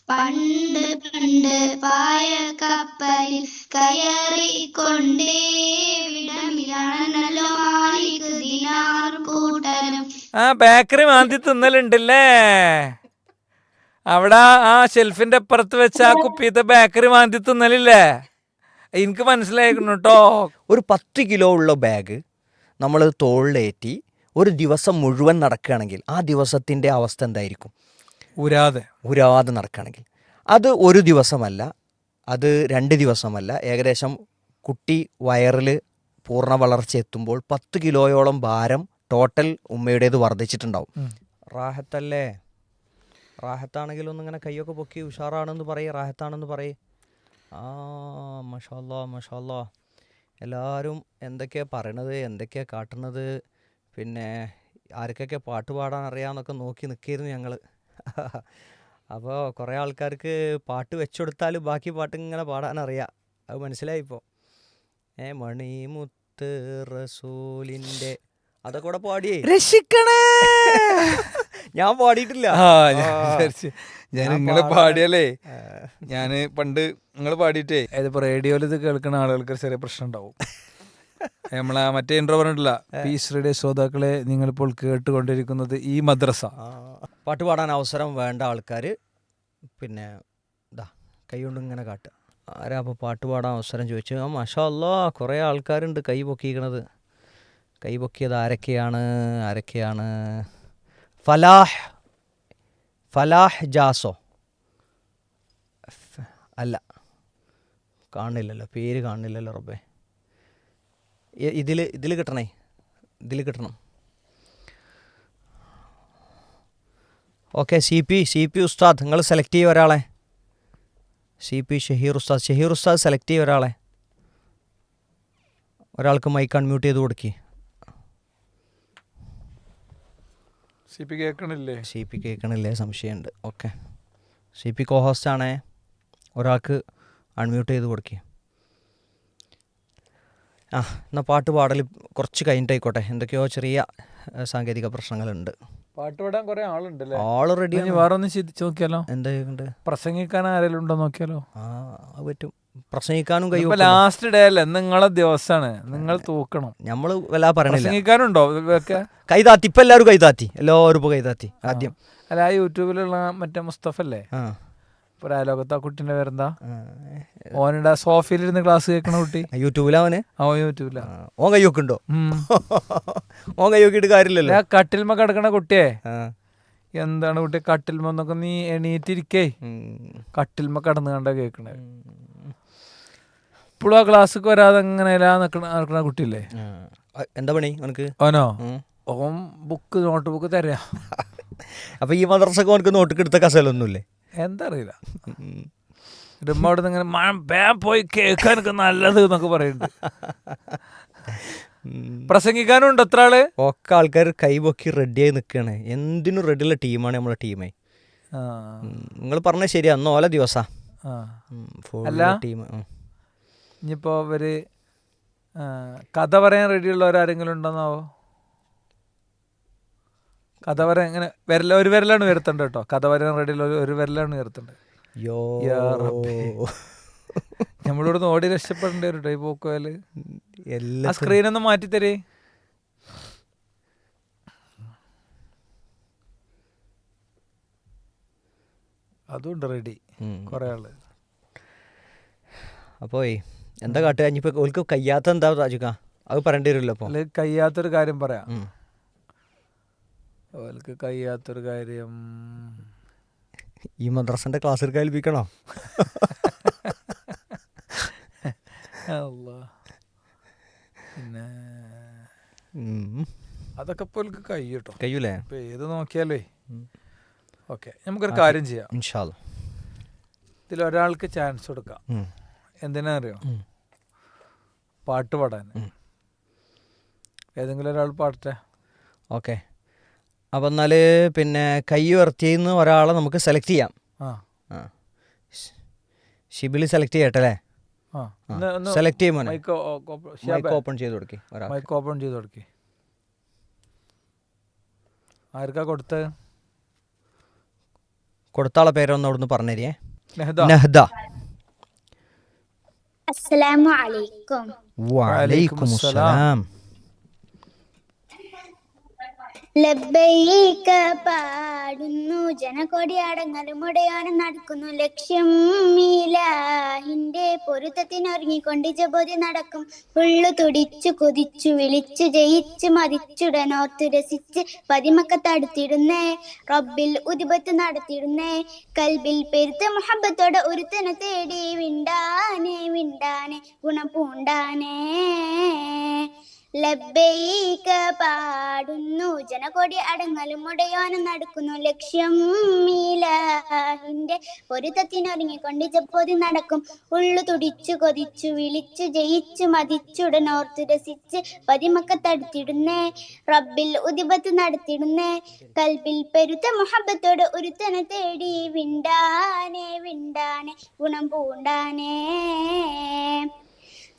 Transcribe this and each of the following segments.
പണ്ട് പണ്ട് പായ കപ്പലിൽ കയറിക്കൊണ്ടേ വിടമിലാണല്ലോ മാലിക് ദിനാർ കൂട്ടനും. ബേക്കറി മാന്തി തിന്നലുണ്ടല്ലേ അവിടെ ആ ഷെൽഫിന്റെ അപ്പുറത്ത് വെച്ച് ആ കുപ്പിയത്തെ ബേക്കറി മാന്തി തിന്നലില്ലേ? എനിക്ക് മനസ്സിലായിരുന്നു കേട്ടോ. ഒരു 10 കിലോ ഉള്ള ബാഗ് നമ്മൾ തോളിലേറ്റി ഒരു ദിവസം മുഴുവൻ നടക്കുകയാണെങ്കിൽ ആ ദിവസത്തിൻ്റെ അവസ്ഥ എന്തായിരിക്കും? ഉരാതെ നടക്കുകയാണെങ്കിൽ അത് ഒരു ദിവസമല്ല, അത് 2 ദിവസമല്ല, ഏകദേശം കുട്ടി വയറിൽ പൂർണ്ണ വളർച്ച എത്തുമ്പോൾ 10 കിലോയോളം ഭാരം ടോട്ടൽ ഉമ്മയുടേത് വർദ്ധിച്ചിട്ടുണ്ടാവും. റാഹത്തല്ലേ? റാഹത്താണെങ്കിൽ ഒന്നിങ്ങനെ കൈയൊക്കെ പൊക്കി ഉഷാറാണെന്ന് പറയേ, റാഹത്താണെന്ന് പറയേ. മാഷാ അല്ലാ മാഷാ അല്ലാ. എല്ലാവരും എന്തൊക്കെയാണ് പറയണത്, എന്തൊക്കെയാണ് കാട്ടുന്നത്, പിന്നെ ആർക്കൊക്കെ പാട്ട് പാടാൻ അറിയാമെന്നൊക്കെ നോക്കി നിൽക്കിയിരുന്നു ഞങ്ങൾ. അപ്പോൾ കുറേ ആൾക്കാർക്ക് പാട്ട് വെച്ചുകൊടുത്താൽ ബാക്കി പാട്ട് ഇങ്ങനെ പാടാനറിയാം. അത് മനസ്സിലായിപ്പോൾ. മണിമുത്ത് റസൂലിൻ്റെ അതൊക്കെ കൂടെ പാടിയേ രക്ഷിക്കണേ. ഞാൻ പാടിയിട്ടില്ല. ഞാൻ നിങ്ങളെ പാടിയാലേ ഞാൻ പണ്ട് നിങ്ങൾ പാടിയിട്ടേ ഇതിപ്പോ റേഡിയോയിൽ ഇത് കേൾക്കുന്ന ആളുകൾക്ക് ചെറിയ പ്രശ്നം ഉണ്ടാവും. നമ്മളെ മറ്റേ ഇൻട്രോ പറഞ്ഞിട്ടില്ല, പീസ് റേഡിയോ ശ്രോതാക്കളെ നിങ്ങളിപ്പോൾ കേട്ടുകൊണ്ടിരിക്കുന്നത് ഈ മദ്രസ. പാട്ട് പാടാൻ അവസരം വേണ്ട ആൾക്കാർ പിന്നെ കൈ കൊണ്ട് ഇങ്ങനെ കാട്ടുക. ആരാ അപ്പോൾ പാട്ട് പാടാൻ അവസരം ചോദിച്ചു? മാഷാ അല്ലാ കുറേ ആൾക്കാരുണ്ട് കൈ പൊക്കിക്കണത്. കൈ പൊക്കിയത് ആരൊക്കെയാണ്? ഫലാഹ് ജാസോ അല്ല, കാണില്ലല്ലോ, പേര് കാണില്ലല്ലോ റബ്ബേ. ഇതിൽ കിട്ടണം. ഓക്കെ, സി പി ഉസ്താദ് നിങ്ങൾ സെലക്ട് ചെയ്യുക ഒരാളെ. CP ഷഹീർ ഉസ്താദ് സെലക്ട് ചെയ്യുക ഒരാളെ. ഒരാൾക്ക് മൈക്ക് അൺമ്യൂട്ട് ചെയ്ത് കൊടുക്കി. CP കേൾക്കണില്ലേ? സംശയമുണ്ട്. ഓക്കെ, CP കോഹോസ്റ്റ് ആണേ, ഒരാൾക്ക് അൺമ്യൂട്ട് ചെയ്ത് കൊടുക്കി. എന്നാൽ പാട്ട് പാടൽ കുറച്ച് കഴിഞ്ഞിട്ടായിക്കോട്ടെ, എന്തൊക്കെയോ ചെറിയ സാങ്കേതിക പ്രശ്നങ്ങളുണ്ട്. പാട്ട് പാടാൻ കുറെ ആളുണ്ടല്ലേ? ആള് റെഡിയാണ്. വേറെ ഒന്ന് ചിന്തിച്ച് നോക്കിയാലോ? എന്താ പ്രസംഗിക്കാൻ ആരെങ്കിലും ഉണ്ടോ നോക്കിയാലോ? അത് പറ്റും. പ്രസംഗിക്കാനും കഴിയും. ലാസ്റ്റ് ഡേ അല്ലേ, നിങ്ങളെ ദിവസമാണ്, നിങ്ങൾ തൂക്കണം. നമ്മൾ വല്ലാതെ പറയണില്ല. പ്രസംഗിക്കാനുണ്ടോ? കൈതാത്തി ഇപ്പം എല്ലാവരും കൈതാത്തി ആദ്യം. അല്ല, ആ യൂട്യൂബിലുള്ള മറ്റേ മുസ്തഫ അല്ലേ, അയലോകത്ത് ആ കുട്ടീൻ്റെ പേരെന്താ? ഓനുടെ സോഫയിലിരുന്ന് ക്ലാസ് കേൾക്കണ കുട്ടി. യൂട്യൂബിലാ? യൂട്യൂബിലാ. ഓൻ കൈയൊക്കുണ്ടോ? ഓൻ കൈയൊക്കിയിട്ട് കാര്യമില്ലല്ലോ. കട്ടിൽമ കിടക്കണ കുട്ടിയെ എന്താണ് കുട്ടി, കട്ടിൽമ എന്നൊക്കെ നീ എണീറ്റിരിക്കേ കട്ടിൽമ കടന്നു കണ്ട കേൾക്കണേ. ഇപ്പോഴും ആ ക്ലാസ്സിക്ക് വരാതെ അങ്ങനെ നടക്കണ കുട്ടിയില്ലേ? എന്താ പണി അവനക്ക്? ഓനോ ഓൻ നോട്ട് ബുക്ക് തരാ. അപ്പൊ ഈ മദ്രസക്ക് അവനക്ക് നോട്ട് എടുത്ത കസലൊന്നുമില്ലേ? എന്താ അറിയില്ല. അവിടെ നിന്ന് ഇങ്ങനെ പോയി കേൾക്കാനൊക്കെ നല്ലത് എന്നൊക്കെ പറയുന്നുണ്ട്. പ്രസംഗിക്കാനും ഉണ്ട് എത്ര ആള്. ഒക്കെ ആൾക്കാർ കൈപൊക്കി റെഡിയായി നിൽക്കുകയാണ്. എന്തിനും റെഡിയുള്ള ടീമാണ് നമ്മളെ ടീമേ. നിങ്ങൾ പറഞ്ഞത് ശരിയാ, അന്ന് ഓല ദിവസാ ടീം. ഇനിയിപ്പോ ഇവര് കഥ പറയാൻ റെഡിയുള്ളവരാരെങ്കിലും ഉണ്ടെന്നാവോ? കഥ പറയാൻ ഇങ്ങനെ ഒരു വിരലാണ് ഉയർത്തേണ്ടത് കേട്ടോ. കഥ പറയാൻ റെഡിയുള്ള ഒരു വിരലാണ് ഉയർത്തേണ്ടത്. നമ്മളിവിടുന്ന് ഓടി രക്ഷപ്പെടേണ്ടി വരും ഈ പോക്കുവല്. ആ സ്ക്രീനൊന്ന് മാറ്റിത്തരേ. അതുകൊണ്ട് റെഡി കുറെ ആള്. അപ്പോ എന്താ കാട്ടുക ഇനിയിപ്പോ? ഓൾക്ക് കയ്യാത്ത എന്താ രാജുക്ക? അത് പറയേണ്ടി വരുമല്ലോ. അപ്പോൾ കയ്യാത്തൊരു കാര്യം പറയാം. ഓൾക്ക് കയ്യാത്തൊരു കാര്യം ഈ മദ്രസന്റെ ക്ലാസ് എടുക്കാൻ ഏൽപ്പിക്കണോ? പിന്നെ അതൊക്കെ ഇപ്പോൾ ഓൾക്ക് കഴിയൂട്ടോ. കഴിയൂലേ? ഇപ്പൊ ഏത് നോക്കിയാലേ. ഓക്കെ, നമുക്കൊരു കാര്യം ചെയ്യാം. ഇൻഷാ അല്ലാ ഇതിലൊരാൾക്ക് ചാൻസ് കൊടുക്കാം. എന്തിനാ അറിയോ? പാട്ട് പാടാൻ. ഏതെങ്കിലും ഒരാൾ പാടട്ടെ. ഓക്കെ, അപ്പം എന്നാൽ പിന്നെ കൈ ഉയർത്തിയെന്ന് ഒരാളെ നമുക്ക് സെലക്ട് ചെയ്യാം. ഷിബിലി സെലക്ട് ചെയ്യട്ടെ അല്ലേ? സെലക്ട് ചെയ്യുമോ? മൈക്ക് ഓപ്പൺ ചെയ്ത് കൊടുക്കി. മൈക്ക് ഓപ്പൺ ചെയ്ത് കൊടുക്കി. ആർക്കാ കൊടുത്തത്? കൊടുത്താളെ പേരൊന്നും അവിടുന്ന് പറഞ്ഞേ. നെഹ്ദ. നഹ്ദ. അസ്സലാമു അലൈക്കും. വഅലൈക്കും അസ്സലാം. ലബ്ബൈക പാടുന്നു ജനകൊടി അടങ്ങലും ഉടയാനും നടക്കുന്നു ലക്ഷ്യം മീലാഹിന്റെ പൊരുത്തത്തിനൊരുങ്ങിക്കൊണ്ട് ജബോധി നടക്കും ഉള്ളു തുടിച്ചു കൊതിച്ചു വിളിച്ചു ജയിച്ചു മതിച്ചുടനോർത്തു രസിച്ച് പതിമക്കത്തടുത്തിടുന്നേ റബ്ബിൽ ഉദിബത്ത് നടത്തിയിടുന്നേ കൽബിൽ പെരുത്ത മുഹബത്തോടെ ഒരുത്തനെ തേടി വിണ്ടാനെ വിണ്ടാനെ ഗുണം പൂണ്ടാനേ. ലബ്ബൈക പാടുന്നു ജനകൊടി അടങ്ങലും ഉടയാനും നടക്കുന്നു ലക്ഷ്യം മീലാഹിന്റെ പൊരുത്തത്തിനൊരുങ്ങിക്കൊണ്ട് ജപ്പോതി നടക്കും ഉള്ളു തുടിച്ചു കൊതിച്ചു വിളിച്ചു ജയിച്ചു മതിച്ചുടനോർത്തു രസിച്ച് പതിമക്കത്തടുത്തിടുന്നേ റബ്ബിൽ ഉദിബത്ത് നടത്തിയിടുന്നേ കൽബിൽ പെരുത്ത മുഹബത്തോടെ ഒരുത്തനെ തേടി വിണ്ടാനെ വിണ്ടാനെ ഗുണം പൂണ്ടാനേ.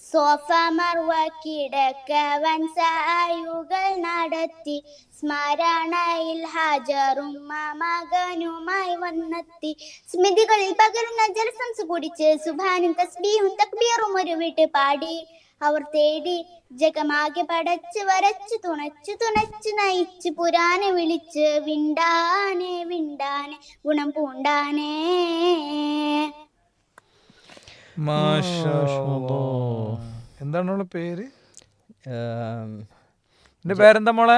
സോഫ മർവ കിടക്കവൻ സായുകൾ നടത്തി സ്മരണയിൽ ഹാജറും മകനുമായി വന്നെത്തി സ്മൃതികളിൽ പകരുന്ന ജലസംസ് കുടിച്ച് സുബാനും തസ്ബീഹും തക്ബീറും ഒരു വീട്ട് പാടി അവർ തേടി ജഗമാകെ പടച്ച് വരച്ച് തുണച്ചു തുണച്ചു നയിച്ച് പുരാനെ വിളിച്ച് വിണ്ടാനെ വിണ്ടാനെ ഗുണം പൂണ്ടാനേ. എന്താണ് അവളെ പേര്? എൻ്റെ പേരെന്താ മോളെ?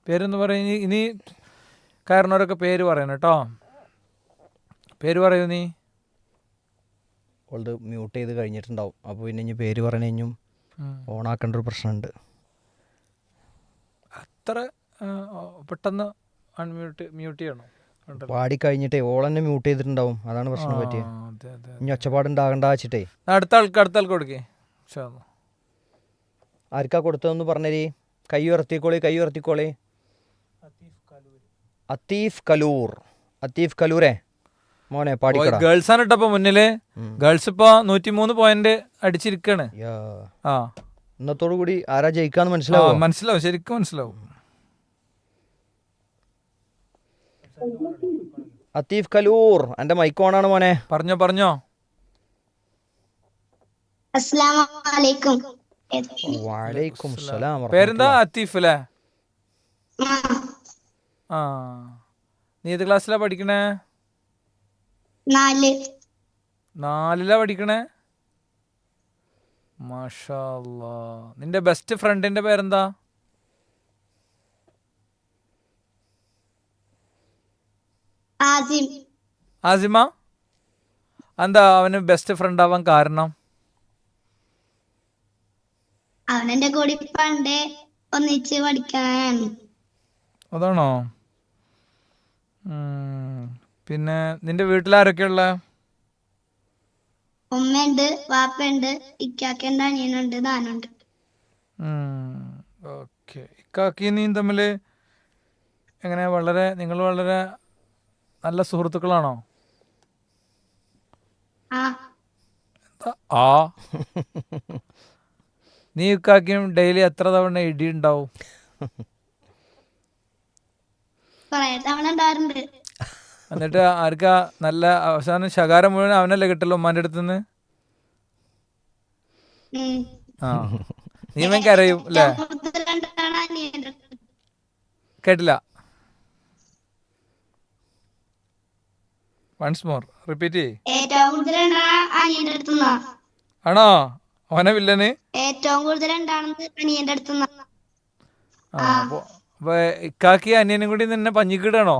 പേരെന്ന് പറയും. ഇനി കാരണവരൊക്കെ പേര് പറയണം കേട്ടോ. പേര് പറയൂ നീ. ഓൾത് മ്യൂട്ട് ചെയ്ത് കഴിഞ്ഞിട്ടുണ്ടാവും. അപ്പോൾ പിന്നെ ഇനി പേര് പറഞ്ഞു കഴിഞ്ഞും ഓണാക്കേണ്ട ഒരു പ്രശ്നമുണ്ട്. അത്ര പെട്ടെന്ന് മ്യൂട്ട് ചെയ്യണോ? പാടി കഴിഞ്ഞിട്ടേ ഓളെന്നെ മ്യൂട്ട് ചെയ്തിട്ടുണ്ടാവും. അതാണ് പ്രശ്നം പറ്റിയത്. ഇനി ഒച്ചപ്പാടുണ്ടാകണ്ട വെച്ചിട്ടേ അടുത്ത ആൾക്ക് കൊടുക്കേ. ആർക്കാ കൊടുത്തതെന്ന് പറഞ്ഞേ. കൈ ഉയർത്തിക്കോളേ. അത്തീഫ് കലൂർ. അത്തീഫ് കലൂരേ മോനെ പാടിക്കടാ. ഗേൾസ് ആണ് ഇട്ടപ്പോ മുന്നില്. ഗേൾസ് ഇപ്പൊ 103 പോയിന്റ് അടിച്ചിരിക്കാണ്. ഇന്നത്തോടു കൂടി ആരാ ജയിക്കാന്ന് മനസ്സിലാവും. ശരിക്കും മനസ്സിലാവും. അത്തീഫ് കലൂർ എന്റെ മൈക്ക് ഓണാണ് മോനെ. പറഞ്ഞോ. അസ്സലാമു അലൈക്കും. വഅലൈക്കും സലാം. പേരെന്താ? അത്തീഫ് അല്ലേ? ആ, നീ ഏത് ക്ലാസ്സിലാ പഠിക്കണേ? 4-ലാ പഠിക്കണേ? മാഷാ അല്ലാ. നിന്റെ ബെസ്റ്റ് ഫ്രണ്ടിന്റെ പേരെന്താ? ആസിമ. എന്താ അവന് ബെസ്റ്റ് ഫ്രണ്ട് ആവാൻ കാരണം? അവനെന്റെ കൂടി പണ്ടേ ഒന്നിച്ച് പഠിക്കാൻ. അതാണോ? പിന്നെ നിന്റെ വീട്ടിലാരൊക്കെയുള്ള? ഉമ്മയുണ്ട്, വാപ്പയുണ്ട്, ഇക്കാക്കുണ്ട്, അനിയനുണ്ട്, നാനുണ്ട്. ഓക്കെ. ഇക്കാക്കി നീ തമ്മില് എങ്ങനെ? നിങ്ങൾ വളരെ നല്ല സുഹൃത്തുക്കളാണോ? നീ ഇക്കാക്കിയും ഡെയിലി എത്ര തവണ ഇടി ഉണ്ടാവും? എന്നിട്ട് ആർക്കാ നല്ല അവസാനം ശകാരം മുഴുവൻ അവനല്ലേ കിട്ടല്ലോ ഉമ്മാന്റെ അടുത്തുനിന്ന്? നീ കരയും അല്ലേ? കേട്ടില്ല. വൺസ് മോർ റിപ്പീറ്റ് ചെയ്യ്. ആണോ? അവനെ വില്ലന് ഏറ്റവും കൂടുതൽ അനിയന്റെ അടുത്ത്. അപ്പൊ ഇക്കാക്കി അനിയനും കൂടി നിന്നെ പഞ്ഞിക്കിടാണോ?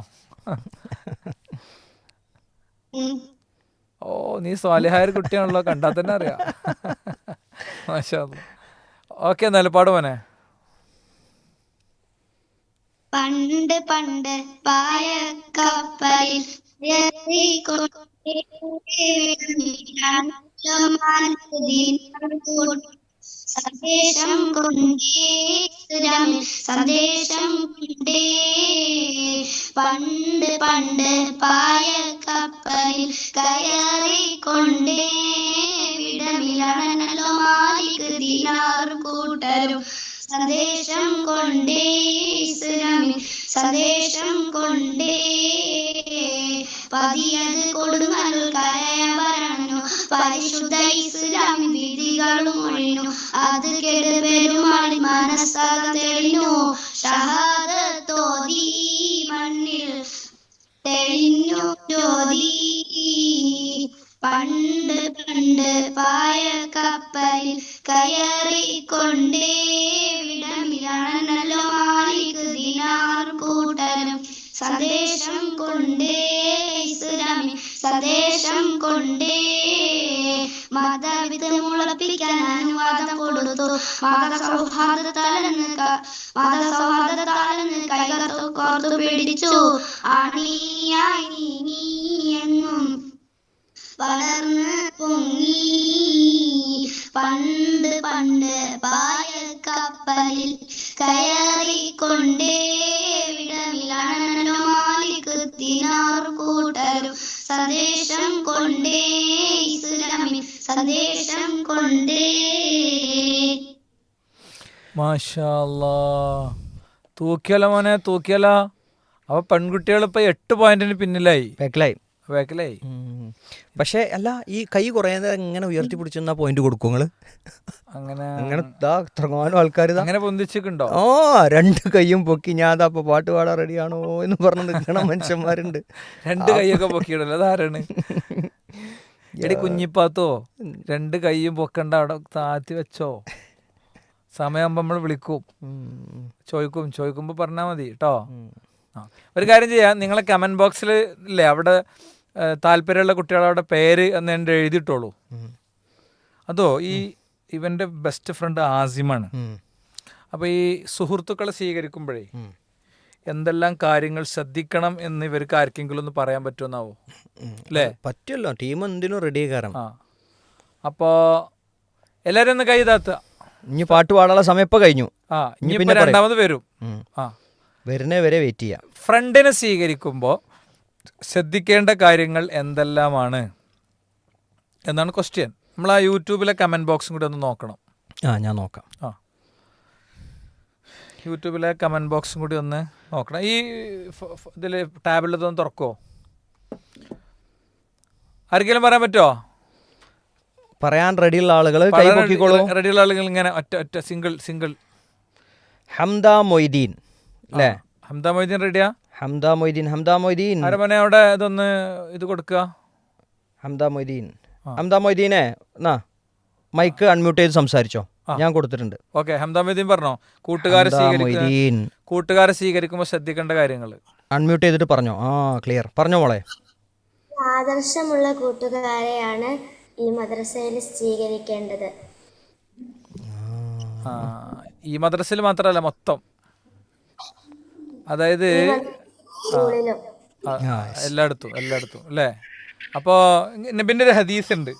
ഓ, നീ സ്വാലിഹായ കുട്ടിയാണല്ലോ. കണ്ടാൽ തന്നെ അറിയാം. മാഷാ അല്ലാ. ഓക്കെ, എന്നാലും പാടുമോനെ. പണ്ട് പണ്ട് പായക്കപ്പലിൽ സന്ദേശം കൊണ്ടേ പണ്ട് പണ്ട് പായക്കപ്പലിൽ കയറിക്കൊണ്ടേ വിടമിലാണല്ലോ മാലിക് ദീനാറും കൂട്ടരും സന്ദേശം കൊണ്ടേ ഇസ്ലാമിൽ സന്ദേശം കൊണ്ടേ പതിയ പരിശുദ്ധ ഇസ്ലാമി വിധികളും ഒഴിഞ്ഞു. അത് കെടുപെരുമാളി മനസ്സകം തെളിഞ്ഞു. ഷഹാദത്തോതി മണ്ണിൽ തെളിഞ്ഞു ജ്യോതി. പണ്ട് പണ്ട് പായ കപ്പലിൽ കയറിക്കൊണ്ടേ വിടമിലാണല്ലോ മാലിക് ദിനാർ കൂട്ടരും. സന്ദേശം കൊണ്ടേ ഇസ്ലാമി സന്ദേശം കൊണ്ടേ മതവിത്ത് മുളപ്പിക്കാൻ അനുവാദം കൊടുത്തു. മതസൗഹാർദ്ദത്താലെന്ന് കൈകൾ കോർത്തു പിടിച്ചു. അണിയായി നീ എങ്ങും വളർന്ന് പൊങ്ങി. പണ്ട് പണ്ട് പായ കപ്പലിൽ കയറിക്കൊണ്ടേ വിടമിലാണല്ലോ മാലിക് ദിനാർ കൂട്ടരും. സന്ദേശം കൊണ്ടേ ഇസ്ലാമി സന്ദേശം കൊണ്ടേ. മാഷാ അല്ലാ, തൂക്കിയല മോനെ തൂക്കിയല. അപ്പൊ പെൺകുട്ടികൾ ഇപ്പൊ 8 പോയിന്റിന് പിന്നിലായി, ബാക്കിലായി. പക്ഷെ അല്ല, ഈ കൈ കുറേ നേരം ഇങ്ങനെ ഉയർത്തി പിടിച്ചെന്നാ പോയിന്റ് കൊടുക്കും നിങ്ങള്? അങ്ങനെ അങ്ങനെ ഇത്രങ്ങാനും ആൾക്കാർ അങ്ങനെ പൊന്തിച്ചിട്ടുണ്ടോ? 2 കൈയും പൊക്കി ഞാൻ അപ്പൊ പാട്ട് പാടാൻ റെഡിയാണോ എന്ന് പറഞ്ഞ് നിൽക്കണ മനുഷ്യന്മാരുണ്ട്. 2 കൈയൊക്കെ പൊക്കിയിടല്ലോ, അതാരാണ്? എടി കുഞ്ഞിപ്പാത്തോ, 2 കൈയും പൊക്കണ്ട, അവിടെ താത്തി വെച്ചോ. സമയമാകുമ്പോ നമ്മൾ വിളിക്കും, ചോദിക്കുമ്പോ പറഞ്ഞാൽ മതി കേട്ടോ. ഒരു കാര്യം ചെയ്യാം, നിങ്ങളെ കമന്റ് ബോക്സിൽ ഇല്ലേ അവിടെ താല്പര്യമുള്ള കുട്ടികളവിടെ പേര് എന്ന് എൻ്റെ എഴുതിയിട്ടോളൂ. അതോ ഇവൻ്റെ ബെസ്റ്റ് ഫ്രണ്ട് ആസിമാണ്. അപ്പോൾ ഈ സുഹൃത്തുക്കളെ സ്വീകരിക്കുമ്പോഴേ എന്തെല്ലാം കാര്യങ്ങൾ ശ്രദ്ധിക്കണം എന്ന് ഇവർക്ക് ആർക്കെങ്കിലും ഒന്ന് പറയാൻ പറ്റുമെന്നാവോ? അല്ലേ? പറ്റുമല്ലോ, ടീം എന്തിനും റെഡി ആകാരം. അപ്പോൾ എല്ലാവരും ഒന്ന് കൈ താത്തുക. ഇനി പാട്ട് പാടാനുള്ള സമയം ഇപ്പൊ കഴിഞ്ഞു. ഇനി പിന്നെ രണ്ടാമത് വരും. വരുന്നേ വരെ വെയിറ്റ് ചെയ്യാം. ഫ്രണ്ടിനെ സ്വീകരിക്കുമ്പോൾ ശ്രദ്ധിക്കേണ്ട കാര്യങ്ങൾ എന്തെല്ലാമാണ് എന്നാണ് ക്വസ്റ്റ്യൻ. നമ്മൾ ആ യൂട്യൂബിലെ കമൻറ്റ് ബോക്സും കൂടി ഒന്ന് നോക്കണം. ഞാൻ നോക്കാം. യൂട്യൂബിലെ കമൻറ്റ് ബോക്സും കൂടി ഒന്ന് നോക്കണം. ഈ ഇതിൽ ടാബിലതൊന്ന് തുറക്കോ? ആർക്കെങ്കിലും പറയാൻ പറ്റുമോ? പറയാൻ റെഡിയുള്ള ആളുകൾ കൈ പൊക്കിക്കോളൂ. റെഡിയുള്ള ആളുകൾ ഇങ്ങനെ ഒറ്റ സിംഗിൾ. ഹംദ മൊയ്തീൻ അല്ലേ? ഹംദ മൊയ്തീൻ റെഡിയാ? ഹംദ മൊയ്തീൻ ആരമനെ അവിടെ ഇതൊന്ന് ഇത് കൊടുക്കുക. ഹംദ മൊയ്തീനെ എന്നാ മൈക്ക് അൺമ്യൂട്ട് ചെയ്ത് സംസാരിച്ചോ, ഞാൻ കൊടുത്തിട്ടുണ്ട്. ഓക്കെ, ഹംദ മൊയ്തീൻ പറഞ്ഞോ. കൂട്ടുകാരെ സ്വീകരിക്കുമ്പോൾ ശ്രദ്ധിക്കേണ്ട കാര്യങ്ങൾ അൺമ്യൂട്ട് ചെയ്തിട്ട് പറഞ്ഞോ. ക്ലിയർ, പറഞ്ഞോ മോളെ. ആദർശമുള്ള കൂട്ടുകാരെയാണ് ഈ മദ്രസയിൽ സ്വീകരിക്കേണ്ടത്. ഈ മദ്രസയിൽ മാത്രമല്ല, മൊത്തം, അതായത് എല്ലായിടത്തും അല്ലേ? അപ്പോൾ നബിൻ്റെ ഒരു ഹദീസ് ഉണ്ട്,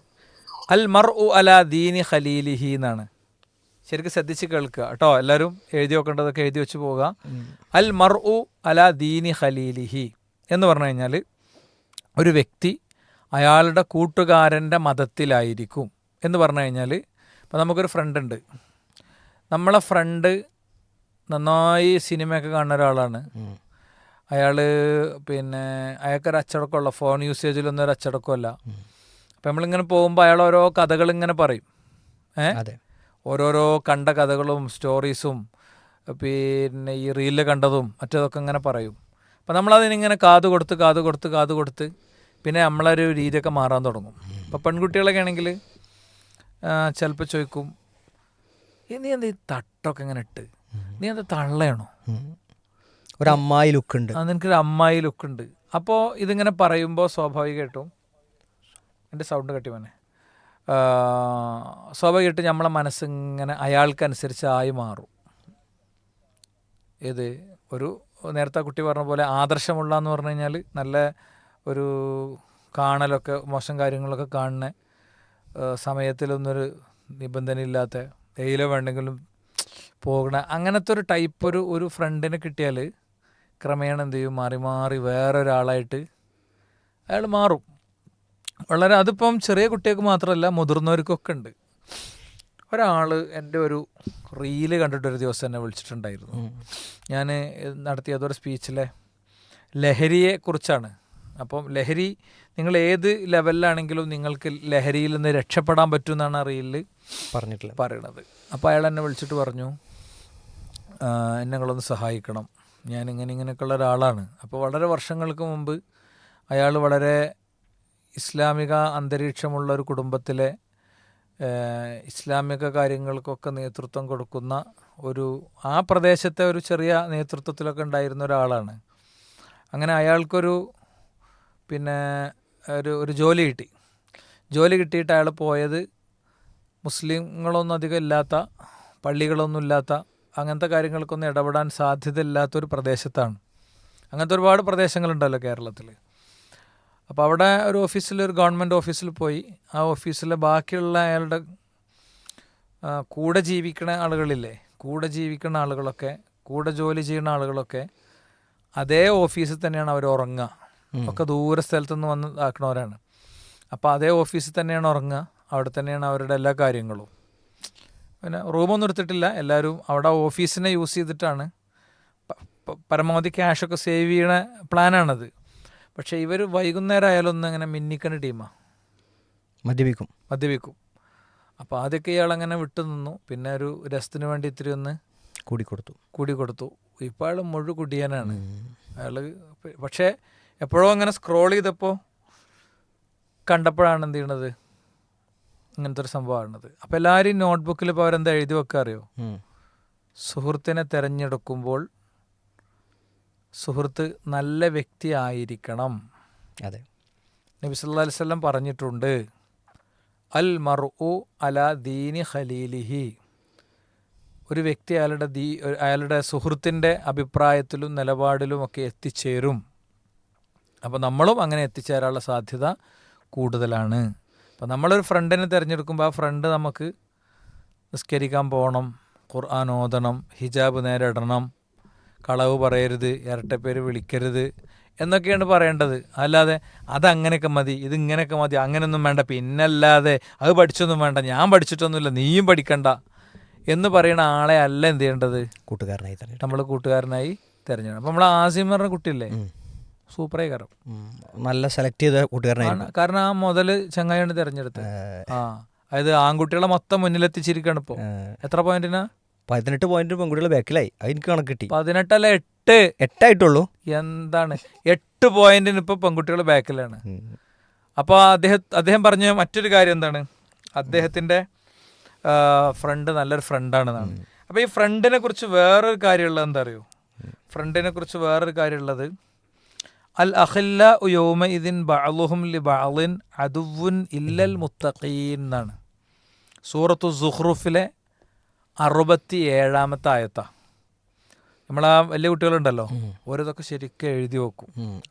അൽ മർഉ അലാ ദീനി ഖലീലിഹി എന്നാണ്. ശരിക്കും ശ്രദ്ധിച്ച് കേൾക്കുക കേട്ടോ. എല്ലാവരും എഴുതി വെക്കേണ്ടതൊക്കെ എഴുതി വെച്ച് പോവുക. അൽ മർഉ അലാ ദീനി ഖലീലിഹി എന്ന് പറഞ്ഞു കഴിഞ്ഞാൽ ഒരു വ്യക്തി അയാളുടെ കൂട്ടുകാരൻ്റെ മതത്തിലായിരിക്കും എന്ന് പറഞ്ഞു കഴിഞ്ഞാൽ, ഇപ്പോൾ നമുക്കൊരു ഫ്രണ്ട് ഉണ്ട്. നമ്മളെ ഫ്രണ്ട് നന്നായി സിനിമയൊക്കെ കാണുന്ന ഒരാളാണ്. അയാൾ അയാൾക്കൊരു അച്ചടക്കമുള്ള, ഫോൺ യൂസേജിലൊന്നും ഒരു അച്ചടക്കമല്ല. അപ്പം നമ്മളിങ്ങനെ പോകുമ്പോൾ അയാൾ ഓരോ കഥകളിങ്ങനെ പറയും. ഓരോരോ കണ്ട കഥകളും സ്റ്റോറീസും ഈ റീലിൽ കണ്ടതും മറ്റേതൊക്കെ ഇങ്ങനെ പറയും. അപ്പം നമ്മളതിനിങ്ങനെ കാത് കൊടുത്ത് പിന്നെ നമ്മളൊരു രീതിയൊക്കെ മാറാൻ തുടങ്ങും. അപ്പോൾ പെൺകുട്ടികളൊക്കെ ആണെങ്കിൽ ചിലപ്പോൾ ചോദിക്കും, നീ എന്താ ഈ തട്ടൊക്കെ ഇങ്ങനെ ഇട്ട്, നീ എന്താ തള്ളയാണോ? ഒരു അമ്മായി ലുക്കുണ്ട്, നിനക്കൊരു അമ്മായി ലുക്കുണ്ട്. അപ്പോൾ ഇതിങ്ങനെ പറയുമ്പോൾ സ്വാഭാവികമായിട്ടും എൻ്റെ സൗണ്ട് കട്ടി പോനെ സ്വാഭാവികമായിട്ടും നമ്മളെ മനസ്സിങ്ങനെ അയാൾക്കനുസരിച്ച് ആയി മാറും. ഇത് ഒരു നേരത്തെ കുട്ടി പറഞ്ഞ പോലെ ആദർശമുള്ള എന്ന് പറഞ്ഞു കഴിഞ്ഞാൽ നല്ല ഒരു കാണലൊക്കെ മോശം കാര്യങ്ങളൊക്കെ കാണുന്ന സമയത്തിലൊന്നൊരു നിബന്ധന ഇല്ലാത്ത എയിലോ വേണ്ടെങ്കിലും പോകണ അങ്ങനത്തെ ഒരു ടൈപ്പ് ഒരു ഫ്രണ്ടിനെ കിട്ടിയാൽ ക്രമേണ എന്ത് ചെയ്യും, മാറി വേറൊരാളായിട്ട് അയാൾ മാറും. വളരെ, അതിപ്പം ചെറിയ കുട്ടികൾക്ക് മാത്രമല്ല മുതിർന്നവർക്കൊക്കെ ഉണ്ട്. ഒരാൾ എൻ്റെ ഒരു റീല് കണ്ടിട്ടൊരു ദിവസം എന്നെ വിളിച്ചിട്ടുണ്ടായിരുന്നു. ഞാൻ നടത്തിയ അതൊരു സ്പീച്ചിലെ ലഹരിയെക്കുറിച്ചാണ്. അപ്പം ലഹരി നിങ്ങൾ ഏത് ലെവലിലാണെങ്കിലും നിങ്ങൾക്ക് ലഹരിയിൽ നിന്ന് രക്ഷപ്പെടാൻ പറ്റുമെന്നാണ് റീലിൽ പറയണത്. അപ്പോൾ അയാൾ എന്നെ വിളിച്ചിട്ട് പറഞ്ഞു, എന്നെ നിങ്ങളൊന്ന് സഹായിക്കണം, ഞാൻ ഇങ്ങനെയൊക്കെയുള്ള ഒരാളാണ്. അപ്പോൾ വളരെ വർഷങ്ങൾക്ക് മുമ്പ് അയാൾ വളരെ ഇസ്ലാമിക അന്തരീക്ഷമുള്ള ഒരു കുടുംബത്തിലെ ഇസ്ലാമിക കാര്യങ്ങൾക്കൊക്കെ നേതൃത്വം കൊടുക്കുന്ന ആ പ്രദേശത്തെ ഒരു ചെറിയ നേതൃത്വത്തിലൊക്കെ ഉണ്ടായിരുന്ന ഒരാളാണ്. അങ്ങനെ അയാൾക്കൊരു ഒരു ജോലി കിട്ടിയിട്ട് അയാൾ പോയത് മുസ്ലിങ്ങളൊന്നും അധികം ഇല്ലാത്ത, പള്ളികളൊന്നും ഇല്ലാത്ത, അങ്ങനത്തെ കാര്യങ്ങൾക്കൊന്നും ഇടപെടാൻ സാധ്യതയില്ലാത്തൊരു പ്രദേശത്താണ്. അങ്ങനത്തെ ഒരുപാട് പ്രദേശങ്ങളുണ്ടല്ലോ കേരളത്തിൽ. അപ്പോൾ അവിടെ ഒരു ഒരു ഗവൺമെൻറ് ഓഫീസിൽ പോയി. ആ ഓഫീസിലെ ബാക്കിയുള്ള അയാളുടെ കൂടെ ജീവിക്കുന്ന ആളുകളില്ലേ, കൂടെ ജീവിക്കുന്ന ആളുകളൊക്കെ, കൂടെ ജോലി ചെയ്യുന്ന ആളുകളൊക്കെ അതേ ഓഫീസിൽ തന്നെയാണ് അവർ ഉറങ്ങുക. ഒക്കെ ദൂര സ്ഥലത്തുനിന്ന് വന്ന് ആക്കണവരാണ്. അപ്പോൾ അതേ ഓഫീസിൽ തന്നെയാണ് ഉറങ്ങുക, അവിടെ തന്നെയാണ് അവരുടെ എല്ലാ കാര്യങ്ങളും. പിന്നെ റൂമൊന്നും എടുത്തിട്ടില്ല, എല്ലാവരും അവിടെ ഓഫീസിനെ യൂസ് ചെയ്തിട്ടാണ്. പരമാവധി ക്യാഷൊക്കെ സേവ് ചെയ്യണ പ്ലാനാണത്. പക്ഷേ ഇവർ വൈകുന്നേരം ആയാലൊന്നും അങ്ങനെ മിന്നിക്കണ ടീമാണ്, മദ്യപിക്കും. അപ്പോൾ ആദ്യമൊക്കെ ഇയാളങ്ങനെ വിട്ടു നിന്നു. പിന്നെ ഒരു രസത്തിന് വേണ്ടി ഇത്തിരി ഒന്ന് കൂടിക്കൊടുത്തു. ഇപ്പോൾ അയാൾ കുടിയനാണ് അയാൾ. പക്ഷേ എപ്പോഴും അങ്ങനെ സ്ക്രോൾ ചെയ്തപ്പോൾ കണ്ടപ്പോഴാണ് എന്ത് ചെയ്യണത്, ഇങ്ങനത്തെ ഒരു സംഭവമാണത്. അപ്പോൾ എല്ലാവരും നോട്ട്ബുക്കിൽ ഇപ്പോൾ അവരെന്താ എഴുതി വെക്കുക അറിയോ? സുഹൃത്തിനെ തിരഞ്ഞെടുക്കുമ്പോൾ സുഹൃത്ത് നല്ല വ്യക്തി ആയിരിക്കണം. അതെ, നബി സല്ലല്ലാഹു അലൈഹി വസല്ലം പറഞ്ഞിട്ടുണ്ട്, അൽ മർഉ അലാ ദീനി ഖലീലിഹി. ഒരു വ്യക്തി അയാളുടെ സുഹൃത്തിൻ്റെ അഭിപ്രായത്തിലും നിലപാടിലും ഒക്കെ എത്തിച്ചേരും. അപ്പോൾ നമ്മളും അങ്ങനെ എത്തിച്ചേരാനുള്ള സാധ്യത കൂടുതലാണ്. അപ്പോൾ നമ്മളൊരു ഫ്രണ്ടിനെ തിരഞ്ഞെടുക്കുമ്പോൾ ആ ഫ്രണ്ട് നമുക്ക് നിസ്കരിക്കാൻ പോകണം, ഖുർആൻ ഓതണം, ഹിജാബ് നേരെ ഇടണം, കളവ് പറയരുത്, ഇരട്ടപ്പേര് വിളിക്കരുത് എന്നൊക്കെയാണ് പറയേണ്ടത്. അല്ലാതെ അതങ്ങനെയൊക്കെ മതി, ഇതിങ്ങനെയൊക്കെ മതി, അങ്ങനെയൊന്നും വേണ്ട, പിന്നല്ലാതെ അത് പഠിച്ചൊന്നും വേണ്ട, ഞാൻ പഠിച്ചിട്ടൊന്നുമില്ല, നീയും പഠിക്കണ്ട എന്ന് പറയുന്ന ആളെ അല്ല എന്ത് ചെയ്യേണ്ടത്, നമ്മൾ കൂട്ടുകാരനായി തിരഞ്ഞെടുക്കണം. അപ്പം നമ്മൾ ആസിം പറഞ്ഞ കുട്ടിയില്ലേ, സൂപ്പറായി കാരണം നല്ല സെലക്ട് ചെയ്ത കൂട്ടുകാരനാണ്. കാരണം ആ മുതൽ ചങ്ങായിയാണ് തിരഞ്ഞെടുത്തത്. അതായത് ആൺകുട്ടികളെ മൊത്തം മുന്നിലെത്തിച്ചിരിക്കുകയാണ് ഇപ്പോൾ. എത്ര പോയിന്റിനാ? 18 പോയിന്റ് പെൺകുട്ടികൾ ബാക്കിലായി. എനിക്ക് കണക്ക് കിട്ടി. 18 അല്ല 8 എന്താണ് 8 പോയിന്റിന് ഇപ്പോൾ പെൺകുട്ടികൾ ബാക്കിലാണ്. അപ്പോൾ അദ്ദേഹം പറഞ്ഞ മറ്റൊരു കാര്യം എന്താണ്, അദ്ദേഹത്തിൻ്റെ ഫ്രണ്ട് നല്ലൊരു ഫ്രണ്ടാണെന്നാണ്. അപ്പോൾ ഈ ഫ്രണ്ടിനെ കുറിച്ച് വേറൊരു കാര്യമുള്ളത് എന്താ അറിയോ? ഫ്രണ്ടിനെ കുറിച്ച് വേറൊരു കാര്യമുള്ളത്, അൽ അഖില്ല യൗമഇദിൻ ബഅളുഹും ലിബഅളിൻ അദുവ്വുൻ ഇല്ലൽ മുത്തഖീൻ എന്നാണ്. സൂറത്തു സുഖ്റുഫിലെ 67-ാമത്തെ ആയത്താ. നമ്മളാ വലിയ കുട്ടികളുണ്ടല്ലോ, ഓരോതൊക്കെ ശരിക്കും എഴുതി വെക്കും.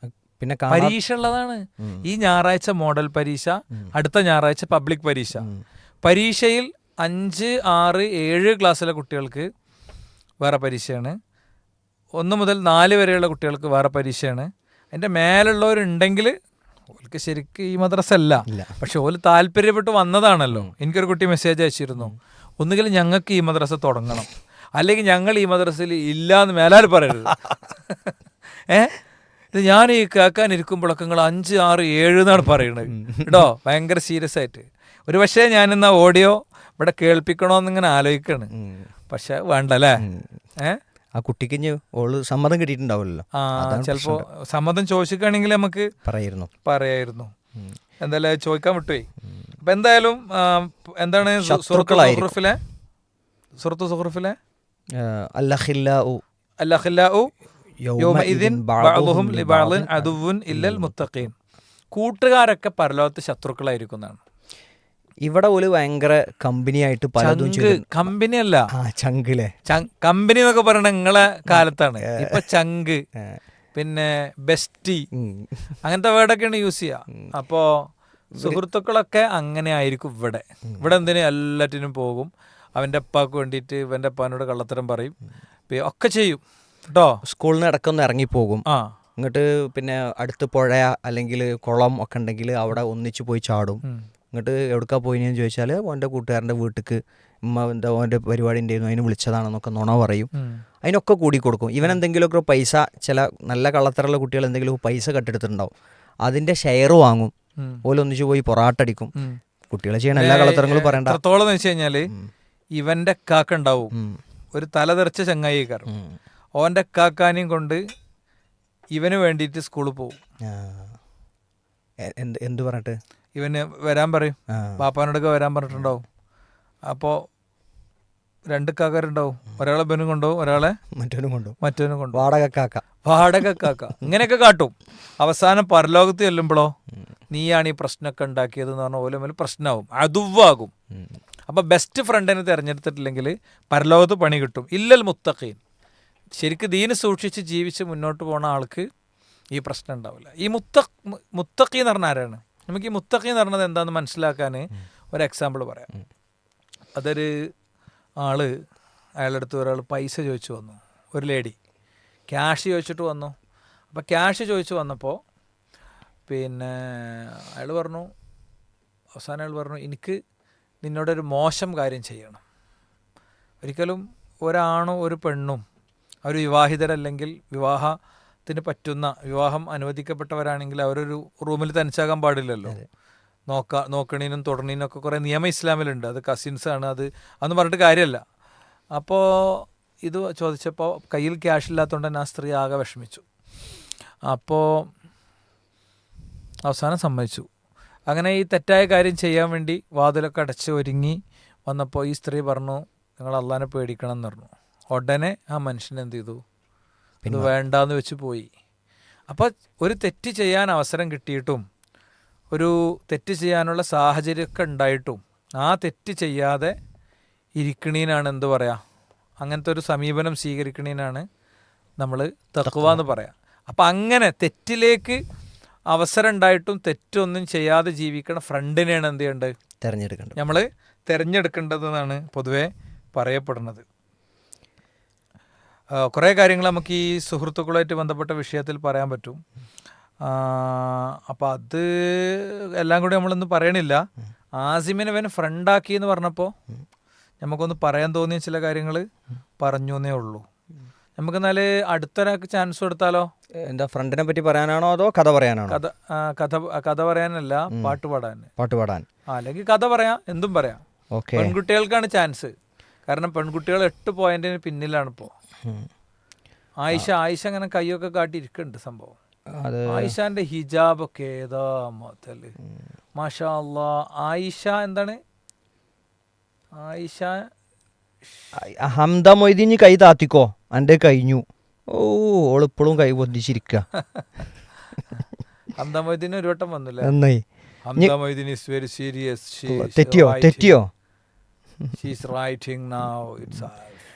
പിന്നെ പരീക്ഷ ഉള്ളതാണ്. ഈ ഞായറാഴ്ച മോഡൽ പരീക്ഷ, അടുത്ത ഞായറാഴ്ച പബ്ലിക് പരീക്ഷ. പരീക്ഷയിൽ 5, 6, 7 ക്ലാസ്സിലെ കുട്ടികൾക്ക് വേറെ പരീക്ഷയാണ്. 1 മുതൽ 4 വരെയുള്ള കുട്ടികൾക്ക് വേറെ പരീക്ഷയാണ്. അതിൻ്റെ മേലുള്ളവരുണ്ടെങ്കിൽ ഓൾക്ക് ശരിക്കും ഈ മദ്രസ അല്ല, പക്ഷെ ഓല് താല്പര്യപ്പെട്ട് വന്നതാണല്ലോ. എനിക്കൊരു കുട്ടി മെസ്സേജ് അയച്ചിരുന്നു, ഒന്നുകിൽ ഞങ്ങൾക്ക് ഈ മദ്രസ തുടങ്ങണം, അല്ലെങ്കിൽ ഞങ്ങൾ ഈ മദ്രസയിൽ ഇല്ല എന്ന് മേലാൽ പറയരുത്. ഇത് ഞാൻ ഈ കേൾക്കാനിരിക്കുമ്പോഴൊക്കെ നിങ്ങൾ 5, 6, 7 എന്നാണ് പറയുന്നത് കേട്ടോ, ഭയങ്കര സീരിയസ് ആയിട്ട്. ഒരു പക്ഷേ ഞാനിന്ന് ഓഡിയോ ഇവിടെ കേൾപ്പിക്കണോന്നിങ്ങനെ ആലോചിക്കാണ്, പക്ഷെ വേണ്ടല്ലേ. ആ കുട്ടിക്ക് ഓള് സമ്മതം കിട്ടിയിട്ടുണ്ടാവില്ലല്ലോ. ചിലപ്പോ സമ്മതം ചോദിക്കുകയാണെങ്കിൽ നമുക്ക് പറയായിരുന്നു. എന്തായാലും ചോദിക്കാൻ വിട്ടുപോയി. അപ്പൊ എന്തായാലും എന്താണ് സുഹൃത്തുഫിലെ കൂട്ടുകാരൊക്കെ പരലോകത്ത് ശത്രുക്കളായിരിക്കുന്നതാണ്. ഇവിടെ ഒരു ഭയങ്കര കമ്പനിയായിട്ട് പലതും കമ്പനിയല്ല, ചങ്കിലെ കമ്പനി എന്നൊക്കെ പറയണ നിങ്ങളെ കാലത്താണ്. ഇപ്പൊ ചങ്ക്, പിന്നെ ബെസ്റ്റി, അങ്ങനത്തെ വേർഡൊക്കെയാണ് യൂസ് ചെയ്യുക. അപ്പോ സുഹൃത്തുക്കളൊക്കെ അങ്ങനെ ആയിരിക്കും ഇവിടെ. എന്തിനും എല്ലാറ്റിനും പോകും. അവൻ്റെ അപ്പാക്ക് വേണ്ടിയിട്ട് ഇവൻ്റെ അപ്പാനോട് കള്ളത്തരം പറയും, ഒക്കെ ചെയ്യും കേട്ടോ. സ്കൂളിൽ നിന്ന് ഇടയ്ക്കൊന്ന് ഇറങ്ങിപ്പോകും. ഇങ്ങോട്ട് പിന്നെ അടുത്ത് പുഴ അല്ലെങ്കിൽ കുളം ഒക്കെ ഉണ്ടെങ്കിൽ അവിടെ ഒന്നിച്ച് പോയി ചാടും. ഇങ്ങോട്ട് എവിടേക്കാ പോയിനെന്ന് ചോദിച്ചാൽ ഓൻ്റെ കൂട്ടുകാരൻ്റെ വീട്ടിലേക്ക് എന്താ ഓൻ്റെ പരിപാടി ഉണ്ടായിരുന്നു, അതിന് വിളിച്ചതാണെന്നൊക്കെ നുണ പറയും. അതിനൊക്കെ കൂടി കൊടുക്കും. ഇവനെന്തെങ്കിലുമൊക്കെ പൈസ, ചില നല്ല കള്ളത്തരമുള്ള കുട്ടികൾ എന്തെങ്കിലും പൈസ കട്ടെടുത്തിട്ടുണ്ടാവും, അതിൻ്റെ ഷെയർ വാങ്ങും, ഓലൊന്നിച്ച് പോയി പൊറാട്ട അടിക്കും. കുട്ടികളെ ചെയ്യണ എല്ലാ കളത്തരങ്ങളും പറയണ്ട. എത്രത്തോളം വെച്ച് കഴിഞ്ഞാല് ഇവന്റെ കാക്ക ഉണ്ടാവും, ഒരു തലതെറിച്ച ചങ്ങായിക്കാരൻ, ഓന്റെ കാക്കാനെയും കൊണ്ട് ഇവന് വേണ്ടിയിട്ട് സ്കൂളിൽ പോകും. എന്ത് പറഞ്ഞിട്ട്? ഇവന് വരാൻ പറയും, പാപ്പാനോടൊക്കെ വരാൻ പറഞ്ഞിട്ടുണ്ടാവും. അപ്പോൾ 2 കാക്കാരുണ്ടാവും, ഒരാളെ ബനും കൊണ്ടുപോകും, ഒരാളെ മറ്റവനും കൊണ്ടുപോകും. വാടക കാക്ക ഇങ്ങനെയൊക്കെ കാട്ടും. അവസാനം പരലോകത്ത് ചെല്ലുമ്പോഴോ നീയാണ് ഈ പ്രശ്നമൊക്കെ ഉണ്ടാക്കിയത് എന്ന് പറഞ്ഞാൽ ഓല മേൽ പ്രശ്നമാവും, അതുവാകും. അപ്പോൾ ബെസ്റ്റ് ഫ്രണ്ടിനെ തിരഞ്ഞെടുത്തിട്ടില്ലെങ്കിൽ പരലോകത്ത് പണി കിട്ടും. ഇല്ലൽ മുത്തഖീൻ, ശരിക്കും ദീന് സൂക്ഷിച്ച് ജീവിച്ച് മുന്നോട്ട് പോണ ആൾക്ക് ഈ പ്രശ്നം ഉണ്ടാവില്ല. ഈ മുത്തഖി എന്ന് പറഞ്ഞാൽ ആരാണ്? നമുക്ക് ഈ മുത്തഖി എന്ന് പറഞ്ഞത് എന്താണെന്ന് മനസ്സിലാക്കാൻ ഒരു എക്സാമ്പിൾ പറയാം. അതൊരു ആള്, അയാളുടെ അടുത്ത് ഒരാൾ പൈസ ചോദിച്ചു വന്നു, ഒരു ലേഡി ക്യാഷ് ചോദിച്ചിട്ട് വന്നു. അപ്പോൾ ക്യാഷ് ചോദിച്ചു വന്നപ്പോൾ പിന്നെ അയാൾ പറഞ്ഞു, അവസാനം അയാൾ പറഞ്ഞു, എനിക്ക് നിന്നോടൊരു മോശം കാര്യം ചെയ്യണം. ഒരിക്കലും ഒരാണും ഒരു പെണ്ണും അവർ വിവാഹിതരല്ലെങ്കിൽ വിവാഹത്തിന് പറ്റുന്ന, വിവാഹം അനുവദിക്കപ്പെട്ടവരാണെങ്കിൽ അവരൊരു റൂമിൽ തനിച്ചാകാൻ പാടില്ലല്ലോ. നോക്കണീനും തുടരണീനും ഒക്കെ കുറേ നിയമം ഇസ്ലാമിലുണ്ട്. അത് കസിൻസാണ്, അതൊന്നും പറഞ്ഞിട്ട് കാര്യമല്ല. അപ്പോൾ ഇത് ചോദിച്ചപ്പോൾ കയ്യിൽ ക്യാഷ് ഇല്ലാത്തതുകൊണ്ട് തന്നെ ആ സ്ത്രീ ആകെ വിഷമിച്ചു. അപ്പോൾ അവസാനം സമ്മതിച്ചു. അങ്ങനെ ഈ തെറ്റായ കാര്യം ചെയ്യാൻ വേണ്ടി വാതിലൊക്കെ അടച്ച് ഒരുങ്ങി വന്നപ്പോൾ ഈ സ്ത്രീ പറഞ്ഞു, നിങ്ങൾ അള്ളാനെ പേടിക്കണം എന്ന് പറഞ്ഞു. ഉടനെ ആ മനുഷ്യൻ എന്ത് ചെയ്തു? ഇത് വേണ്ടാന്ന് വെച്ച് പോയി. അപ്പോൾ ഒരു തെറ്റ് ചെയ്യാൻ അവസരം കിട്ടിയിട്ടും ഒരു തെറ്റ് ചെയ്യാനുള്ള സാഹചര്യമൊക്കെ ഉണ്ടായിട്ടും ആ തെറ്റ് ചെയ്യാതെ ഇരിക്കണീനാണ് എന്ത് പറയുക, അങ്ങനത്തെ ഒരു സമീപനം സ്വീകരിക്കണീനാണ് നമ്മൾ തഖ്വ എന്ന് പറയാം. അപ്പം അങ്ങനെ തെറ്റിലേക്ക് അവസരം ഉണ്ടായിട്ടും തെറ്റൊന്നും ചെയ്യാതെ ജീവിക്കണ ഫ്രണ്ടിനെയാണ് എന്ത് ചെയ്യേണ്ടത്? നമ്മൾ തിരഞ്ഞെടുക്കേണ്ടതെന്നാണ് പൊതുവെ പറയപ്പെടുന്നത്. കുറേ കാര്യങ്ങൾ നമുക്ക് ഈ സുഹൃത്തുക്കളുമായിട്ട് ബന്ധപ്പെട്ട വിഷയത്തിൽ പറയാൻ പറ്റും. അപ്പം അത് എല്ലാം കൂടി നമ്മളൊന്നും പറയണില്ല. ആസിമിനെ ഇവൻ ഫ്രണ്ടാക്കി എന്ന് പറഞ്ഞപ്പോൾ നമുക്കൊന്ന് പറയാൻ തോന്നിയ ചില കാര്യങ്ങൾ പറഞ്ഞു എന്നേ ഉള്ളൂ. നമുക്ക് എന്നാല് അടുത്തൊരാൾക്ക് ചാൻസ് കൊടുത്താലോ? എന്താ, ഫ്രണ്ടിനെ പറ്റി പറയാനാണോ അതോ കഥ പറയാനാണോ? കഥ പറയാനല്ല, പാട്ട് പാടാൻ. അല്ലെങ്കിൽ കഥ പറയാം, എന്തും പറയാം. പെൺകുട്ടികൾക്കാണ് ചാൻസ്. കാരണം പെൺകുട്ടികൾ 8 പോയിന്റിന് പിന്നിലാണ് ഇപ്പോൾ. ആയിഷ അങ്ങനെ കയ്യൊക്കെ കാട്ടിയിരിക്കുന്നുണ്ട് സംഭവം. ആയിഷാന്റെ ഹിജാബൊക്കെ ഏതാ മുതല്, മാഷാ അല്ലാ. ആയിഷ എന്താണ്, ആയിഷ ഹംദ മൊയ്തീന് കൈ താത്തിക്കോ, എൻ്റെ കഴിഞ്ഞു. ഓളിപ്പോഴും കൈ പൊന്തിച്ചിരിക്കുക. ഹംദ മൊയ്തീൻ ഒരു വട്ടം വന്നില്ലേ? നന്നായി. ഹംദ Moideen is very serious. തെറ്റിയോ? She is writing now.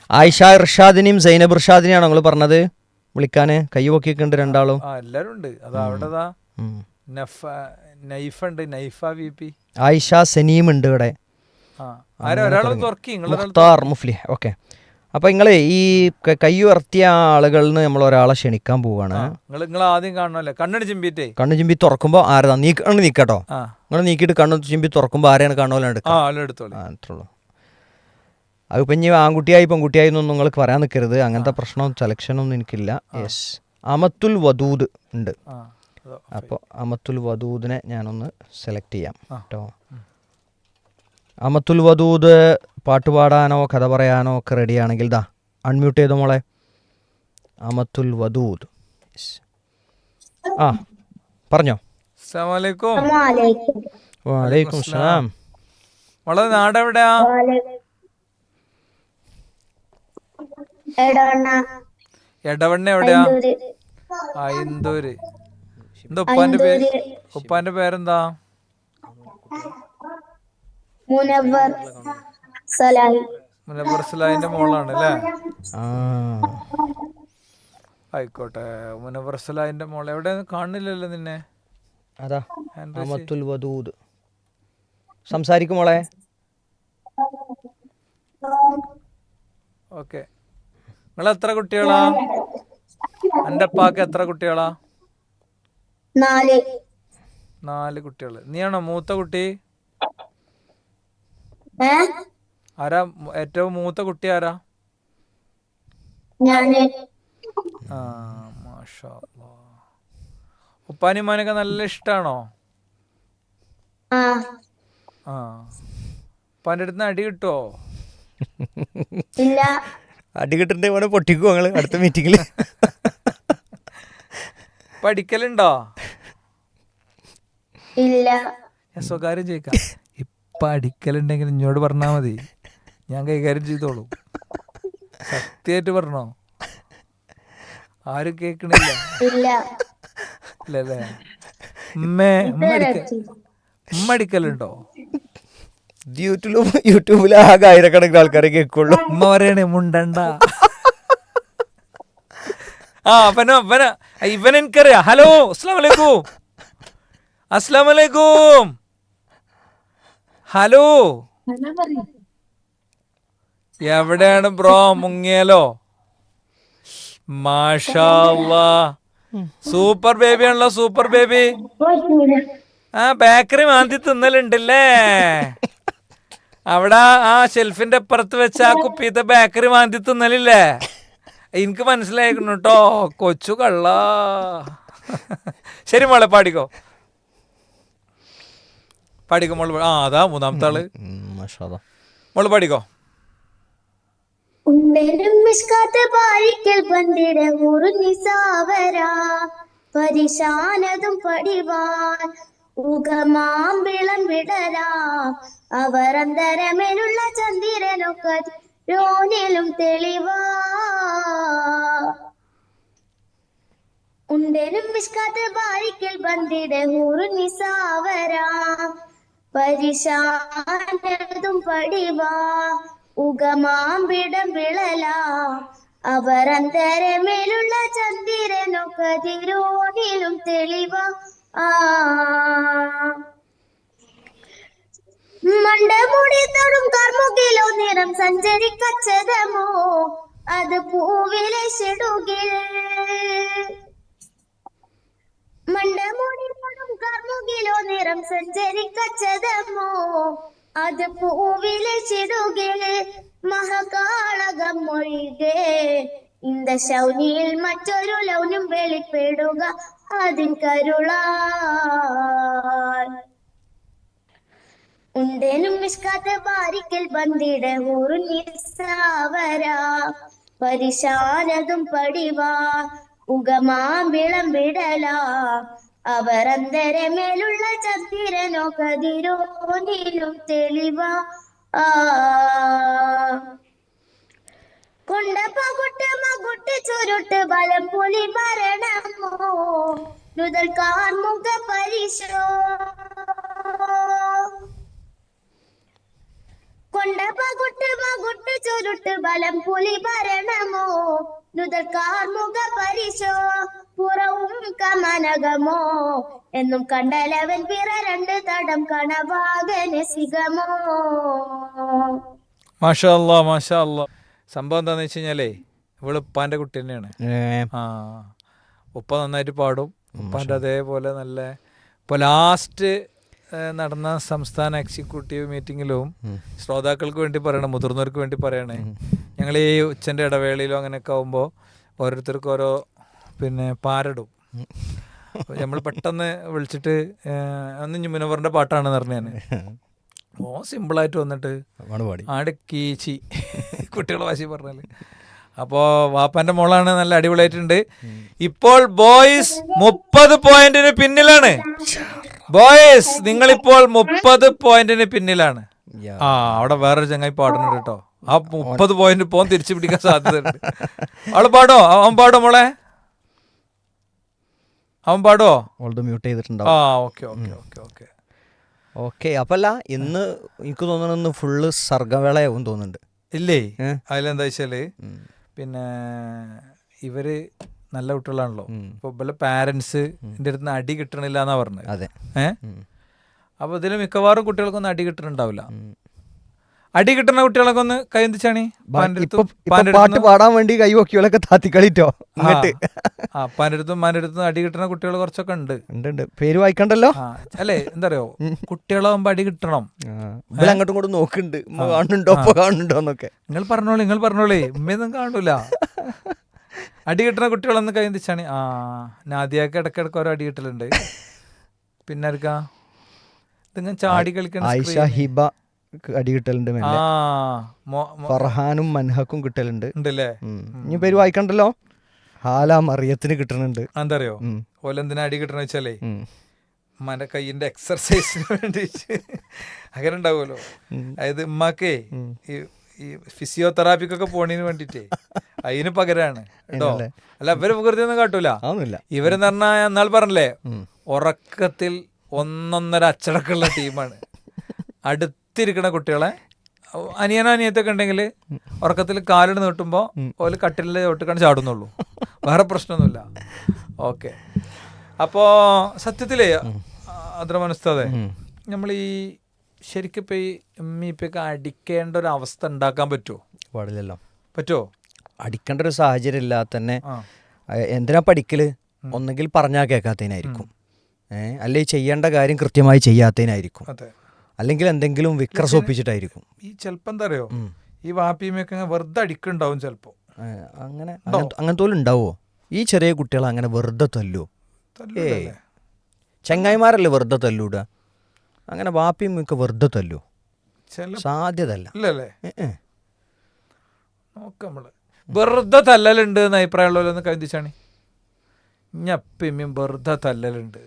Ayisha ഇർഷാദിനെയും Zainab ഇർഷാദിനെയാണോ നിങ്ങൾ പറഞ്ഞത് വിളിക്കാന്? കൈ പൊക്കിയൊക്കെ ഉണ്ട് രണ്ടാളും. എല്ലാരും ഉണ്ട്. അത് അവിടെ നൈഫ VP, ആയിഷ സനീം ഉണ്ട് ഇവിടെ, മുഖ്താർ മുഫ്ലിഹ്. ഓക്കെ, അപ്പൊ നിങ്ങള് ഈ കൈ ഉയർത്തിയ ആളുകളിൽ നമ്മൾ ഒരാളെ ക്ഷണിക്കാൻ പോവാണ്. നിങ്ങൾ ആദ്യം കാണണല്ലേ, കണ്ണ് ചിമ്പി തുറക്കുമ്പോ ആരതാ നീക്കട്ടോ. നിങ്ങൾ നീക്കിയിട്ട് കണ്ണ് ചിമ്പി തുറക്കുമ്പോ ആരെയാണ് കാണുമല്ലോ. അതിപ്പോ ഇനി ആൺകുട്ടിയായി പെൺകുട്ടിയായി എന്നൊന്നും നിങ്ങൾക്ക് പറയാൻ നിൽക്കരുത്. അങ്ങനത്തെ പ്രശ്നവും സെലക്ഷനൊന്നും എനിക്കില്ല. യെസ്, അമത്തുൽ വദൂദ് ഉണ്ട്. അപ്പോൾ അമത്തുൽ വദൂദിനെ ഞാനൊന്ന് സെലക്ട് ചെയ്യാം കേട്ടോ. അമത്തുൽ വദൂദ് പാട്ട് പാടാനോ കഥ പറയാനോ ഒക്കെ റെഡിയാണെങ്കിൽ ദാ അൺമ്യൂട്ട് ചെയ്തോ മോളെ. അമത്തുൽ വദൂദ്. പറഞ്ഞോ. വലൈക്കും സലാം. മോളെ നാടെവിടെയാ? എടവണ്ണ എവിടെയാ? ഇന്ദൂര്. എന്താ ഉപ്പാന്റെ പേരെന്താ? മുനവ്വർ സലാഹിന്റെ മോളാണ് അല്ലേ? ആയിക്കോട്ടെ, മുനവ്വർ സലാഹിന്റെ മോൾ. എവിടെ കാണുന്നില്ലല്ലോ നിന്നെ? അതാ അമത്തുൽ വദൂദ്. സംസാരിക്കും മോളെ. ഓക്കെ, നിങ്ങൾ എത്ര കുട്ടികളാ? എന്റെ അപ്പാക്ക് എത്ര കുട്ടികളാ? 4 കുട്ടികള്. നീയാണോ മൂത്ത കുട്ടി? ആരാ ഏറ്റവും മൂത്ത കുട്ടി? ആരാ? മാഷാ അല്ലാഹ്. ഉപ്പാനും ഉമ്മാനൊക്കെ നല്ല ഇഷ്ടാണോ? ആ ആ. ഉപ്പാന്റെ അടുത്ത് അടി കിട്ടോ? ഇല്ല അടി കിട്ടണ്ടേ മോനെ പൊട്ടിക്കും ഞങ്ങള് അടുത്ത മീറ്റിങ്ങിൽ. പഠിക്കലുണ്ടോ? ഇല്ല ഞാൻ സ്വകാര്യം ചോദിക്കാം. ഇപ്പൊ അടിക്കലുണ്ടെങ്കിൽ ഇഞ്ഞോട് പറഞ്ഞാ മതി, ഞാൻ കൈകാര്യം ചെയ്തോളൂ. സത്യമായിട്ട് പറഞ്ഞോ? ആരും കേക്കണില്ല. ഇല്ല ഇല്ലല്ലേ? ഉമ്മ അടിക്കലുണ്ടോ? യൂട്യൂബിൽ ആകെ ആയിരക്കണക്കിന് ആൾക്കാരെ കേൾക്കുള്ളൂ. ഉമ്മ പറയണേ മുണ്ടണ്ട. ആ ഇവനെനിക്കറിയാം. ഹലോ, അസ്സലാമലൈക്കും. അസ്സലാമലൈക്കും. ഹലോ, എവിടെയാണ് ബ്രോ? മുങ്ങിയാലോ? മാഷാ അല്ലാഹ്, സൂപ്പർ ബേബി ആണല്ലോ, സൂപ്പർ ബേബി. ആ ബേക്കറി മാന്തി തിന്നലുണ്ടല്ലേ? അവിടെ ആ ഷെൽഫിന്റെ അപ്പുറത്ത് വെച്ച ആ കുപ്പിയത്തെ ബേക്കറി മാന്തി തിന്നലില്ലേ? എനിക്ക് മനസ്സിലായിരുന്നു കേട്ടോ, കൊച്ചു കള്ള. ശരി മോളെ, പാടിക്കോ മോള്. ആ അതാ മൂന്നാമത്തെ ആള്. മോള് പാടിക്കോ. ഉണ്ടേലും മിഷ്കാത്ത് പാഴിക്കൽ പന്തിടെ മുറിഞ്ഞി സാവരാ പരിശാനതും പടിവാൻ ഉഗമാമ്പിളം വിടരാം അവരന്തരമേലുള്ള ചന്ദ്രനൊക്കെ രോനിലും തെളിവാ. ഉണ്ടേലും മിഷ്കാത്ത് പാഴിക്കൽ പന്തിടെ മുറിഞ്ഞി സാവരാ പരിശാനതും പടിവാ ഉഗമാമ്പിടം വിളലാ അവരന്തരമേലുള്ള ചന്ദ്രനൊക്കെ തിരോനിലും തെളിവ. മണ്ടമുടി തൊടും കർമുകിലോ നിറം സഞ്ചരിക്കച്ചതമോ അത് പൂവിലെ ചെടുകിൽ. മണ്ടമുടി തൊടും കർമുകിലോ നിറം സഞ്ചരിക്കച്ചതമോ അത് പൂവിലെ ചെടുകില് മഹകാളകം മൊഴികെ ഇന്ത ശൗനിയിൽ മറ്റൊരു ലൗനും വെളിപ്പെടുക അതിൻ കരുളാൽ. ഉണ്ടേനും മിഷ്കാത്ത് ബാരിക്കൽ ബന്ദിട ഊറുന്നിസാവരാ പരിശാനതും പടിവാ ഉഗമാമ്പിളം വിടലാ അവരന്തരമേലുള്ള ചന്ദ്രനോ കതിരോനിലും തെളിവ. കൊണ്ടപ്പകുട്ട് മകുട്ട് ചുരുട്ട് ബലം പുലി ഭരണമോ നുതൽ കാർമുഖ പരിശോ. കൊണ്ടപ്പകുട്ട് മകുട്ട് ചുരുട്ട് ബലം പുലി ഭരണമോ നുതൽ കാർമുഖ പരിശോ പുറവും കമനകമോ എന്നും കണ്ടലവൻ പിറ രണ്ട് തടം കണവാകന സിഗമോ. മാഷാ അല്ലാ, മാഷാ അല്ലാ. സംഭവം എന്താന്ന് വെച്ച് കഴിഞ്ഞാലേ, ഇവള് ഉപ്പാന്റെ കുട്ടി തന്നെയാണ്. ആ ഉപ്പ നന്നായിട്ട് പാടും. ഉപ്പാന്റെ അതേപോലെ നല്ല. ഇപ്പൊ ലാസ്റ്റ് നടന്ന സംസ്ഥാന എക്സിക്യൂട്ടീവ് മീറ്റിങ്ങിലും ശ്രോതാക്കൾക്ക് വേണ്ടി പറയണേ, മുതിർന്നവർക്ക് വേണ്ടി പറയണേ, ഞങ്ങൾ ഈ ഉച്ചൻ്റെ ഇടവേളയിലും അങ്ങനെയൊക്കെ ആകുമ്പോൾ ഓരോരുത്തർക്കും ഓരോ പാരടും. നമ്മൾ പെട്ടെന്ന് വിളിച്ചിട്ട് അന്ന് മുനവറിന്റെ പാട്ടാണെന്ന് പറഞ്ഞു ഞാൻ. സിമ്പിളായിട്ട് വന്നിട്ട് ആട് കീച്ചി കുട്ടികളെ വാശി പറഞ്ഞാല്. അപ്പോൾ വാപ്പാന്റെ മോളാണ്, നല്ല അടിപൊളിയായിട്ടുണ്ട്. ഇപ്പോൾ ബോയ്സ് 30 പോയിന്റിന് പിന്നിലാണ്. ബോയ്സ് നിങ്ങളിപ്പോൾ 30 പോയിന്റിന് പിന്നിലാണ്. ആ അവിടെ വേറൊരു ചങ്ങായി പാടുന്നുണ്ട് കേട്ടോ. ആ 30 പോയിന്റ് പോകാൻ തിരിച്ചു പിടിക്കാൻ സാധ്യതയുണ്ട്. അവള് പാടോ? അവൻ പാടോ മോളെ? അവൻ പാടോ? മ്യൂട്ട് ചെയ്തിട്ടുണ്ടോ? ആ okay okay okay okay okay. അപ്പല്ല ഇന്ന് എനിക്ക് തോന്നുന്നു ഫുള്ള് സർഗവേളയാവും തോന്നുന്നുണ്ട്. ഇല്ലേ? അതിലെന്താ വെച്ചാല് ഇവര് നല്ല കുട്ടികളാണല്ലോ. ഇപ്പൊ ഇവരുടെ പാരന്റ്സ് ഇതിന്റെ അടുത്ത് അടി കിട്ടണില്ല എന്നാ പറഞ്ഞത്. അപ്പൊ ഇതില് മിക്കവാറും കുട്ടികൾക്കൊന്നും അടി കിട്ടണുണ്ടാവില്ല. അടി കിട്ടുന്ന കുട്ടികളൊക്കെ ഒന്ന് കൈന്തിച്ചാണി. പാട്ട് പാടാൻ വേണ്ടി കൈ പൊക്കിയോളൊക്കെ താത്തിക്കളിട്ടോ. അപ്പാന്റെ അടുത്തും ഉമ്മാന്റെ അടുത്തും അടി കിട്ടുന്ന കുട്ടികൾ കുറച്ചൊക്കെ ഉണ്ട്. പേര് വായിക്കണ്ടല്ലോ അല്ലേ? എന്താ അറിയോ, കുട്ടികളാകുമ്പോ അടി കിട്ടണം. അങ്ങോട്ടും ഇങ്ങോട്ടും നോക്കുന്നുണ്ട്, കാണുന്നുണ്ടോ കാണുന്നുണ്ടോ എന്നൊക്കെ. നിങ്ങൾ പറഞ്ഞോളേ ഉമ്മയൊന്നും കാണൂല. അടി കിട്ടുന്ന കുട്ടികളൊന്ന് കൈന്തിച്ചാണ്. നാദിയാക്ക് ഇടയ്ക്കിടയ്ക്ക് ഓരോ അടി കിട്ടലുണ്ട്. പിന്നെ ആർക്കാ ഇതിങ്ങനെ ചാടി കളിക്കണ ആയിഷ ഹിബ അടി കിട്ടലുണ്ട്. ഫർഹാനും മൻഹക്കും കിട്ടലുണ്ട് ഉണ്ടല്ലേ. ഇനി പേര് വായിക്കണ്ടല്ലോ. ഹാല മറിയത്തിന് കിട്ടുന്നുണ്ട്. എന്താ അറിയോ ഓലെന്തിനാ അടി കിട്ടണ വെച്ചാലേ ഉമ്മാന്റെ കയ്യിന്റെ എക്സർസൈസിന് വേണ്ടിട്ട് അങ്ങനെ ഉണ്ടാവുമല്ലോ. അതായത് ഉമ്മാക്കേ ഈ ഫിസിയോതെറാപ്പിക്കൊക്കെ പോണതിന് വേണ്ടിട്ടേ അതിന് പകരാണ് കേട്ടോ. അല്ല ഇവര് വികൃതി ഒന്നും കാട്ടൂല. ഇവരെന്ന് പറഞ്ഞാ എന്നാൾ പറഞ്ഞില്ലേ ഉറക്കത്തിൽ 1.5 അച്ചടക്കമുള്ള ടീമാണ്. അടുത്തിരിക്കണ കുട്ടികളെ അനിയനോ അനിയത്തൊക്കെ ഉണ്ടെങ്കിൽ ഉറക്കത്തിൽ കാലിട് നീട്ടുമ്പോൾ ഓല് കട്ടിലിൻ്റെ ചോട്ടിക്കാണ് ചാടുന്നുള്ളൂ, വേറെ പ്രശ്നമൊന്നുമില്ല. ഓക്കെ. അപ്പോൾ സത്യത്തിലേ അത്ര മനസ്സാതെ നമ്മൾ ഈ ശരിക്കും ഇപ്പം ഈ ഇപ്പൊക്കെ അടിക്കേണ്ട ഒരു അവസ്ഥ ഉണ്ടാക്കാൻ പറ്റുമോ? പാടില്ലല്ലോ. പറ്റുമോ? അടിക്കേണ്ട ഒരു സാഹചര്യം ഇല്ലാതെ തന്നെ എന്തിനാ പഠിക്കല്? ഒന്നെങ്കിൽ പറഞ്ഞാൽ കേൾക്കാത്തതിനായിരിക്കും, അല്ലെ ചെയ്യേണ്ട കാര്യം കൃത്യമായി ചെയ്യാത്തതിനായിരിക്കും, അല്ലെങ്കിൽ എന്തെങ്കിലും വിക്രസൊപ്പിച്ചിട്ടായിരിക്കും. ഈ ചിലപ്പോൾ എന്താ അറിയോ ഈ വാപ്പിയമ്മയൊക്കെ വെറുതെ അടിക്കുന്നുണ്ടാവും ചിലപ്പോൾ. അങ്ങനത്തെ പോലും ഉണ്ടാവുമോ? ഈ ചെറിയ കുട്ടികൾ അങ്ങനെ വെറുതെ തല്ലുവോ? ചങ്ങായിമാരല്ലേ വെറുതെ തല്ലൂടുക? അങ്ങനെ വാപ്പിയമ്മയൊക്കെ വെറുതെ തല്ലുവോ? സാധ്യതല്ല. നോക്ക നമ്മള് വെറുതെ തല്ലലുണ്ട് എന്ന് അഭിപ്രായമുള്ളവരൊന്ന് കരുതിച്ചാണ്. ഞപ്പിമ്മയും വെറുതെ തല്ലലുണ്ട്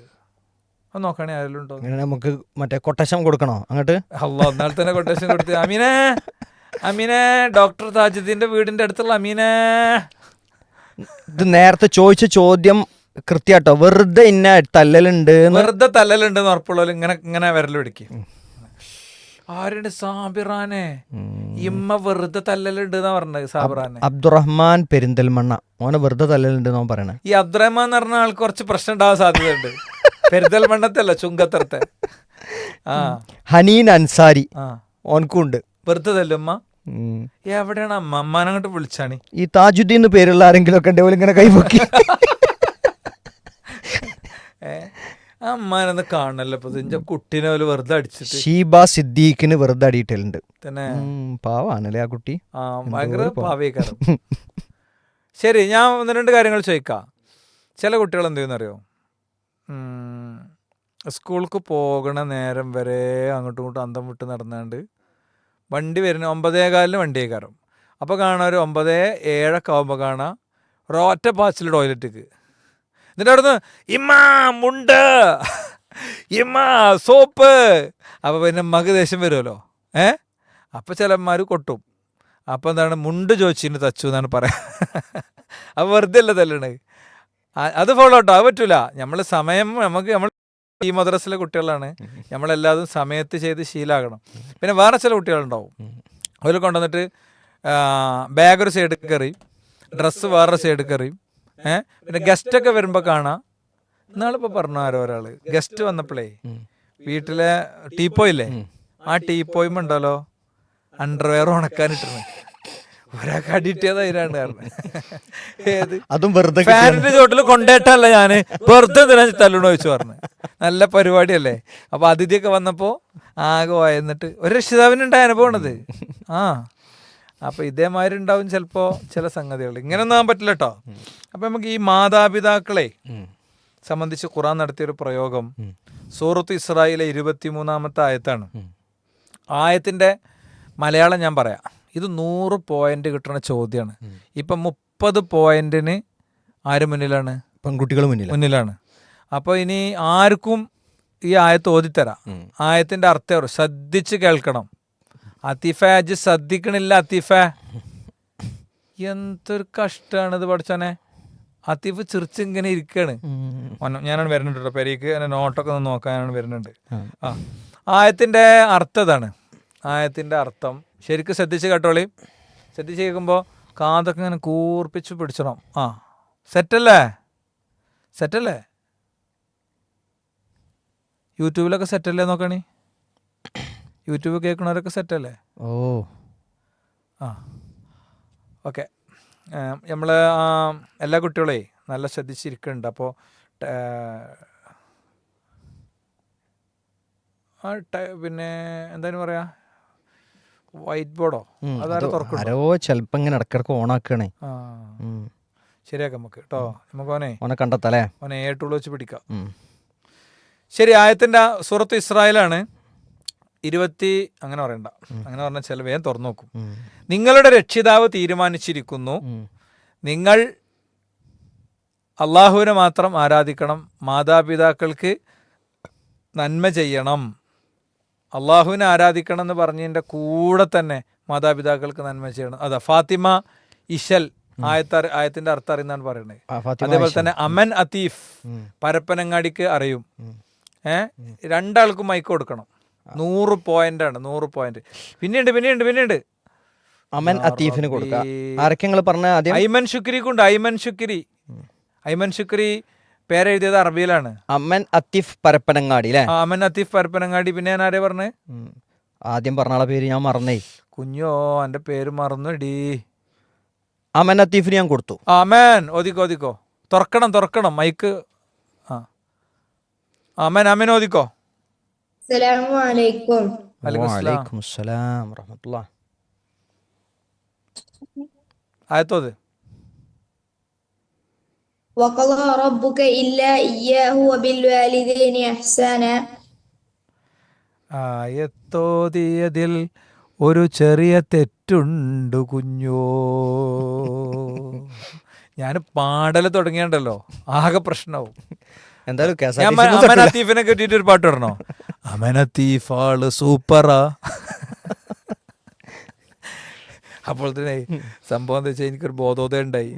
അത് നോക്കണേ ആരെങ്കിലും ഉണ്ടോ? നമുക്ക് മറ്റേ കൊട്ടേഷൻ കൊടുക്കണോ അങ്ങോട്ട്? അല്ലോ എന്നാൽ തന്നെ കൊട്ടേഷൻ കൊടുത്ത് അമീനെ ഡോക്ടർ താജുദ്ദീന്റെ വീടിന്റെ അടുത്തുള്ള അമീനെ. ഇത് നേരത്തെ ചോദിച്ച ചോദ്യം കൃത്യാട്ടോ. വെറുതെ ഇന്ന തല്ലലുണ്ട്, വെറുതെ തല്ലലുണ്ട് എന്ന് ഉറപ്പുള്ളവർ ഇങ്ങനെ ഇങ്ങനെ വിരൽ പിടിക്കും. ആരുടെ? സാബിറാനെ. ഇമ്മ വെറുതെ തല്ലലുണ്ട് എന്നാ പറഞ്ഞത്. സാബിറാനെ അബ്ദുറഹ്മാൻ പെരിന്തൽമണ്ണ ഓനെ വെറുതെ തല്ലലുണ്ട് എന്നാ പറയണേ. ഈ അബ്ദുറഹ്മാൻ എന്ന് പറഞ്ഞ ആൾക്ക് കുറച്ച് പ്രശ്നം ഉണ്ടാവാൻ സാധ്യതയുണ്ട്. പെരിന്തൽമണ്ണത്തല്ല, ചുങ്കത്തറത്തെ. ഹനീൻ അൻസാരി ഓൻക്കുണ്ട് വെറുതെ തല്ലുമ്മ. എവിടെയാണ് അമ്മ? അമ്മാനങ്ങോട്ട് വിളിച്ചാണ്. ഈ താജുദ്ദീൻ പേരുള്ള ആരെങ്കിലും ഒക്കെ ഉണ്ടെങ്കിൽ ഇങ്ങനെ കൈപൊക്കി അമ്മാനൊന്ന് കാണല്ലോ. ഇപ്പൊ ഇന്റെ കുട്ടീനെ പോലെ വെറുതെ അടിച്ചിട്ട്. ഷീബ സിദ്ദീഖിന് വെറുതെ അടിയിട്ടുണ്ട്. തന്നെ പാവാണല്ലേ ആ കുട്ടി? ഭയങ്കര പാവീക്കാരം. ശരി, ഞാൻ 1-2 കാര്യങ്ങൾ ചോദിക്കാം. ചില കുട്ടികൾ എന്ത് ചെയ്യുന്നറിയോ, സ്കൂൾക്ക് പോകണ നേരം വരെ അങ്ങോട്ടും ഇങ്ങോട്ടും അന്തം വിട്ട് നടന്നാണ്ട് വണ്ടി വരുന്ന 9:15 വണ്ടിയെ കയറും. അപ്പോൾ കാണാൻ ഒരു 9:07 ആകുമ്പോൾ കാണാം ഒരൊറ്റ പാച്ചിൽ ടോയ്ലറ്റിക്ക്. എന്നിട്ട് അവിടുന്ന് ഇമ്മാ മുണ്ട്, ഇമ്മാ സോപ്പ്. അപ്പോൾ പിന്നെ മക് ദേഷ്യം വരുമല്ലോ. അപ്പോൾ ചിലന്മാർ കൊട്ടും. അപ്പോൾ എന്താണ് മുണ്ട് ചോദിച്ചിന് തച്ചു എന്നാണ് പറയാം. അപ്പോൾ വെറുതെ അല്ല തല്ലണേ. അത് ഫോളോ കേട്ടോ, അത് പറ്റൂല. നമ്മൾ സമയം നമ്മൾ ഈ മദ്രസിലെ കുട്ടികളാണ്, നമ്മളെല്ലാതും സമയത്ത് ചെയ്ത് ശീലാകണം. പിന്നെ വേറെ ചില കുട്ടികളുണ്ടാവും, അവർ കൊണ്ടുവന്നിട്ട് ബാഗ് ഒരു സൈഡ് കയറിയും ഡ്രസ്സ് വേറെ സൈഡ് കയറിയും. പിന്നെ ഗസ്റ്റൊക്കെ വരുമ്പോൾ കാണാം. ഇന്നാളിപ്പോൾ പറഞ്ഞു ഒരാൾ ഗസ്റ്റ് വന്നപ്പോഴേ വീട്ടിലെ ടീപ്പോയില്ലേ, ആ ടീപ്പോയുമ്പോ ഉണ്ടല്ലോ അണ്ടർവെയർ ഉണക്കാനിട്ടിരുന്നു. ഒരാൾക്ക് അടിയിട്ടിയത് അതിനാണ് കാരണം. ഏത് അതും വെറുതെ ഫാനിന്റെ ചോട്ടിൽ കൊണ്ടേട്ടല്ല ഞാന് വെറുതെ എന്തിനാ തല്ലണോ ചോദിച്ചു പറഞ്ഞു. നല്ല പരിപാടിയല്ലേ. അപ്പൊ അതിഥിയൊക്കെ വന്നപ്പോ ആകെ വായന്നിട്ട് ഒരു രക്ഷിതാവിനുണ്ടായ അനുഭവമാണത്. അപ്പൊ ഇതേമാതിരി ഉണ്ടാവും ചിലപ്പോ ചില സംഗതികൾ. ഇങ്ങനെയൊന്നും ആകാൻ പറ്റില്ല കേട്ടോ. അപ്പൊ നമുക്ക് ഈ മാതാപിതാക്കളെ സംബന്ധിച്ച് ഖുർആൻ നടത്തിയൊരു പ്രയോഗം സൂറത്ത് ഇസ്രായിലെ 23-ാമത്തെ ആയത്താണ്. ആയത്തിന്റെ മലയാളം ഞാൻ പറയാം. ഇത് 100 പോയിന്റ് കിട്ടുന്ന ചോദ്യമാണ്. ഇപ്പം 30 പോയിന്റിന് ആര് മുന്നിലാണ്? പെൺകുട്ടികൾ മുന്നിലാണ്. അപ്പോൾ ഇനി ആർക്കും ഈ ആയത്ത് ഓതിത്തരാം. ആയത്തിന്റെ അർത്ഥം ശ്രദ്ധിച്ച് കേൾക്കണം. അത്തിഫ അജ് ശ്രദ്ധിക്കണില്ല. അത്തിഫ എന്തൊരു കഷ്ടാണിത് പഠിച്ചോനെ. അത്തിഫ് ചിരിച്ചിങ്ങനെ ഇരിക്കാണ്. ഞാനാണ് വരുന്നുണ്ട് കേട്ടോ പെരേക്ക്. എന്നെ നോട്ടൊക്കെ ഒന്ന് നോക്കാനാണ് വരുന്നുണ്ട്. ആയത്തിന്റെ അർത്ഥം ഇതാണ്. ആയത്തിന്റെ അർത്ഥം ശരിക്കും ശ്രദ്ധിച്ച് കേട്ടോളി. ശ്രദ്ധിച്ച് കേൾക്കുമ്പോൾ കാതൊക്കെ ഇങ്ങനെ കൂർപ്പിച്ച് പിടിച്ചിടണം. സെറ്റല്ലേ? സെറ്റല്ലേ? യൂട്യൂബിലൊക്കെ സെറ്റല്ലേ നോക്കണി? യൂട്യൂബ് കേൾക്കണവരൊക്കെ സെറ്റല്ലേ? ഓക്കെ. നമ്മൾ എല്ലാ കുട്ടികളെ നല്ല ശ്രദ്ധിച്ചിരിക്കുന്നുണ്ട്. അപ്പോൾ പിന്നെ എന്തായാലും പറയാ വൈറ്റ് ബോർഡോ അതാരോ തുറക്കണോ? ചിലപ്പോ ഇങ്ങനെ ഇടക്കിടക്ക് ഓണാക്കണേ. ശരിയാക്കാം നമുക്ക് കേട്ടോ. നമുക്ക് ഓനെ കണ്ടെത്തല്ലേ? ഓനെ ഏട്ടുള്ള വെച്ച് പിടിക്കാം. ശരി, ആയത്തിൻ്റെ സൂറത്ത് ഇസ്രായേലാണ്. 20 അങ്ങനെ പറയണ്ട, അങ്ങനെ പറഞ്ഞാൽ ചില വേഗം തുറന്നു നോക്കും. നിങ്ങളുടെ രക്ഷിതാവ് തീരുമാനിച്ചിരിക്കുന്നു, നിങ്ങൾ അള്ളാഹുവിനെ മാത്രം ആരാധിക്കണം, മാതാപിതാക്കൾക്ക് നന്മ ചെയ്യണം. അള്ളാഹുവിനെ ആരാധിക്കണം എന്ന് പറഞ്ഞതിൻ്റെ കൂടെ തന്നെ മാതാപിതാക്കൾക്ക് നന്മ ചെയ്യണം. അതാ ഫാത്തിമ ഇശൽ ആയത്തിന്റെ അർത്ഥം അറിയുന്നതാണ് പറയുന്നത്. അതേപോലെ തന്നെ അമൻ അത്തീഫ് പരപ്പനങ്ങാടിക്ക് അറിയും. 2 ആൾക്കും മൈക്ക് കൊടുക്കണം. 100 പോയിന്റാണ്, 100 പോയിന്റ്. പിന്നെയുണ്ട് അമൻ അത്തീഫിന് കൊടുക്കാം. ആരൊക്കെ നിങ്ങൾ പറഞ്ഞ ആദ്യം? ഐമൻ ശുക്രിക്കുണ്ട്. ഐമൻ ശുക്രി പേരെഴുതിയത് അറബിയിലാണ്. അമൻ അത്തീഫ് പരപ്പനങ്ങാടി അല്ലേ? അമൻ അത്തീഫ് പരപ്പനങ്ങാടി. പിന്നെ ഞാൻ ആരെ പറഞ്ഞേ? ആദ്യം പറഞ്ഞ ആളെ പേര് ഞാൻ മറന്നേ. കുഞ്ഞോ, എന്റെ പേര് മറന്നുടി. അമൻ അത്തീഫിന് ഞാൻ കൊടുത്തു. അമൻ ഓദിക്കോ. തുറക്കണം മൈക്ക്. അമൻ ഓദിക്കോ. അസ്സലാമു അലൈക്കും. വഅലൈക്കും അസ്സലാം വറഹ്മത്തുള്ളാഹി. ആയത്തോത്. വഖളാ റബ്ബുക ഇല്ലാ ഇയ്യാഹു വബിൽവാലിദൈനി ഇഹ്സാനാ. ആയത്തോതിയതിൽ ഒരു ചെറിയ തെറ്റുണ്ട് കുഞ്ഞോ. ഞാൻ പാടല് തുടങ്ങിയണ്ടല്ലോ, ആകെ പ്രശ്നമാവും. എന്തായാലും അമൻ അത്തീഫിനെ കിട്ടിയിട്ട് ഒരു പാട്ട് ഇടണോ? അമൻ അത്തീഫ് ആള് സൂപ്പറാ. അപ്പോൾ തന്നെ സംഭവം എന്താ വെച്ചാൽ എനിക്കൊരു ബോധോദയം ഉണ്ടായി.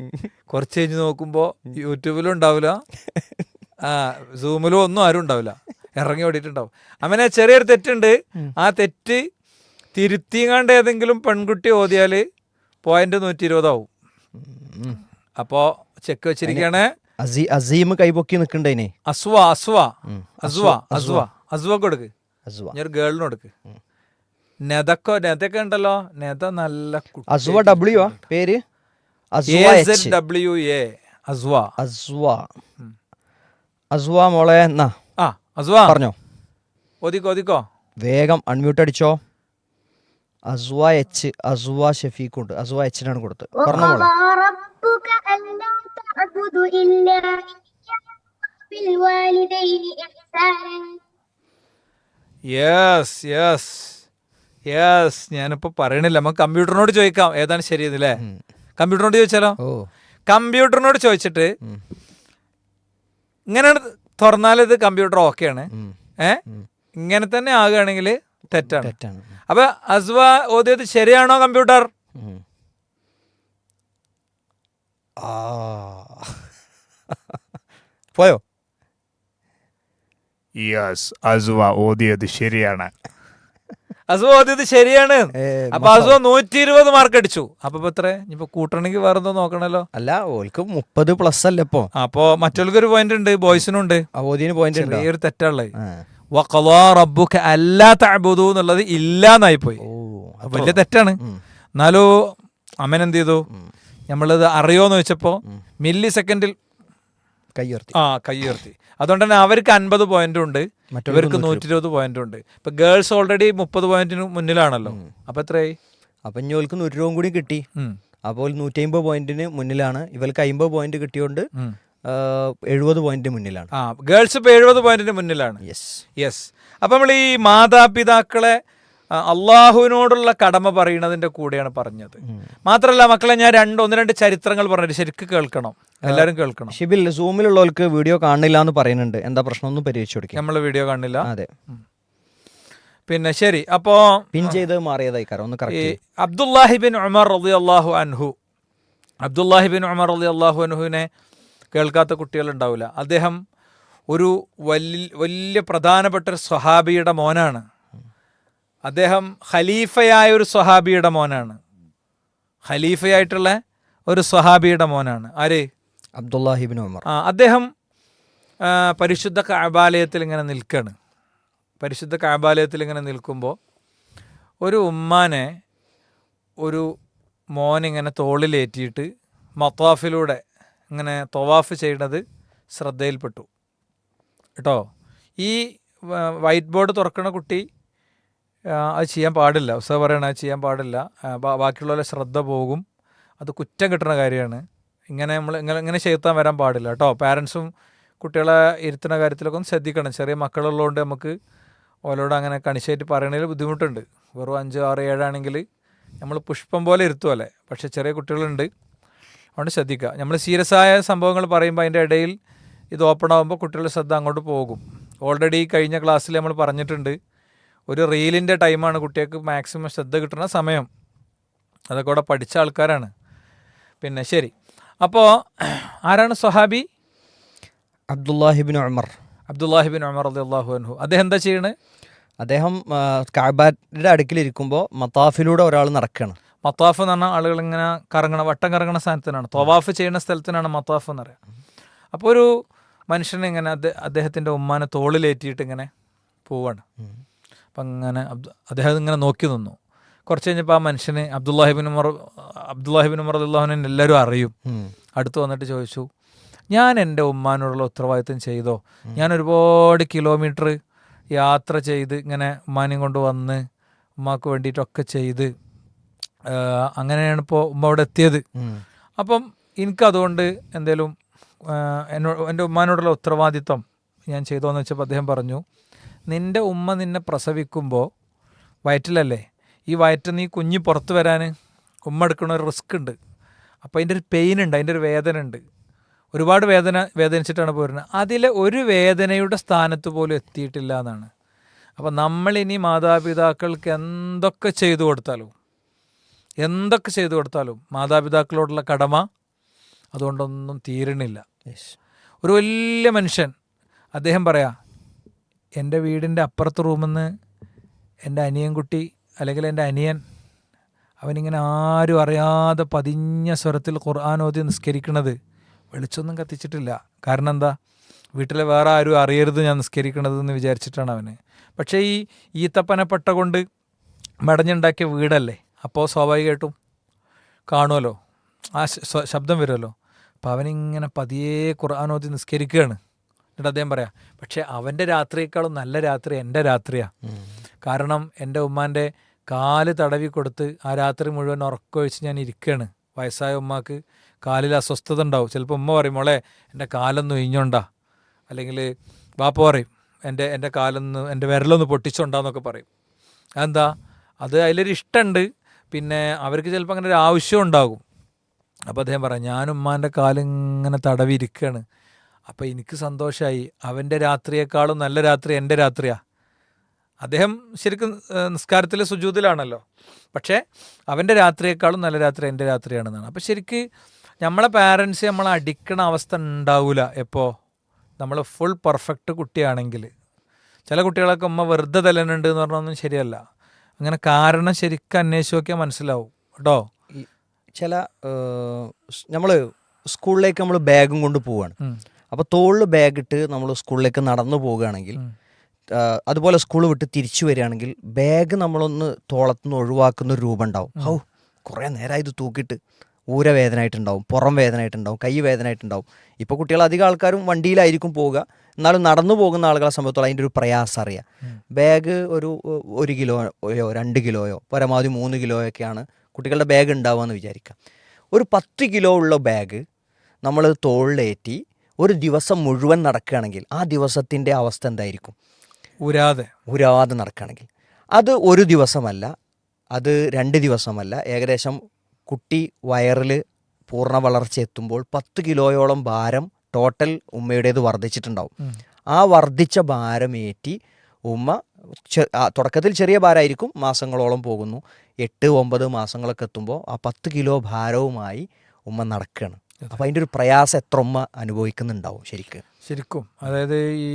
കുറച്ച് കഴിഞ്ഞ് നോക്കുമ്പോൾ യൂട്യൂബിലും ഉണ്ടാവില്ല, സൂമിലും ഒന്നും ആരും ഉണ്ടാവില്ല, ഇറങ്ങി ഓടിയിട്ടുണ്ടാവും. അങ്ങനെ ചെറിയൊരു തെറ്റുണ്ട്. ആ തെറ്റ് തിരുത്തിങ്ങാണ്ട് ഏതെങ്കിലും പെൺകുട്ടി ഓതിയാൽ പോയിന്റ് 120 ആവും. അപ്പോൾ ചെക്ക് വെച്ചിരിക്കുകയാണ്. അസീം കൈപൊക്കി നിൽക്കണ്ടേ? അസ്വ കൊടുക്ക്. ഞാൻ ഗേളിന് കൊടുക്ക്. നെതൊക്കെ ഉണ്ടല്ലോ, നെത നല്ല അസ്വ ഡബ്ല്യു പേര്. അസ്വ മോളെ എന്നാ പറഞ്ഞോ. ഒതിക്കോ വേഗം അൺമ്യൂട്ട് അടിച്ചോ. അസ്വ എച്ച്, അസ്വ ഷഫീഖുണ്ട്. അസ്വ എച്ചിനാണ് കൊടുത്തത്. പറഞ്ഞോ മോളെ. ഞാനിപ്പോ പറയണില്ല, നമുക്ക് കമ്പ്യൂട്ടറിനോട് ചോദിക്കാം ഏതാണ് ശരിയെന്നല്ലേ. കമ്പ്യൂട്ടറിനോട് ചോദിച്ചാലോ? കമ്പ്യൂട്ടറിനോട് ചോദിച്ചിട്ട് ഇങ്ങനെ തുറന്നാലിത് കമ്പ്യൂട്ടർ ഓക്കെയാണ്, ഇങ്ങനെ തന്നെ ആകുകയാണെങ്കിൽ തെറ്റാണ്. അപ്പൊ അസ്വ ഓതിയത് ശരിയാണോ കമ്പ്യൂട്ടർ? പോയോ? യെസ്, അസ്വ ഓതിയത് ശരിയാണ്. അസ്വ ഓതിയത് ശരിയാണ്. അപ്പൊ അസ്വ 120 മാർക്ക് അടിച്ചു. അപ്പൊ എത്ര ഇനിയിപ്പോ കൂട്ടണമെങ്കിൽ വേറെ എന്തോ നോക്കണല്ലോ. അല്ല, ഓൾക്ക് 30+ അല്ലേ ഇപ്പൊ. അപ്പൊ മറ്റുള്ളവർക്ക് ഒരു പോയിന്റ് ഉണ്ട്, ബോയ്സിനും ഉണ്ട്. ചെറിയൊരു തെറ്റുള്ളത്. വഖളാ റബ്ബുക അല്ലാ തഅബുദൂ എന്നുള്ളത് ഇല്ലാന്നായി പോയി. വലിയ തെറ്റാണ്. എന്നാലും അമൻ എന്ത് ചെയ്തു? നമ്മളത് അറിയോന്ന് ചോദിച്ചപ്പോ മില്ലി സെക്കൻഡിൽ കൈ ഉയർത്തി. അതുകൊണ്ട് തന്നെ അവർക്ക് 50 പോയിന്റും ഉണ്ട്, ഇവർക്ക് 120 പോയിന്റും ഉണ്ട്. ഇപ്പൊ ഗേൾസ് ഓൾറെഡി 30 പോയിന്റിന് മുന്നിലാണല്ലോ. അപ്പൊ എത്രയായി? അപ്പൊ ഇവൾക്ക് 100 കൂടി കിട്ടി. അപ്പോൾ 150 പോയിന്റിന് മുന്നിലാണ്. ഇവൾക്ക് 50 പോയിന്റ് കിട്ടിയോണ്ട് 70 പോയിന്റ് മുന്നിലാണ്. ഗേൾസ് ഇപ്പൊ 70 പോയിന്റിന് മുന്നിലാണ്. യെസ്. അപ്പൊ നമ്മൾ ഈ മാതാപിതാക്കളെ അള്ളാഹുവിനോടുള്ള കടമ പറയുന്നതിന്റെ കൂടെയാണ് പറഞ്ഞത്. മാത്രല്ല മക്കളെ, ഞാൻ 1-2 ചരിത്രങ്ങൾ പറഞ്ഞിട്ട് ശരിക്കും കേൾക്കണം, എല്ലാരും കേൾക്കണം. ഷിബിൽ, സൂമിലുള്ളവർക്ക് വീഡിയോ കാണില്ല എന്ന് പറയുന്നുണ്ട്. എന്താ പ്രശ്നം? ഒന്ന് പരിഹരിച്ചു കൊടുക്കുക. നമ്മള് വീഡിയോ കാണില്ല. അതെ. പിന്നെ ശരി, അപ്പോ പിൻ ചെയ്ത് മാറിയതായി കാര്യം ഒന്ന് കറക്റ്റ്. അബ്ദുല്ലാഹിബിൻ ഉമർ റളിയല്ലാഹു അൻഹുവിനെ കേൾക്കാത്ത കുട്ടികൾ ഉണ്ടാവില്ല. അദ്ദേഹം ഒരു വലിയ പ്രധാനപ്പെട്ട ഒരു സ്വഹാബിയുടെ മോനാണ്. അദ്ദേഹം ഖലീഫയായ ഒരു സ്വഹാബിയുടെ മോനാണ്. ഖലീഫയായിട്ടുള്ള ഒരു സ്വഹാബിയുടെ മോനാണ്. ആര്? അബ്ദുല്ലാഹിബിൻ ഉമർ. അദ്ദേഹം പരിശുദ്ധ കഅബാലയത്തിൽ ഇങ്ങനെ നിൽക്കുകയാണ്. പരിശുദ്ധ കഅബാലയത്തിൽ ഇങ്ങനെ നിൽക്കുമ്പോൾ ഒരു ഉമ്മാനെ ഒരു മോനിങ്ങനെ തോളിലേറ്റിയിട്ട് മത്വാഫിലൂടെ ഇങ്ങനെ തവാഫ് ചെയ്യുന്നത് ശ്രദ്ധയിൽപ്പെട്ടു കേട്ടോ. ഈ വൈറ്റ് ബോർഡ് തുറക്കുന്ന കുട്ടി അത് ചെയ്യാൻ പാടില്ല. ഉസ്താദ് പറയണ അത് ചെയ്യാൻ പാടില്ല, ബാക്കിയുള്ളവരെ ശ്രദ്ധ പോകും, അത് കുറ്റം കിട്ടുന്ന കാര്യമാണ് ഇങ്ങനെ ഇങ്ങനെ ചെയ്ത്താൻ വരാൻ പാടില്ല കേട്ടോ. പാരൻസും കുട്ടികളെ ഇരുത്തുന്ന കാര്യത്തിലൊക്കെ ഒന്ന് ശ്രദ്ധിക്കണം. ചെറിയ മക്കളുള്ളതുകൊണ്ട് നമുക്ക് ഓലോട് അങ്ങനെ കണിശായിട്ട് പറയണതിൽ ബുദ്ധിമുട്ടുണ്ട്. വെറും 5, 6, 7 ആണെങ്കിൽ നമ്മൾ പുഷ്പം പോലെ ഇരുത്തുമല്ലേ. പക്ഷേ ചെറിയ കുട്ടികളുണ്ട്, അതുകൊണ്ട് ശ്രദ്ധിക്കുക. നമ്മൾ സീരിയസ് ആയ സംഭവങ്ങൾ പറയുമ്പോൾ അതിൻ്റെ ഇടയിൽ ഇത് ഓപ്പൺ ആകുമ്പോൾ കുട്ടികളുടെ ശ്രദ്ധ അങ്ങോട്ട് പോകും. ഓൾറെഡി കഴിഞ്ഞ ക്ലാസ്സിൽ നമ്മൾ പറഞ്ഞിട്ടുണ്ട്, ഒരു റീലിൻ്റെ ടൈമാണ് കുട്ടികൾക്ക് മാക്സിമം ശ്രദ്ധ കിട്ടുന്ന സമയം. അതൊക്കെ ഇവിടെ പഠിച്ച ആൾക്കാരാണ്. പിന്നെ ശരി, അപ്പോൾ ആരാണ് സ്വഹാബി? അബ്ദുല്ലാഹിബിൻ ഉമർ. അബ്ദുല്ലാഹിബിൻ ഉമർ റളിയല്ലാഹു അൻഹു. അദ്ദേഹം എന്താ ചെയ്യണത്? അദ്ദേഹം കഅബയുടെ അടുക്കിലിരിക്കുമ്പോൾ മത്താഫിലൂടെ ഒരാൾ നടക്കുകയാണ്. മത്താഫ് എന്ന് പറഞ്ഞാൽ ആളുകൾ ഇങ്ങനെ വട്ടം കറങ്ങണ സ്ഥലത്തിനാണ്, തവാഫ് ചെയ്യുന്ന സ്ഥലത്തിനാണ് മത്താഫ് എന്ന് പറയുക. അപ്പോൾ ഒരു മനുഷ്യനെ ഇങ്ങനെ അദ്ദേഹത്തിൻ്റെ ഉമ്മാനെ തോളിലേറ്റിയിട്ട് ഇങ്ങനെ പോവാണ്. അപ്പം അങ്ങനെ അദ്ദേഹം ഇങ്ങനെ നോക്കി നിന്നു. കുറച്ച് കഴിഞ്ഞപ്പോൾ ആ മനുഷ്യന് അബ്ദുല്ലാഹിബിൻ ഉമർ റളിയല്ലാഹുവിനെ എല്ലാവരും അറിയും. അടുത്ത് വന്നിട്ട് ചോദിച്ചു, ഞാൻ എൻ്റെ ഉമ്മാനോടുള്ള ഉത്തരവാദിത്വം ചെയ്തോ? ഞാൻ ഒരുപാട് കിലോമീറ്റർ യാത്ര ചെയ്ത് ഇങ്ങനെ ഉമ്മാനെയും കൊണ്ട് വന്ന് ഉമ്മാക്ക് വേണ്ടിയിട്ടൊക്കെ ചെയ്ത് അങ്ങനെയാണ് ഇപ്പോൾ ഉമ്മ അവിടെ എത്തിയത്. അപ്പം എനിക്കതുകൊണ്ട് എന്തേലും എൻ്റെ ഉമ്മാനോടുള്ള ഉത്തരവാദിത്വം ഞാൻ ചെയ്തോന്ന് വെച്ചപ്പോൾ അദ്ദേഹം പറഞ്ഞു, നിൻ്റെ ഉമ്മ നിന്നെ പ്രസവിക്കുമ്പോൾ വയറ്റിലല്ലേ, ഈ വയറ്റിൽ നീ കുഞ്ഞ് പുറത്ത് വരാൻ ഉമ്മ എടുക്കണ ഒരു റിസ്ക് ഉണ്ട്. അപ്പോൾ അതിൻ്റെ ഒരു പെയിൻ ഉണ്ട്, അതിൻ്റെ ഒരു വേദന ഉണ്ട്. ഒരുപാട് വേദനിച്ചിട്ടാണ് പോരുന്നത്. അതിലെ ഒരു വേദനയുടെ സ്ഥാനത്ത് പോലും എത്തിയിട്ടില്ല എന്നാണ്. അപ്പം നമ്മളിനി മാതാപിതാക്കൾക്ക് എന്തൊക്കെ ചെയ്തു കൊടുത്താലും മാതാപിതാക്കളോടുള്ള കടമ അതുകൊണ്ടൊന്നും തീരണില്ല. ഒരു വലിയ മനുഷ്യൻ അദ്ദേഹം പറയാ, എൻ്റെ വീടിൻ്റെ അപ്പുറത്തെ റൂമിൽ നിന്ന് എൻ്റെ അനിയൻകുട്ടി അല്ലെങ്കിൽ എൻ്റെ അനിയൻ അവനിങ്ങനെ ആരും അറിയാതെ പതിഞ്ഞ സ്വരത്തിൽ ഖുർആൻ ഓതി നിസ്കരിക്കണത് വെളിച്ചൊന്നും കത്തിച്ചിട്ടില്ല. കാരണം എന്താ, വീട്ടിലെ വേറെ ആരും അറിയരുത് ഞാൻ നിസ്കരിക്കണതെന്ന് വിചാരിച്ചിട്ടാണ് അവന്. പക്ഷേ ഈ ഈത്തപ്പനപ്പട്ട കൊണ്ട് മെടഞ്ഞുണ്ടാക്കിയ വീടല്ലേ, അപ്പോൾ സ്വാഭാവികമായിട്ടും കാണുമല്ലോ, ആ ശബ്ദം വരുമല്ലോ. അപ്പോൾ അവനിങ്ങനെ പതിയെ ഖുർആൻ ഓതി നിസ്കരിക്കുകയാണ്. എന്നിട്ട് അദ്ദേഹം പറയാം, പക്ഷേ അവൻ്റെ രാത്രിയേക്കാളും നല്ല രാത്രി എൻ്റെ രാത്രിയാണ്. കാരണം എൻ്റെ ഉമ്മാൻ്റെ കാല് തടവി കൊടുത്ത് ആ രാത്രി മുഴുവൻ ഉറക്കമൊഴിച്ച് ഞാൻ ഇരിക്കുകയാണ്. വയസ്സായ ഉമ്മാക്ക് കാലിൽ അസ്വസ്ഥത ഉണ്ടാവും. ചിലപ്പോൾ ഉമ്മ പറയും, മോളെ എൻ്റെ കാലൊന്നും ഇഞ്ഞോണ്ടാ, അല്ലെങ്കിൽ ബാപ്പ പറയും എൻ്റെ കാലൊന്ന് എൻ്റെ വിരലൊന്ന് പൊട്ടിച്ചോണ്ടാന്നൊക്കെ പറയും. അതെന്താ, അത് അതിലൊരു ഇഷ്ടമുണ്ട്. പിന്നെ അവർക്ക് ചിലപ്പോൾ അങ്ങനെ ഒരു ആവശ്യം ഉണ്ടാകും. അപ്പോൾ അദ്ദേഹം പറയാം, ഞാൻ ഉമ്മാൻ്റെ കാലിങ്ങനെ തടവി ഇരിക്കുകയാണ്. അപ്പോൾ എനിക്ക് സന്തോഷമായി. അവൻ്റെ രാത്രിയേക്കാളും നല്ല രാത്രി എൻ്റെ രാത്രിയാണ്. അദ്ദേഹം ശരിക്കും നിസ്കാരത്തിൽ സുജൂദിലാണല്ലോ, പക്ഷേ അവൻ്റെ രാത്രിയേക്കാളും നല്ല രാത്രി എൻ്റെ രാത്രിയാണെന്നാണ്. അപ്പോൾ ശരിക്ക് നമ്മളെ പാരൻസ് നമ്മളെ അടിക്കണ അവസ്ഥ ഉണ്ടാവില്ല. എപ്പോൾ നമ്മൾ ഫുൾ പെർഫെക്റ്റ് കുട്ടിയാണെങ്കിൽ. ചില കുട്ടികളൊക്കെ ഉമ്മ വെറുതെ തല്ലുന്നുണ്ട് എന്ന് പറഞ്ഞൊന്നും ശരിയല്ല. അങ്ങനെ കാരണം ശരിക്കും അന്വേഷിച്ച് നോക്കിയാൽ മനസ്സിലാവും കേട്ടോ. ചില നമ്മൾ സ്കൂളിലേക്ക് നമ്മൾ ബാഗും കൊണ്ട് പോവുകയാണ്. അപ്പോൾ തോളിൽ ബാഗിട്ട് നമ്മൾ സ്കൂളിലേക്ക് നടന്നു പോവുകയാണെങ്കിൽ, അതുപോലെ സ്കൂൾ വിട്ട് തിരിച്ചു വരികയാണെങ്കിൽ ബാഗ് നമ്മളൊന്ന് തോളത്തുനിന്ന് ഒഴിവാക്കുന്ന ഒരു രൂപം ഉണ്ടാവും. കുറേ നേരം ഇത് തൂക്കിയിട്ട് ഊരവേദന ആയിട്ടുണ്ടാവും, പുറം വേദന ആയിട്ടുണ്ടാവും, കൈ വേദന ആയിട്ടുണ്ടാവും. ഇപ്പോൾ കുട്ടികൾ അധികം ആൾക്കാരും വണ്ടിയിലായിരിക്കും പോവുക. എന്നാലും നടന്നു പോകുന്ന ആളുകളെ സംബന്ധിച്ചോളം അതിൻ്റെ ഒരു പ്രയാസം അറിയാം. ബാഗ് ഒരു 1 കിലോയോ 2 കിലോയോ പരമാവധി 3 കിലോയൊക്കെയാണ് കുട്ടികളുടെ ബാഗ് ഉണ്ടാവുകയെന്ന് വിചാരിക്കാം. ഒരു 10 കിലോ ഉള്ള ബാഗ് നമ്മൾ തോളിലേറ്റി ഒരു ദിവസം മുഴുവൻ നടക്കുകയാണെങ്കിൽ ആ ദിവസത്തിൻ്റെ അവസ്ഥ എന്തായിരിക്കും? ഊരാതെ നടക്കുകയാണെങ്കിൽ അത് ഒരു ദിവസമല്ല, അത് 2 ദിവസമല്ല, ഏകദേശം കുട്ടി വയറിൽ പൂർണ്ണ വളർച്ച എത്തുമ്പോൾ 10 കിലോയോളം ഭാരം ടോട്ടൽ ഉമ്മയുടേത് വർദ്ധിച്ചിട്ടുണ്ടാവും. ആ വർദ്ധിച്ച ഭാരമേറ്റി ഉമ്മ തുടക്കത്തിൽ ചെറിയ ഭാരമായിരിക്കും, മാസങ്ങളോളം പോകുന്നു. 8-9 മാസങ്ങളൊക്കെ എത്തുമ്പോൾ ആ 10 കിലോ ഭാരവുമായി ഉമ്മ നടക്കുകയാണ്. അപ്പോൾ അതിൻ്റെ ഒരു പ്രയാസം എത്ര ഉമ്മ അനുഭവിക്കുന്നുണ്ടാവും ശരിക്കും. അതായത് ഈ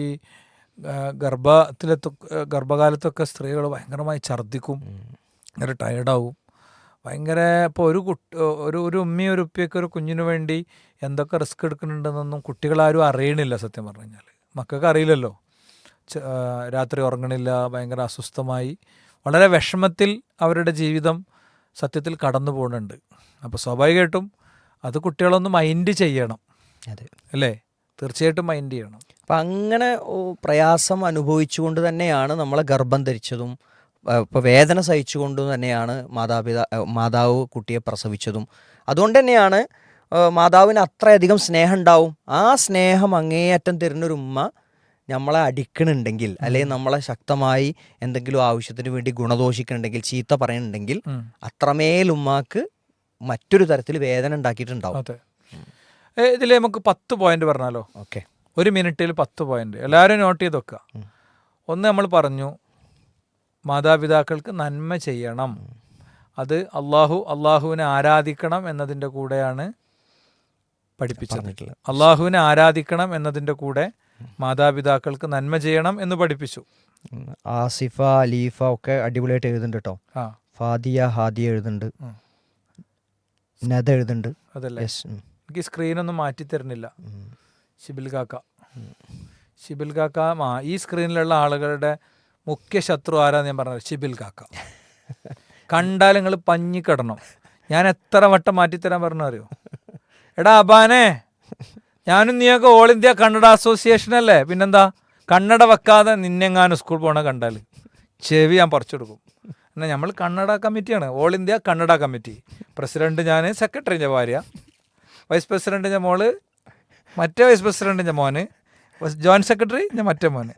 ഗർഭകാലത്തൊക്കെ സ്ത്രീകൾ ഭയങ്കരമായി ഛർദ്ദിക്കും, ഭയങ്കര ടയർഡാവും, ഭയങ്കര. ഇപ്പോൾ ഒരു ഉമ്മയും ഒരു ഉപ്പയൊക്കെ ഒരു കുഞ്ഞിനു വേണ്ടി എന്തൊക്കെ റിസ്ക് എടുക്കുന്നുണ്ടെന്നൊന്നും കുട്ടികളാരും അറിയണില്ല. സത്യം പറഞ്ഞു കഴിഞ്ഞാൽ മക്കൾക്ക് അറിയില്ലല്ലോ. രാത്രി ഉറങ്ങണില്ല, ഭയങ്കര അസ്വസ്ഥമായി വളരെ വിഷമത്തിൽ അവരുടെ ജീവിതം സത്യത്തിൽ കടന്നു പോകുന്നുണ്ട്. അപ്പോൾ സ്വാഭാവികമായിട്ടും അത് കുട്ടികളൊന്ന് മൈൻഡ് ചെയ്യണം. അല്ലേ? തീർച്ചയായിട്ടും മൈൻഡ് ചെയ്യണം. അപ്പം അങ്ങനെ പ്രയാസം അനുഭവിച്ചുകൊണ്ട് തന്നെയാണ് നമ്മളെ ഗർഭം ധരിച്ചതും, ഇപ്പോൾ വേദന സഹിച്ചുകൊണ്ട് തന്നെയാണ് മാതാവ് കുട്ടിയെ പ്രസവിച്ചതും. അതുകൊണ്ട് തന്നെയാണ് മാതാവിന് അത്രയധികം സ്നേഹം ഉണ്ടാവും. ആ സ്നേഹം അങ്ങേയറ്റം തരുന്നൊരു ഉമ്മ നമ്മളെ അടിക്കണുണ്ടെങ്കിൽ, അല്ലെങ്കിൽ നമ്മളെ ശക്തമായി എന്തെങ്കിലും ആവശ്യത്തിന് വേണ്ടി ഗുണദോഷിക്കണുണ്ടെങ്കിൽ, ചീത്ത പറയുന്നുണ്ടെങ്കിൽ, അത്രമേൽ ഉമ്മാക്ക് മറ്റൊരു തരത്തിൽ വേദന ഉണ്ടാക്കിയിട്ടുണ്ടാവും. അതെ. ഇതിൽ നമുക്ക് 10 പോയിന്റ് പറഞ്ഞാലോ? ഓക്കെ, 1 മിനിറ്റിൽ 10 പോയിന്റ് എല്ലാവരും നോട്ട് ചെയ്ത് വെക്കുക. ഒന്ന്, നമ്മൾ പറഞ്ഞു മാതാപിതാക്കൾക്ക് നന്മ ചെയ്യണം. അത് അള്ളാഹുവിനെ ആരാധിക്കണം എന്നതിൻ്റെ കൂടെയാണ് പഠിപ്പിച്ചത്. അള്ളാഹുവിനെ ആരാധിക്കണം എന്നതിൻ്റെ കൂടെ മാതാപിതാക്കൾക്ക് നന്മ ചെയ്യണം എന്ന് പഠിപ്പിച്ചു. ആസിഫ, അലീഫ ഒക്കെ അടിപൊളിയായിട്ട് എഴുതുന്നുണ്ട് കേട്ടോ. ഫാദിയ, ഹാദിയ എഴുതുന്നുണ്ട്, നദ എഴുതുന്നുണ്ട്. അതല്ലേ, എനിക്ക് സ്ക്രീനൊന്നും മാറ്റി തരുന്നില്ല. ഷിബിൽ കാക്ക ഈ സ്ക്രീനിലുള്ള ആളുകളുടെ മുഖ്യ ശത്രു ആരാന്ന് ഞാൻ പറഞ്ഞത് ഷിബിൽ കാക്ക. കണ്ടാൽ നിങ്ങൾ പഞ്ഞിക്കിടണം. ഞാൻ എത്ര വട്ടം മാറ്റിത്തരാൻ പറഞ്ഞു അറിയോ? എടാ അബാനെ, ഞാനും നീയൊക്കെ ഓൾ ഇന്ത്യ കന്നഡ അസോസിയേഷൻ അല്ലേ, പിന്നെന്താ കന്നഡ വെക്കാതെ നിന്നെങ്ങാനും സ്കൂൾ പോണ കണ്ടാൽ ചെവി ഞാൻ പറിച്ചെടുക്കും. എന്നാൽ നമ്മൾ കന്നഡ കമ്മിറ്റിയാണ്, all India Kannada committee. President ഞാൻ, സെക്രട്ടറിൻ്റെ ഭാര്യ, വൈസ് പ്രസിഡന്റിൻ്റെ മോള്, മറ്റേ വൈസ് പ്രസിഡന്റിൻ്റെ മോന്, ജോയിന്റ് സെക്രട്ടറി ഞാൻ മറ്റേ മോന്.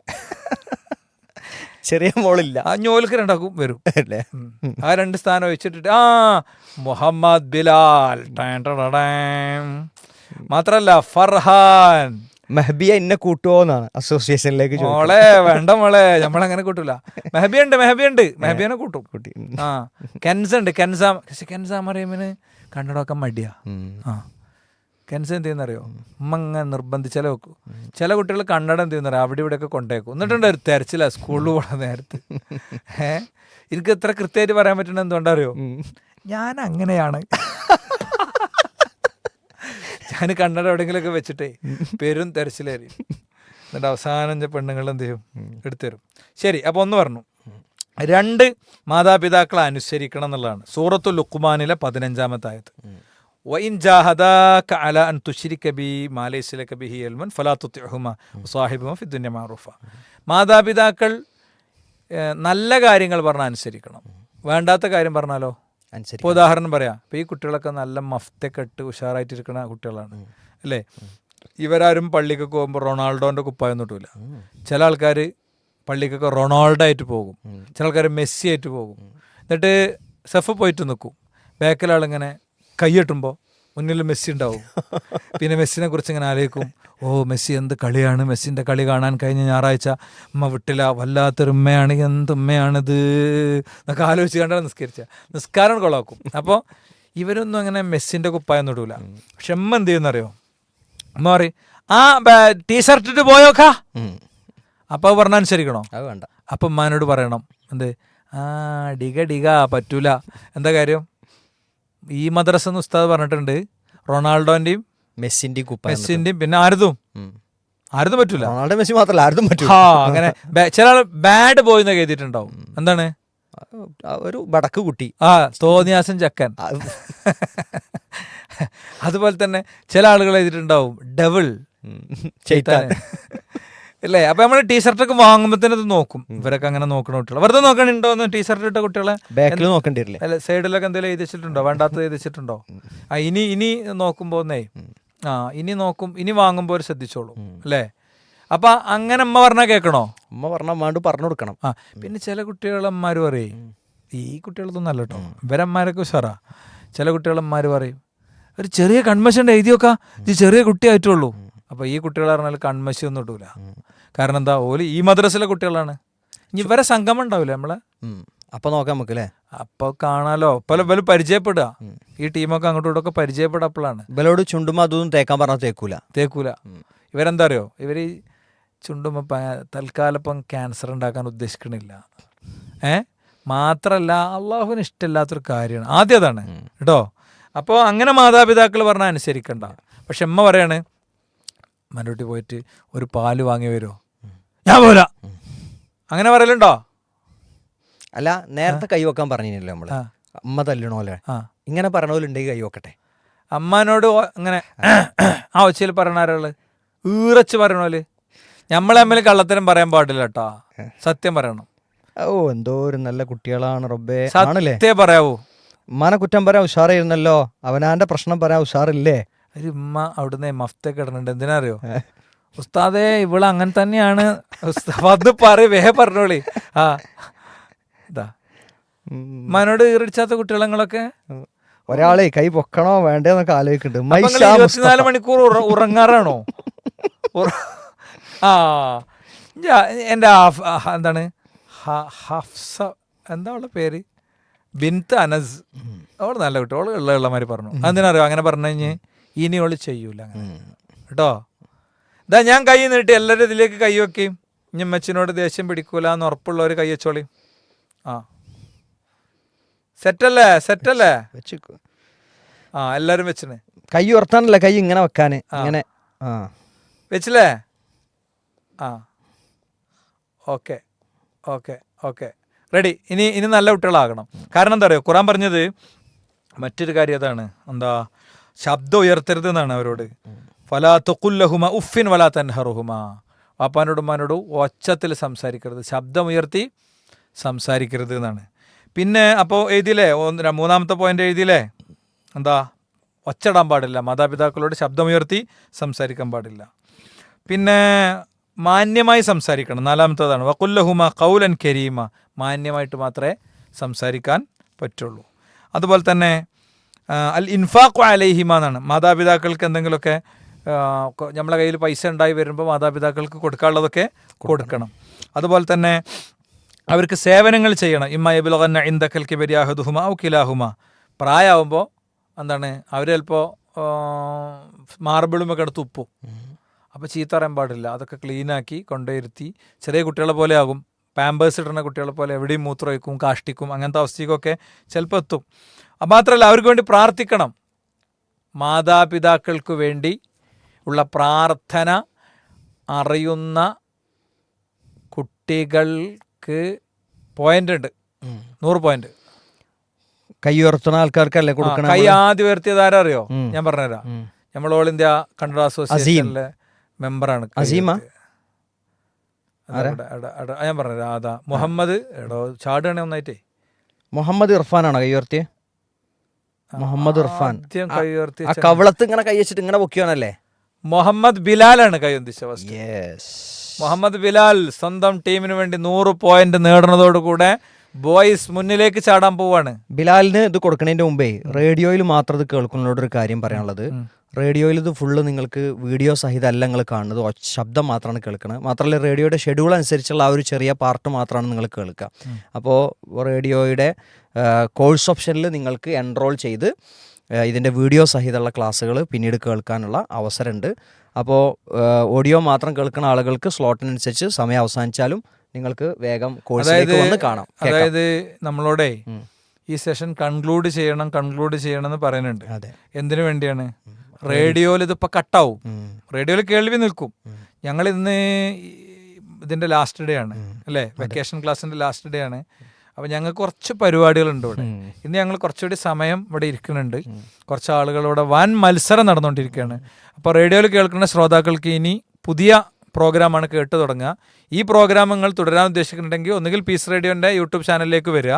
ചെറിയ മോളില്ല, ആ ഞോൽക്ക് രണ്ടാക്കും വരും. ആ 2 സ്ഥാനം വെച്ചിട്ടിട്ട് മുഹമ്മദ് ബിലാൽ, മാത്രല്ല ഫർഹാൻ, മെഹബിയ എന്നെ കൂട്ടുവോന്നാണ് അസോസിയേഷനിലേക്ക്. മോളെ വേണ്ട മോളെ, നമ്മളങ്ങനെ കൂട്ടൂല. മെഹബിയുണ്ട്, മെഹബിയനെ കൂട്ടും. കെൻസ ഉണ്ട്, കെൻസ മറിയമ്മിന് കന്നഡമൊക്കെ മടിയാ. കെൻസ എന്ത് ചെയ്യുന്നറിയോ? ഉമ്മ അങ്ങനെ നിർബന്ധിച്ചാലേ വെക്കൂ. ചില കുട്ടികൾ കന്നഡ എന്ത് ചെയ്യുന്നറിയോ, അവിടെ ഇവിടെയൊക്കെ കൊണ്ടേക്കും. എന്നിട്ടുണ്ട് ഒരു തെരച്ചില്ല സ്കൂളിൽ പോകണ നേരത്ത്. എനിക്ക് ഇത്ര കൃത്യമായിട്ട് പറയാൻ പറ്റണ എന്തുകൊണ്ടറിയോ? ഞാൻ അങ്ങനെയാണ്. ഞാൻ കന്നഡ എവിടെയെങ്കിലുമൊക്കെ വെച്ചിട്ടേ പെരും തെരച്ചിലായിരിക്കും. എന്നിട്ട് അവസാനം പെണ്ണുങ്ങൾ എന്ത് ചെയ്യും, എടുത്തുതരും. ശരി, അപ്പോൾ 1 പറഞ്ഞു. 2, മാതാപിതാക്കളെ അനുസരിക്കണം എന്നുള്ളതാണ്. സൂറത്തുൽ ലുഖ്മാനിലെ 15-ാമത്തെ ആയത്ത്. വഇൻ ജാഹദാക അലാ അൻ തുശ്രിക ബി മാ ലൈസ ലക ബിഹി ഇൽമുൻ ഫലാ തുതിഉഹുമാ വസാഹിബുഹുമാ ഫി ദുനിയ മഅറൂഫ. മാതാപിതാക്കൾ നല്ല കാര്യങ്ങൾ പറഞ്ഞാൽ അനുസരിക്കണം, വേണ്ടാത്ത കാര്യം പറഞ്ഞാലോ ഇപ്പോൾ ഉദാഹരണം പറയാം. ഇപ്പോൾ ഈ കുട്ടികളൊക്കെ നല്ല മഫ്തൊക്കെ ഇട്ട് ഉഷാറായിട്ടിരിക്കുന്ന കുട്ടികളാണ് അല്ലേ? ഇവരാരും പള്ളിക്കൊക്കെ പോകുമ്പോൾ റൊണാൾഡോൻ്റെ കുപ്പായൊന്നും ഇട്ടില്ല. ചില ആൾക്കാർ പള്ളിക്കൊക്കെ റൊണാൾഡോ ആയിട്ട് പോകും, ചില ആൾക്കാർ മെസ്സി ആയിട്ട് പോകും. എന്നിട്ട് സെഫ് പോയിട്ട് നിൽക്കും, ബാക്കിലാളിങ്ങനെ കൈയ്യെട്ടുമ്പോൾ മുന്നിൽ മെസ്സി ഉണ്ടാവും. പിന്നെ മെസ്സിനെ കുറിച്ച് ഇങ്ങനെ ആലോചിക്കും, ഓ മെസ്സി എന്ത് കളിയാണ്, മെസ്സിൻ്റെ കളി കാണാൻ കഴിഞ്ഞ ഞായറാഴ്ച ഉമ്മ വിട്ടില്ല, വല്ലാത്തൊരു ഉമ്മയാണ്, എന്ത് ഉമ്മയാണിത് എന്നൊക്കെ ആലോചിച്ച് കണ്ടാൽ നിസ്കാരം കൊളാക്കും. അപ്പോൾ ഇവരൊന്നും അങ്ങനെ മെസ്സിൻ്റെ കുപ്പായൊന്നും ഇടൂല. പക്ഷെ ഉമ്മ എന്ത് ചെയ്യുന്നറിയോ? ഉമ്മ പറയും, ടീഷർട്ട് ഇട്ട് പോയോക്കാ. അപ്പോൾ പറഞ്ഞാൽ അനുസരിക്കണോ? അത് വേണ്ട. അപ്പം ഉമ്മാനോട് പറയണം എന്ത്, ഡിഗ പറ്റൂല. എന്താ കാര്യം? ഈ മദ്രസ ഉസ്താദ് പറഞ്ഞിട്ടുണ്ട് റൊണാൾഡോന്റെയും മെസ്സിന്റെയും പിന്നെ ആരതും പറ്റൂല. റൊണാൾഡോ മെസ്സി മാത്രമല്ല ആരതും പറ്റൂല. അങ്ങനെ ചില ആൾ ബാഡ് ബോയ് എന്നൊക്കെ എഴുതിയിട്ടുണ്ടാവും. എന്താണ്? ഒരു ബടക്ക് കുട്ടി, തോന്നിയാസം ചക്കൻ. അതുപോലെ തന്നെ ചില ആളുകൾ എഴുതിയിട്ടുണ്ടാവും ഡെവിൾ, ചൈത്താൻ അല്ലേ? അപ്പൊ നമ്മൾ ടീഷർട്ടൊക്കെ വാങ്ങുമ്പോഴത്തേന് ഇത് നോക്കും. ഇവരൊക്കെ അങ്ങനെ നോക്കണ കുട്ടികൾ വെറുതെ നോക്കണുണ്ടോ എന്ന് ടീഷർട്ട് ഇട്ട കുട്ടികളെ ബാക്കിൽ നോക്കണ്ടില്ലേ? അല്ല, സൈഡിലൊക്കെ എന്തെങ്കിലും എഴുതി വെച്ചിട്ടുണ്ടോ, വേണ്ടാത്തത് എഴുതി വെച്ചിട്ടുണ്ടോ? ഇനി നോക്കുമ്പോന്നേ ഇനി നോക്കും, ഇനി വാങ്ങുമ്പോൾ ഒരു ശ്രദ്ധിച്ചോളൂ അല്ലേ? അപ്പൊ അങ്ങനെ അമ്മ പറഞ്ഞാൽ കേൾക്കണോ? അമ്മ പറഞ്ഞാൽ അമ്മാണ്ട് പറഞ്ഞു കൊടുക്കണം. പിന്നെ ചില കുട്ടികളമ്മമാർ പറയും, ഈ കുട്ടികളൊന്നും അല്ല കേട്ടോ, ഇവരന്മാരൊക്കെ ഉഷാറാ. ചില കുട്ടികളന്മാർ പറയും, ഒരു ചെറിയ കൺമശണ്ട് എഴുതി വെക്കാം, ഇത് ചെറിയ കുട്ടിയായിട്ടുള്ളൂ. അപ്പോൾ ഈ കുട്ടികൾ പറഞ്ഞാൽ കൺമശി ഒന്നും ഇടൂല. കാരണം എന്താ, ഓല് ഈ മദ്രസിലെ കുട്ടികളാണ്. ഇനി ഇവരെ സംഗമം ഉണ്ടാവില്ലേ നമ്മളെ, അപ്പൊ നോക്കാം നമുക്ക് അല്ലേ? അപ്പൊ കാണാലോ, പല പരിചയപ്പെടുക. ഈ ടീമൊക്കെ അങ്ങോട്ടും ഇങ്ങോട്ടൊക്കെ പരിചയപ്പെടപ്പോഴാണ്. ഇവരോട് ചുണ്ടുമ്പോ അതൊന്നും തേക്കാൻ പറഞ്ഞാൽ തേക്കൂല. ഇവരെന്താ അറിയോ, ഇവര് ചുണ്ടുമ്പോ തൽക്കാലപ്പം ക്യാൻസർ ഉണ്ടാക്കാൻ ഉദ്ദേശിക്കണില്ല. മാത്രല്ല അള്ളാഹുവിന് ഇഷ്ടമില്ലാത്തൊരു കാര്യമാണ് ആദ്യം അതാണ് കേട്ടോ. അപ്പോൾ അങ്ങനെ മാതാപിതാക്കൾ പറഞ്ഞാൽ അനുസരിക്കണ്ട. പക്ഷെ അമ്മ പറയാണ്, മരോട്ടി പോയിട്ട് ഒരു പാല് വാങ്ങി വരുമോ? ഞാൻ പോരാ. അങ്ങനെ പറയലുണ്ടോ? അല്ല, നേരത്തെ കൈവെക്കാൻ പറഞ്ഞില്ലല്ലോ നമ്മള്. അമ്മ തല്ലണോലെ ഇങ്ങനെ പറഞ്ഞ പോലെ ഉണ്ടെങ്കിൽ കൈവെക്കട്ടെ. അമ്മാനോട് ഇങ്ങനെ ആ ഒച്ചയിൽ പറയണ ആരാള്, ഈറച്ച് പറയണോല്. നമ്മളെ തമ്മിൽ കള്ളത്തരം പറയാൻ പാടില്ല കേട്ടോ, സത്യം പറയണം. ഓ, എന്തോ ഒരു നല്ല കുട്ടികളാണ് റബ്ബേ. സത്യം പറയാവൂ. ഉമ്മാനെ കുറ്റം പറയാൻ ഉഷാറായിരുന്നല്ലോ, അവനാന്റെ പ്രശ്നം പറയാൻ ഉഷാറില്ലേ? ഒരു ഉമ്മ അവിടുന്ന് മഫ്തൊക്കെ ഇടുന്നുണ്ട്. എന്തിനാ അറിയോ? ഉസ്താദേ ഇവള് അങ്ങനെ തന്നെയാണ് അത് പറഞ്ഞോളി. ആ ഇതാ മനോട് ഈറിടിച്ചാത്ത കുട്ടികളങ്ങളൊക്കെ ഒരാളെ കൈ പൊക്കണോ വേണ്ടേന്നൊക്കെ ആലോചിക്കുന്നുണ്ട്. 24 മണിക്കൂർ ഉറങ്ങാറാണോ? ആ എൻ്റെ എന്താണ് ഹഫ്സ എന്താ അവളുടെ പേര്, ബിൻത്ത് അനസ്, അവൾ നല്ല കുട്ടി, അവൾ ഉള്ളമാര് പറഞ്ഞു. എന്തിനറിയോ അങ്ങനെ പറഞ്ഞു കഴിഞ്ഞ് ഇനി അവള് ചെയ്യൂല കേട്ടോ. ഇതാ ഞാൻ കൈ നീട്ടി എല്ലാവരും ഇതിലേക്ക് കൈ വെക്കുകയും ഇനി അമ്മച്ചിനോട് ദേഷ്യം പിടിക്കൂല എന്ന് ഉറപ്പുള്ളവർ കൈ വെച്ചോളി. ആ സെറ്റല്ലേ ആ എല്ലാരും വെച്ചിന്. കൈ ഉയർത്താനല്ല, കൈ ഇങ്ങനെ വെക്കാന് ഇങ്ങനെ വെച്ചില്ലേ? ആ ഓക്കെ ഓക്കെ ഓക്കെ റെഡി. ഇനി നല്ല കുട്ടികളാകണം. കാരണം എന്താ പറയുക, ഖുറാൻ പറഞ്ഞത് മറ്റൊരു കാര്യം അതാണ്, എന്താ ശബ്ദം ഉയർത്തരുത് എന്നാണ് അവരോട്. ഫലാ തഖുല്ലഹുമ ഉഫിൻ വലാ തൻഹറുഹുമ. വാപ്പാനോടും ഉമ്മാനോടും ഒച്ചത്തിൽ സംസാരിക്കരുത്, ശബ്ദം ഉയർത്തി സംസാരിക്കരുത് എന്നാണ്. പിന്നെ അപ്പോൾ എഴുതിയില്ലേ, മൂന്നാമത്തെ പോയിന്റ് എഴുതിയില്ലേ, എന്താ ഒച്ചടാൻ പാടില്ല, മാതാപിതാക്കളോട് ശബ്ദമുയർത്തി സംസാരിക്കാൻ പാടില്ല. പിന്നെ മാന്യമായി സംസാരിക്കണം, നാലാമത്തേതാണ്. വഖുല്ലഹുമ ഖൗലൻ കരീമ, മാന്യമായിട്ട് മാത്രമേ സംസാരിക്കാൻ പറ്റുള്ളൂ. അതുപോലെ തന്നെ അൽ ഇൻഫാഖു അലൈഹിമ എന്നാണ്. മാതാപിതാക്കൾക്ക് എന്തെങ്കിലുമൊക്കെ നമ്മളെ കയ്യിൽ പൈസ ഉണ്ടായി വരുമ്പോൾ മാതാപിതാക്കൾക്ക് കൊടുക്കാനുള്ളതൊക്കെ കൊടുക്കണം. അതുപോലെ തന്നെ അവർക്ക് സേവനങ്ങൾ ചെയ്യണം. ഇമ്മ യബ്ലുഗന്ന ഇൻദകൽ കിബരി അഹദുഹുമ ഔ കിലാഹുമ. പ്രായമാകുമ്പോൾ എന്താണ് അവർ ചിലപ്പോൾ മാർബിളുമൊക്കെ എടുത്ത് ഉപ്പും, അപ്പോൾ ചീത്ത പറയാൻ പാടില്ല. അതൊക്കെ ക്ലീനാക്കി കൊണ്ടുവരുത്തി ചെറിയ കുട്ടികളെ പോലെ ആകും, പാമ്പേഴ്സ് ഇടുന്ന കുട്ടികളെ പോലെ എവിടെയും മൂത്രമൊഴിക്കും, കാഷ്ടിക്കും, അങ്ങനത്തെ അവസ്ഥയ്ക്കൊക്കെ ചിലപ്പോൾ എത്തും. മാത്രമല്ല അവർക്ക് വേണ്ടി പ്രാർത്ഥിക്കണം. മാതാപിതാക്കൾക്ക് വേണ്ടി ഉള്ള പ്രാർത്ഥന അറിയുന്ന കുട്ടികൾക്ക് പോയിന്റ് ഉണ്ട്, 100 പോയിന്റ്. കൈ ഉയർത്തുന്ന ആൾക്കാർക്കല്ലേ കൊടുക്കണം. കൈ ആദ്യം ഉയർത്തിയത് ആരാ അറിയോ? ഞാൻ പറഞ്ഞുതരാം. നമ്മൾ ഓൾ ഇന്ത്യ കണ്ണട അസോസിയേഷനിലെ മെമ്പറാണ്. ഞാൻ പറഞ്ഞുതരാം. അതാ മുഹമ്മദ് ചാടുകയാണെ ഒന്നായിട്ടേ. മുഹമ്മദ് ഇർഫാനാണോ കൈ ഉയർത്തിയ? മുഹമ്മദ് ഇർഫാൻ കൈ ഉയർത്തി കവളത്ത് ഇങ്ങനെ കൈ വെച്ചിട്ട് ഇങ്ങനെ പൊക്കിയാണല്ലേ. മുഹമ്മദ് ബിലാലാണ് കൈ ഉയർത്തിച്ച. മുഹമ്മദ് ബിലാൽ സ്വന്തം ടീമിന് വേണ്ടി 100 പോയിന്റ് നേടുന്നതോടുകൂടെ ബോയ്സ് മുന്നിലേക്ക് ചാടാൻ പോവാണ്. ബിലാലിന് ഇത് കൊടുക്കുന്നതിന്റെ മുമ്പേ റേഡിയോയിൽ മാത്രം ഇത് കേൾക്കുന്നതിനോടൊരു കാര്യം പറയാനുള്ളത്. റേഡിയോയിൽ ഇത് ഫുള്ള് നിങ്ങൾക്ക് വീഡിയോ സഹിതമല്ല നിങ്ങൾ കാണുന്നത്, ശബ്ദം മാത്രമാണ് കേൾക്കുന്നത്. മാത്രമല്ല റേഡിയോയുടെ ഷെഡ്യൂൾ അനുസരിച്ചുള്ള ആ ഒരു ചെറിയ പാർട്ട് മാത്രമാണ് നിങ്ങൾ കേൾക്കുക. അപ്പോൾ റേഡിയോയുടെ കോഴ്സ് ഓപ്ഷനിൽ നിങ്ങൾക്ക് എൻറോൾ ചെയ്ത് ഇതിൻ്റെ വീഡിയോ സഹിതമുള്ള ക്ലാസ്സുകൾ പിന്നീട് കേൾക്കാനുള്ള അവസരമുണ്ട്. അപ്പോൾ ഓഡിയോ മാത്രം കേൾക്കുന്ന ആളുകൾക്ക് സ്ലോട്ടിനനുസരിച്ച് സമയം അവസാനിച്ചാലും നിങ്ങൾക്ക് വേഗം കോഴ്സിലേക്ക് വന്ന് കാണാം. അതായത് നമ്മളോടെ ഈ സെഷൻ കൺക്ലൂഡ് ചെയ്യണം എന്ന് പറയുന്നുണ്ട്. എന്തിനു വേണ്ടിയാണ്? റേഡിയോയിൽ ഇതിപ്പോൾ കട്ടാവും, റേഡിയോയിൽ കേൾവി നിൽക്കും. ഞങ്ങൾ ഇന്ന് ഇതിൻ്റെ ലാസ്റ്റ് ഡേ ആണ് അല്ലേ, വെക്കേഷൻ ക്ലാസ്സിൻ്റെ ലാസ്റ്റ് ഡേ ആണ്. അപ്പോൾ ഞങ്ങൾക്ക് കുറച്ച് പരിപാടികളുണ്ട് ഇവിടെ. ഇന്ന് ഞങ്ങൾ കുറച്ചുകൂടി സമയം ഇവിടെ ഇരിക്കുന്നുണ്ട്. കുറച്ച് ആളുകളോടെ വൻ മത്സരം നടന്നുകൊണ്ടിരിക്കുകയാണ്. അപ്പോൾ റേഡിയോയിൽ കേൾക്കുന്ന ശ്രോതാക്കൾക്ക് ഇനി പുതിയ പ്രോഗ്രാമാണ് കേട്ട് തുടങ്ങുക. ഈ പ്രോഗ്രാം നിങ്ങൾ തുടരാൻ ഉദ്ദേശിക്കുന്നുണ്ടെങ്കിൽ ഒന്നുകിൽ പീസ് റേഡിയോൻ്റെ യൂട്യൂബ് ചാനലിലേക്ക് വരിക,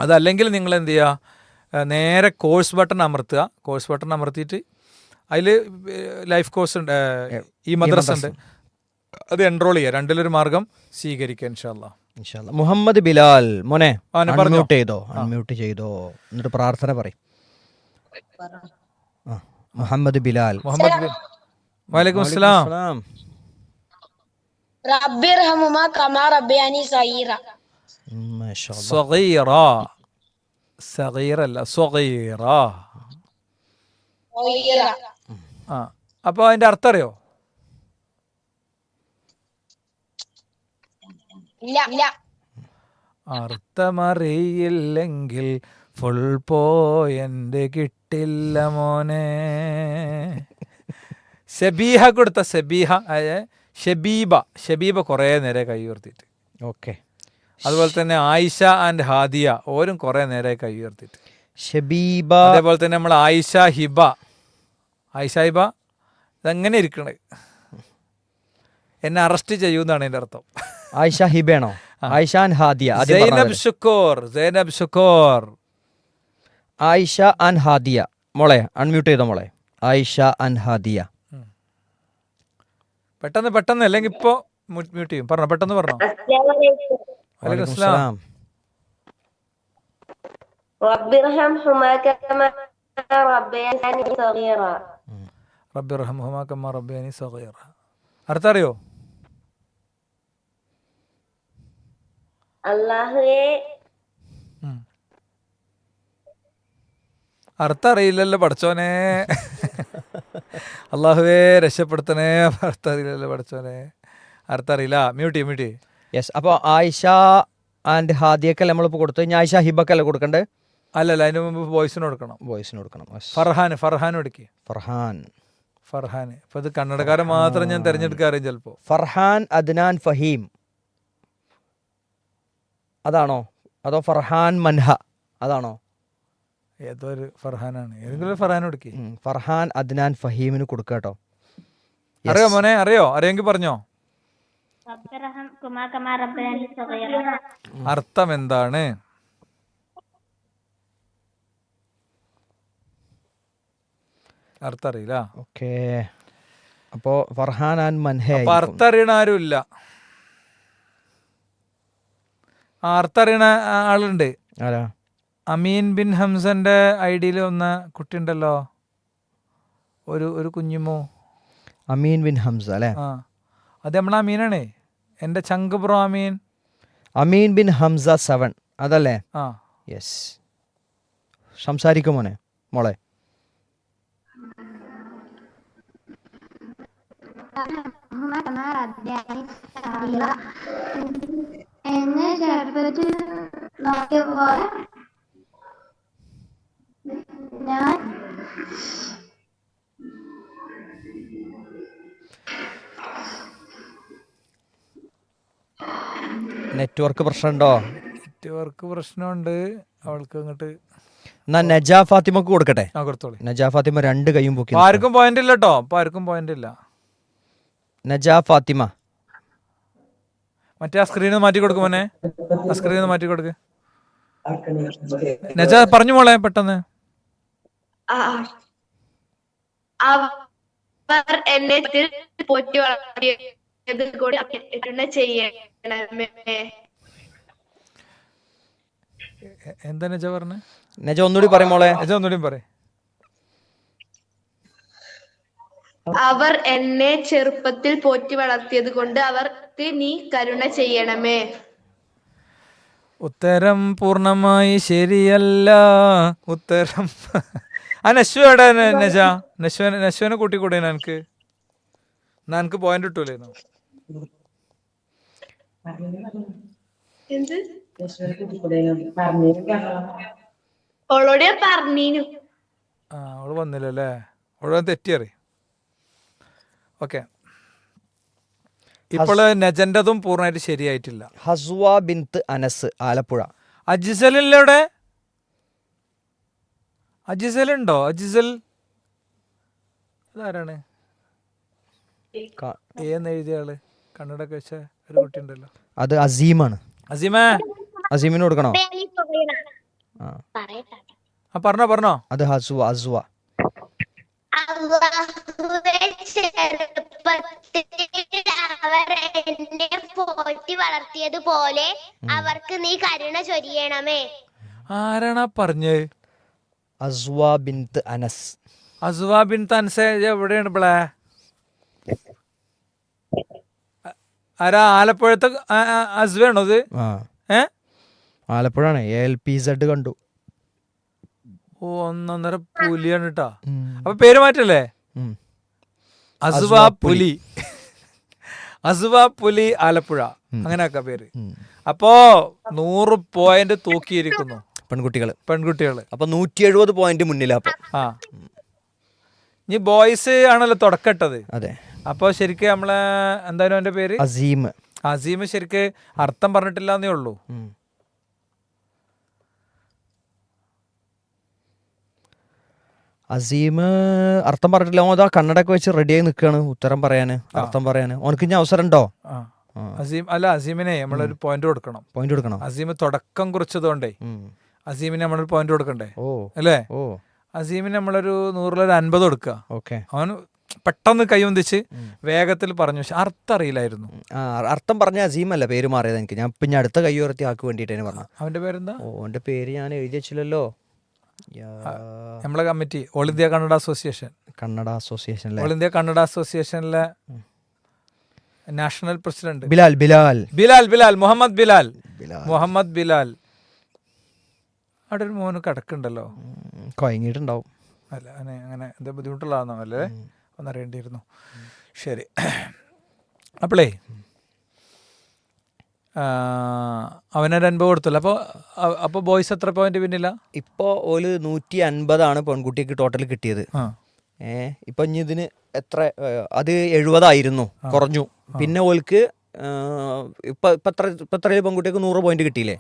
അതല്ലെങ്കിൽ നിങ്ങൾ എന്ത് ചെയ്യുക, നേരെ കോഴ്സ് ബട്ടൺ അമർത്തുക. കോഴ്സ് ബട്ടൺ അമർത്തിയിട്ട് അതിൽ ലൈഫ് കോഴ്സ് ഉണ്ട്, ഈ മദ്രസ ഉണ്ട്, അത് എൻറോൾ ചെയ്യുക. രണ്ടിലൊരു മാർഗം സ്വീകരിക്കുക ഇൻഷാ അല്ലാഹ്. മുഹമ്മദ് ബിലാൽ മോനെ അൺമ്യൂട്ട് ചെയ്തോ എന്നിട്ട് പ്രാർത്ഥന പറയും. മുഹമ്മദ് ബിലാൽ. വലൈക്കും അസ്സലാം. റബ്ബിർഹമുമാ കമാ റബ്ബയാനി സഗീറ. സഗീറ, സഗീറല്ല സഗീറ. ആ അപ്പോൾ അതിന്റെ അർത്ഥം അറിയോ? അർത്ഥമറിയില്ലെങ്കിൽ ഫുൾ പോയിന്റ് കിട്ടില്ല മോനെ. ഷബീഹ കൊടുത്ത ഷബീബ കുറേ നേരെ കൈ ഉയർത്തിയിട്ട്. ഓക്കെ. അതുപോലെ തന്നെ ആയിഷ ആൻഡ് ഹാദിയ ഓരും കുറേ നേരെ കൈ ഉയർത്തിയിട്ട്. ഷബീബ. അതേപോലെ തന്നെ നമ്മൾ ആയിഷ ഹിബ ഇതെങ്ങനെ ഇരിക്കണേ, എന്നെ അറസ്റ്റ് ചെയ്യുമെന്നാണ് എൻ്റെ അർത്ഥം. ആയിഷ ഹിബയാണോ? ആയിഷ ആൻഡ് ഹാദിയ. സൈനബ് ഷുക്കൂർ. ആയിഷ ആൻഡ് ഹാദിയ. മോളെ അൺമ്യൂട്ട് ചെയ്തോ മോളെ. ആയിഷ ആൻഡ് ഹാദിയ. പെട്ടെന്ന് അല്ലെങ്കിൽ ഇപ്പോ മ്യൂട്ട് ചെയ്യും. പറഞ്ഞോ, പെട്ടെന്ന് പറഞ്ഞോ. വലൈക്കും അസ്സലാം. അസ്സലാം. رب ارحمهما كما ربياني صغيرا. റബ്ബി റഹ്മഹുമാ കമാ റബ്ബിയാനി സഗീറ. അർത്ഥം അറിയോ? അല്ലാഹുവേ അർത്ഥം അറിയില്ലല്ലോ പഠിച്ചോനെ. അള്ളാഹുവേ രക്ഷപ്പെടുത്തണേ. അർത്ഥം അറിയില്ലല്ലോ പഠിച്ചോനെ. അർത്ഥം അറിയില്ല. മ്യൂട്ട്. യെസ്. അപ്പോൾ ആയിഷ ആൻഡ് ഹാദിയക്കല്ല നമ്മളിപ്പോൾ കൊടുത്തു. ഇനി ആയിഷ ഹിബക്കല്ല കൊടുക്കണ്ടേ? അല്ലല്ല, അതിന് മുമ്പ് വോയിസിന് കൊടുക്കണം. വോയിസിന് കൊടുക്കണം. യെസ്. ഫർഹാൻ എടുക്കുക. ഫർഹാൻ. ഇപ്പൊ ഇത് കന്നഡക്കാരൻ മാത്രം ഞാൻ തിരഞ്ഞെടുക്കാറിയും ചിലപ്പോ. ഫർഹാൻ അദ്നാൻ ഫഹീം അതാണോ? അതോ ഫർഹാൻ മൻഹ അതാണോ? ഏതോ ഒരു ഫർഹാനാണ്. ഏതെങ്കിലും ഒരു ഫർഹാൻ എടുക്കുക. ഫർഹാൻ അദ്നാൻ ഫഹീമിന് കൊടുക്കുക കേട്ടോ. അറിയോ മോനെ? അറിയെങ്കിൽ പറഞ്ഞോ. അർത്ഥം എന്താണ്? അർത്ഥം അറിയില്ല. ഓക്കെ. അപ്പോ ഫർഹാൻ ആൻഡ് മൻഹ. അർത്ഥം അറിയണ ആരും ഇല്ല. അർത്ഥം അറിയണ ആളുണ്ട്. ആരാ? അമീൻ ബിൻ ഹംസന്റെ ഐഡിയിൽ വന്ന കുട്ടി ഉണ്ടല്ലോ, ഒരു കുഞ്ഞുമോ. അമീൻ ബിൻ ഹംസ അല്ലേ? ആ, അത് നമ്മളെ അമീനാണേ. എൻ്റെ ചങ്ക് ബ്രോ അമീൻ. അമീൻ ബിൻ ഹംസ 7 അതല്ലേ? ആ, യെസ്. സംസാരിക്കും മോളെ. എന്നെ ചെറുപ്പത്തിൽ നോക്കിയപ്പോൾ ഞാൻ നെറ്റ്വർക്ക് പ്രശ്നമുണ്ടോ? നെറ്റ്വർക്ക് പ്രശ്നമുണ്ട് അവൾക്ക്. അങ്ങോട്ട് എന്നാ നജാ ഫാത്തിമക്ക് കൊടുക്കട്ടെ. ആ, കൊടുത്തോളി. നജാ ഫാത്തിമ 2 കൈയും പൊക്കി. ആർക്കും പോയിന്റ് ഇല്ല കേട്ടോ. ഇപ്പൊ ആർക്കും പോയിന്റ് ഇല്ല. നജാ ഫാത്തിമ. മറ്റേ ആ സ്ക്രീൻ മാറ്റി കൊടുക്കും മോനെ. ആ സ്ക്രീൻ മാറ്റി കൊടുക്ക്. നജ പറഞ്ഞു മോളെ പെട്ടെന്ന്. അവർ എന്നെ പോറ്റി വളർത്തിയത് കൊണ്ട് ചെയ്യണമേ. എന്താ നജ പറഞ്ഞേ? നജ ഒന്നുകൂടി പറയും മോളെ. നജ ഒന്നുകൂടി പറ. അവർ എന്നെ ചെറുപ്പത്തിൽ പോറ്റി വളർത്തിയത് കൊണ്ട് അവർക്ക് നീ കരുണ ചെയ്യണമേ. ഉത്തരം പൂർണ്ണമായി ശരിയല്ല. ഉത്തരം ആ നശ്വ എവിടെ? നജ നശ്വനെ കൂട്ടിക്കൂടെ? എനിക്ക് പോയിന്റ് കിട്ടൂലേന്നു. എന്ത് ഓളോട് ഞാൻ പറഞ്ഞീനു. ആ, അവള് വന്നില്ലല്ലേ. അവള് തെറ്റിയറി. ഓക്കെ. ഇപ്പോൾ നജന്റതും പൂർണ്ണമായിട്ട് ശരിയായിട്ടില്ല. ഹസ്വ ബിൻത്ത് അനസ് ആലപ്പുഴ. അജിസലില്ല ഇവിടെ? അജിസൽ ഉണ്ടോ? അജിസൽ അതാരാണ്? ഏന്ന് എഴുതിയ ആള് കണ്ണടൊക്കെ വെച്ച ഒരു കുട്ടി ഉണ്ടല്ലോ. അത് അസീമാണ്. അസീമിന് കൊടുക്കണോ? പറഞ്ഞോ. അത് ഹസ്വ. അവർ എന്നെ പോറ്റി വളർത്തിയതുപോലെ അവർക്ക് നീ കരുണ ചൊരിയണമേ. ആരാണാ പറഞ്ഞത്? അസ്വ ബിൻത്ത് അനസ്. അസ്വ ബിൻത്ത് അനസ് എവിടെയാണ് ഇപ്പളെ? ആരാ? ആലപ്പുഴത്തെ അസ്വയാണോ ഇത്? ആലപ്പുഴ ആണ്. ALPZ കണ്ടു. ഓ, 1.5 പുലിയാണ് കേട്ടാ. അപ്പൊ പേര് മാറ്റല്ലേ? അസ്വ പുലി. അസ്വ പുലി ആലപ്പുഴ, അങ്ങനെ ആക്ക പേര്. അപ്പോ 100 പോയിന്റ് തൂക്കിയിരിക്കുന്നു പെൺകുട്ടികള്. അപ്പൊ 170 പോയിന്റ് മുന്നിലാ. ആ, ഇനി ബോയ്സ് ആണല്ലോ തുടക്കട്ടത്. അതെ. അപ്പൊ ശരിക്കും നമ്മളെ എന്തായാലും അവന്റെ പേര് അസീം. ശരിക്ക് അർത്ഥം പറഞ്ഞിട്ടില്ല എന്നേ ഉള്ളൂ. അസീം അർത്ഥം പറഞ്ഞിട്ടില്ല. ഓ, അതാ കണ്ണടൊക്കെ വെച്ച് റെഡിയായി നിൽക്കുകയാണ് ഉത്തരം പറയാന്, അർത്ഥം പറയാന്. ഓനക്ക് ഇനി അവസരം ഉണ്ടോ? അസീമിനെ നമ്മളൊരു പോയിന്റ് കൊടുക്കണം. അസീം തുടക്കം കുറിച്ചതുകൊണ്ടേ അസീമിന് നമ്മളൊരു പോയിന്റ് കൊടുക്കണ്ടേ? അല്ലേ? അസീമിന് നമ്മളൊരു 100-ൽ 50 കൊടുക്കുക. ഓക്കെ. അവൻ പെട്ടെന്ന് കൈവന്തിച്ച് വേഗത്തിൽ പറഞ്ഞു, പക്ഷെ അർത്ഥം അറിയില്ലായിരുന്നു. അർത്ഥം പറഞ്ഞ അസീം അല്ല, പേര് മാറിയത് എനിക്ക്. ഞാൻ പിന്നെ അടുത്ത കൈ ഉയർത്തി ആക്ക് വേണ്ടിയിട്ടാണ് പറഞ്ഞത്. അവന്റെ പേരെന്താ? ഓന്റെ പേര് ഞാൻ എഴുതി വെച്ചില്ലല്ലോ. നമ്മളെ committee all India Kannada association, Kannada association, all India Kannada അസോസിയേഷനിലെ നാഷണൽ പ്രസിഡന്റ് ബിലാൽ ബിലാൽ ബിലാൽ ബിലാൽ മുഹമ്മദ് ബിലാൽ മുഹമ്മദ് ബിലാൽ. അവിടെ ഒരു മോന് കിടക്കുന്നുണ്ടല്ലോ, കൊയങ്ങിയിട്ടുണ്ടാവും. അല്ല അങ്ങനെ എന്താ ബുദ്ധിമുട്ടുള്ളതാണോ അല്ലേ, ഒന്നറിയേണ്ടിയിരുന്നു. ശരി, അപ്പോളേ അവനൊരു 50 കൊടുത്തല്ലോ. അപ്പോൾ ബോയ്സ് എത്ര പോയിന്റ് പിന്നില്ല? ഇപ്പോൾ ഓല് 150 പെൺകുട്ടിക്ക് ടോട്ടൽ കിട്ടിയത്. ഇപ്പൊ ഇനി ഇതിന് എത്ര, അത് 70 കുറഞ്ഞു. പിന്നെ ഓൽക്ക് ഇപ്പൊ എത്ര പെൺകുട്ടിക്ക് 100 പോയിന്റ് കിട്ടിയില്ലേ,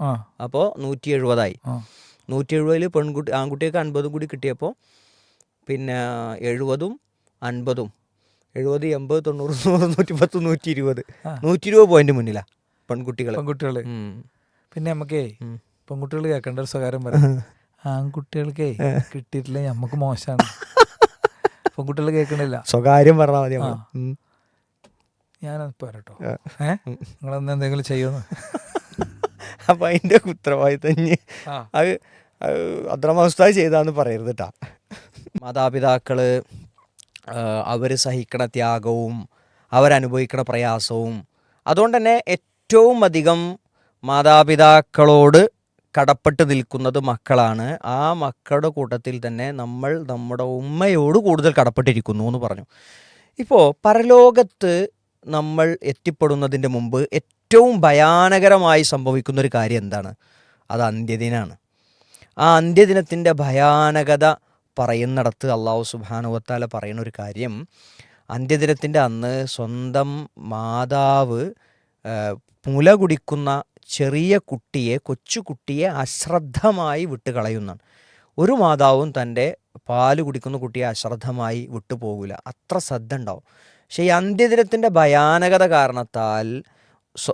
അപ്പോൾ 170. 170 പെൺകുട്ടി ആൺകുട്ടിക്ക് 50 കൂടി കിട്ടിയപ്പോൾ പിന്നെ 70, 50, 70, 80, 90, 100, 110, 120 പോയിന്റ് മുന്നിലാ പെൺകുട്ടികൾ. പിന്നെ നമുക്കേ പെൺകുട്ടികൾ കേൾക്കേണ്ട ഒരു സ്വകാര്യം പറയാം, ആൺകുട്ടികൾക്കേ കിട്ടിയിട്ടില്ല നമുക്ക് മോശമാണ്. പെൺകുട്ടികൾ കേൾക്കണില്ല, സ്വകാര്യം പറഞ്ഞാൽ മതി. ഞാനത് പോരട്ടോ, നിങ്ങളൊന്ന് എന്തെങ്കിലും ചെയ്യുമെന്ന്. അപ്പൊ അതിന്റെ ഉത്തരവാദിത്തം അത് അദ്രമസ്താവ് ചെയ്താന്ന് പറയരുത് കേട്ടാ. മാതാപിതാക്കള് അവർ സഹിക്കണ ത്യാഗവും അവരനുഭവിക്കണ പ്രയാസവും, അതുകൊണ്ട് തന്നെ ഏറ്റവും അധികം മാതാപിതാക്കളോട് കടപ്പെട്ട് നിൽക്കുന്നത് മക്കളാണ്. ആ മക്കളുടെ കൂട്ടത്തിൽ തന്നെ നമ്മൾ നമ്മുടെ ഉമ്മയോട് കൂടുതൽ കടപ്പെട്ടിരിക്കുന്നു എന്ന് പറഞ്ഞു. ഇപ്പോൾ പരലോകത്ത് നമ്മൾ എത്തിപ്പെടുന്നതിൻ്റെ മുമ്പ് ഏറ്റവും ഭയാനകരമായി സംഭവിക്കുന്നൊരു കാര്യം എന്താണ്? അത് അന്ത്യദിനാണ്. ആ അന്ത്യദിനത്തിൻ്റെ ഭയാനകത പറയുന്നിടത്ത് അള്ളാഹു സുബ്ഹാനഹു വ തആല പറയുന്ന ഒരു കാര്യം, അന്ത്യദിനത്തിൻ്റെ അന്ന് സ്വന്തം മാതാവ് മുല കുടിക്കുന്ന ചെറിയ കുട്ടിയെ, കൊച്ചുകുട്ടിയെ അശ്രദ്ധമായി വിട്ടുകളയുന്നതാണ്. ഒരു മാതാവും തൻ്റെ പാല് കുടിക്കുന്ന കുട്ടിയെ അശ്രദ്ധമായി വിട്ടുപോകില്ല, അത്ര ശ്രദ്ധ ഉണ്ടാവും. പക്ഷേ ഈ അന്ത്യദിനത്തിൻ്റെ ഭയാനകത കാരണത്താൽ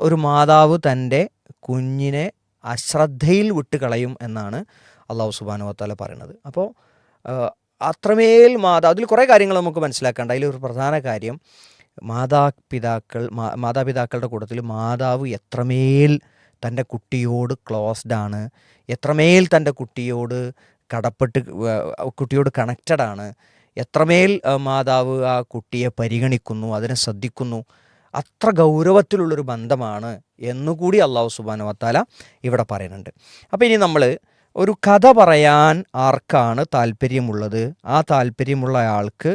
ഒരു മാതാവ് തൻ്റെ കുഞ്ഞിനെ അശ്രദ്ധയിൽ വിട്ടുകളയും എന്നാണ് അള്ളാഹു സുബ്ഹാനഹു വ തആല പറയുന്നത്. അപ്പോൾ അത്രമേൽ അതിൽ കുറേ കാര്യങ്ങൾ നമുക്ക് മനസ്സിലാക്കേണ്ട. അതിലൊരു പ്രധാന കാര്യം, മാതാപിതാക്കളുടെ കൂട്ടത്തിൽ മാതാവ് എത്രമേൽ തൻ്റെ കുട്ടിയോട് ക്ലോസ്ഡ് ആണ്, എത്രമേൽ തൻ്റെ കുട്ടിയോട് കുട്ടിയോട് കണക്റ്റഡ് ആണ്, എത്രമേൽ മാതാവ് ആ കുട്ടിയെ പരിഗണിക്കുന്നു, അതിനെ ശ്രദ്ധിക്കുന്നു, അത്ര ഗൗരവത്തിലുള്ളൊരു ബന്ധമാണ് എന്നുകൂടി അള്ളാഹു സുബ്ഹാനഹു വ തആല ഇവിടെ പറയുന്നുണ്ട്. അപ്പോൾ ഇനി നമ്മൾ ഒരു കഥ പറയാൻ ആർക്കാണ് താല്പര്യമുള്ളത്, ആ താല്പര്യമുള്ള ആൾക്ക്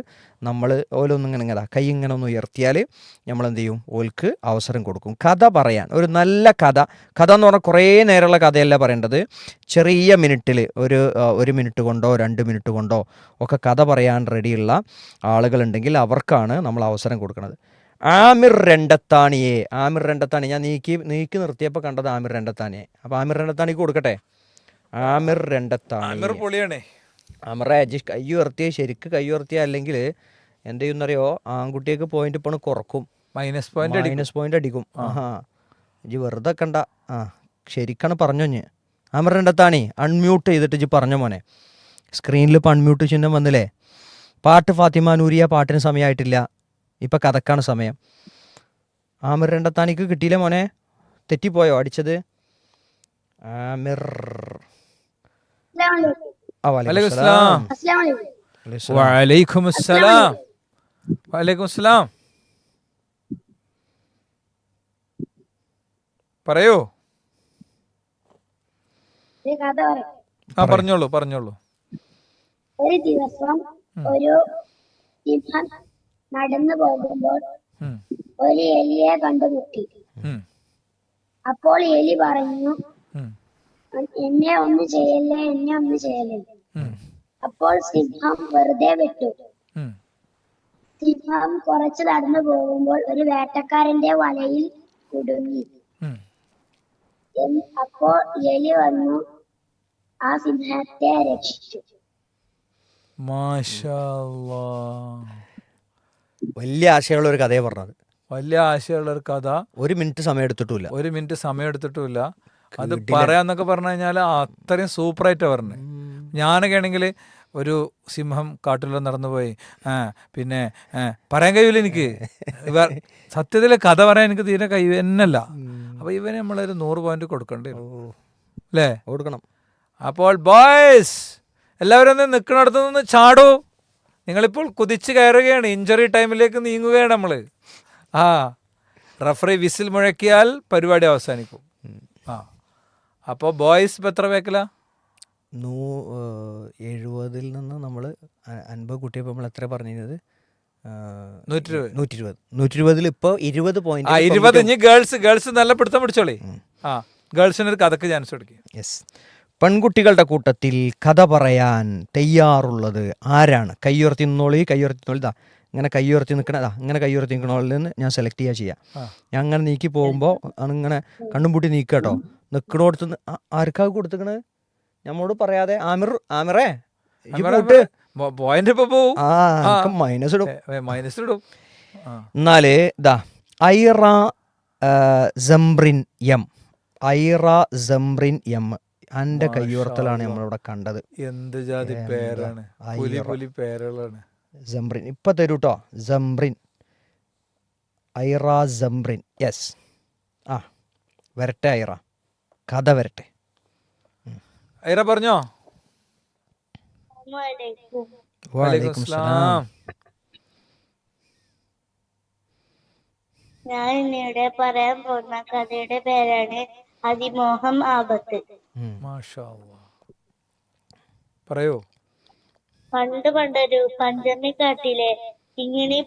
നമ്മൾ ഓരോന്നിങ്ങനെ കൈ ഇങ്ങനെ ഒന്ന് ഉയർത്തിയാൽ നമ്മൾ എന്ത് ചെയ്യും, ഓൽക്ക് അവസരം കൊടുക്കും കഥ പറയാൻ. ഒരു നല്ല കഥ എന്ന് പറഞ്ഞാൽ കുറേ നേരമുള്ള കഥയല്ല പറയേണ്ടത്, ചെറിയ മിനിറ്റിൽ ഒരു മിനിറ്റ് കൊണ്ടോ 2 മിനിറ്റ് കൊണ്ടോ ഒക്കെ കഥ പറയാൻ റെഡിയുള്ള ആളുകളുണ്ടെങ്കിൽ അവർക്കാണ് നമ്മൾ അവസരം കൊടുക്കുന്നത്. ആമിർ രണ്ടത്താണിയെ, ഞാൻ നീക്കി നിർത്തിയപ്പോൾ കണ്ടത് ആമിർ രണ്ടത്താണിയെ. അപ്പോൾ ആമിർ രണ്ടത്താണിക്ക് കൊടുക്കട്ടെ. ആമിർ രണ്ടത്താണി, ആമിറെ കൈ ഉയർത്തിയ, ശരിക്ക് കൈ ഉയർത്തിയ, അല്ലെങ്കിൽ എന്ത് ചെയ്യുന്നറിയോ, ആൺകുട്ടിയൊക്കെ പോയിന്റ് ഇപ്പോൾ കുറക്കും, മൈനസ് പോയിന്റ് അടിക്കും. ഇജ്ജ് വെറുതെ കണ്ട, ശരിക്കാണ് പറഞ്ഞു. ആമിർ രണ്ടത്താണി അൺമ്യൂട്ട് ചെയ്തിട്ട് ഇജ്ജ് പറഞ്ഞ മോനെ, സ്ക്രീനിൽ ഇപ്പോൾ അൺമ്യൂട്ട് ചിഹ്നം വന്നില്ലേ. പാട്ട് ഫാത്തിമ നൂരിയ പാട്ടിന് സമയമായിട്ടില്ല, ഇപ്പം കഥക്കാണ് സമയം. ആമിർ രണ്ടത്താണിക്ക് കിട്ടിയില്ലേ മോനെ, തെറ്റിപ്പോയോ അടിച്ചത്? ആമിർ പറയൂ. പറഞ്ഞോളൂ. ഒരു ദിവസം ഒരു സിംഹം നടന്നു പോകുമ്പോൾ ഒരു എലിയെ കണ്ടുമുട്ടി. അപ്പോൾ എലി പറഞ്ഞു, എന്നെ ഒന്ന് ചെയ്യല്ലേ. അപ്പോൾ സിംഹം വെറുതെ വിട്ടു. സിംഹം കുറച്ച് നടന്നു പോകുമ്പോൾ ഒരു വേട്ടക്കാരന്റെ വലയിൽ കുടുങ്ങി. അപ്പോൾ എലി വന്നു ആ സിംഹത്തെ രക്ഷിച്ചു. മാഷാ അല്ലാഹ്, വലിയ ആശയമുള്ള ഒരു കഥയെ പറഞ്ഞത്. വലിയ ആശയമുള്ള ഒരു കഥ. 1 മിനിറ്റ് സമയം എടുത്തിട്ടില്ല. അത് പറയാന്നൊക്കെ പറഞ്ഞു കഴിഞ്ഞാൽ അത്രയും സൂപ്പറായിട്ടാണ് പറഞ്ഞത്. ഞാനൊക്കെ ആണെങ്കിൽ ഒരു സിംഹം കാട്ടിലൂടെ നടന്നുപോയി, പിന്നെ പറയാൻ കഴിയില്ല എനിക്ക്, സത്യത്തിലെ കഥ പറയാൻ എനിക്ക് തീരെ കഴിയുന്നല്ല. അപ്പോൾ ഇവന് നമ്മളൊരു 100 പോയിന്റ് കൊടുക്കേണ്ടി വരും അല്ലേ? കൊടുക്കണം. അപ്പോൾ ബോയ്സ് എല്ലാവരും ഒന്ന് നിൽക്കുന്നിടത്ത് നിന്ന് ചാടൂ. നിങ്ങളിപ്പോൾ കുതിച്ച് കയറുകയാണ്, ഇഞ്ചുറി ടൈമിലേക്ക് നീങ്ങുകയാണ് നമ്മൾ. റഫറി വിസിൽ മുഴക്കിയാൽ പരിപാടി അവസാനിക്കും. അപ്പോൾ ബോയ്സ് ഇപ്പം എത്ര വേക്കല? 70 നിന്ന് നമ്മൾ 50 കൂട്ടിയപ്പോൾ നമ്മൾ എത്ര പറഞ്ഞത്? 120. 120 ഇപ്പോൾ 20 പോയിന്റ്. 20. ഇനി ഗേൾസ് നല്ല പിടുത്തം പിടിച്ചോളേ. ഗേൾസിനൊരു കഥക്ക് ചാൻസ് കൊടുക്കുക. യെസ്. പെൺകുട്ടികളുടെ കൂട്ടത്തിൽ കഥ പറയാൻ തയ്യാറുള്ളത് ആരാണ്? കയ്യുയർത്തി നിന്നോളി. ഇതാ ഇങ്ങനെ കയ്യുയർത്തി നിൽക്കണതാ, ഇങ്ങനെ കയ്യുയർത്തി നിൽക്കണോളിൽ നിന്ന് ഞാൻ സെലക്ട് ചെയ്യാം. ഞാൻ അങ്ങനെ നീക്കി പോകുമ്പോൾ ഇങ്ങനെ കണ്ണും പൂട്ടി നീക്കുക കേട്ടോ. നിൽക്കണോടത്ത് ആർക്കാ കൊടുത്തിക്കണത് നമ്മോട് പറയാതെ? ആമിറേ പോയിന്റ് മൈനസ് ഇടും. എന്നാല് ഇതാ ഐറ സംബ്രിൻ എം അന്റെ കയ്യുയർത്തലാണ് നമ്മളിവിടെ കണ്ടത്. എന്ത് ജാതി പേരാണ്, പേരുകളാണ്. സംബ്രിൻ ഇപ്പൊ തരൂ കേട്ടോ. ഐറ സംബ്രിൻ. യെസ്. വരട്ടെ ഐറ, കഥ വരട്ടെ. ഐറ പറഞ്ഞോ. വലൈക്കും സലാം. ഞാൻ ഇന്നിവിടെ പറയാൻ പോകുന്ന കഥയുടെ പേരാണ് അതിമോഹം ആപത്ത്. മാഷാ അല്ലാഹ്. പറയൂ. പണ്ടൊരു പഞ്ചമിക്കാട്ടിലെ കിങ്ങിണി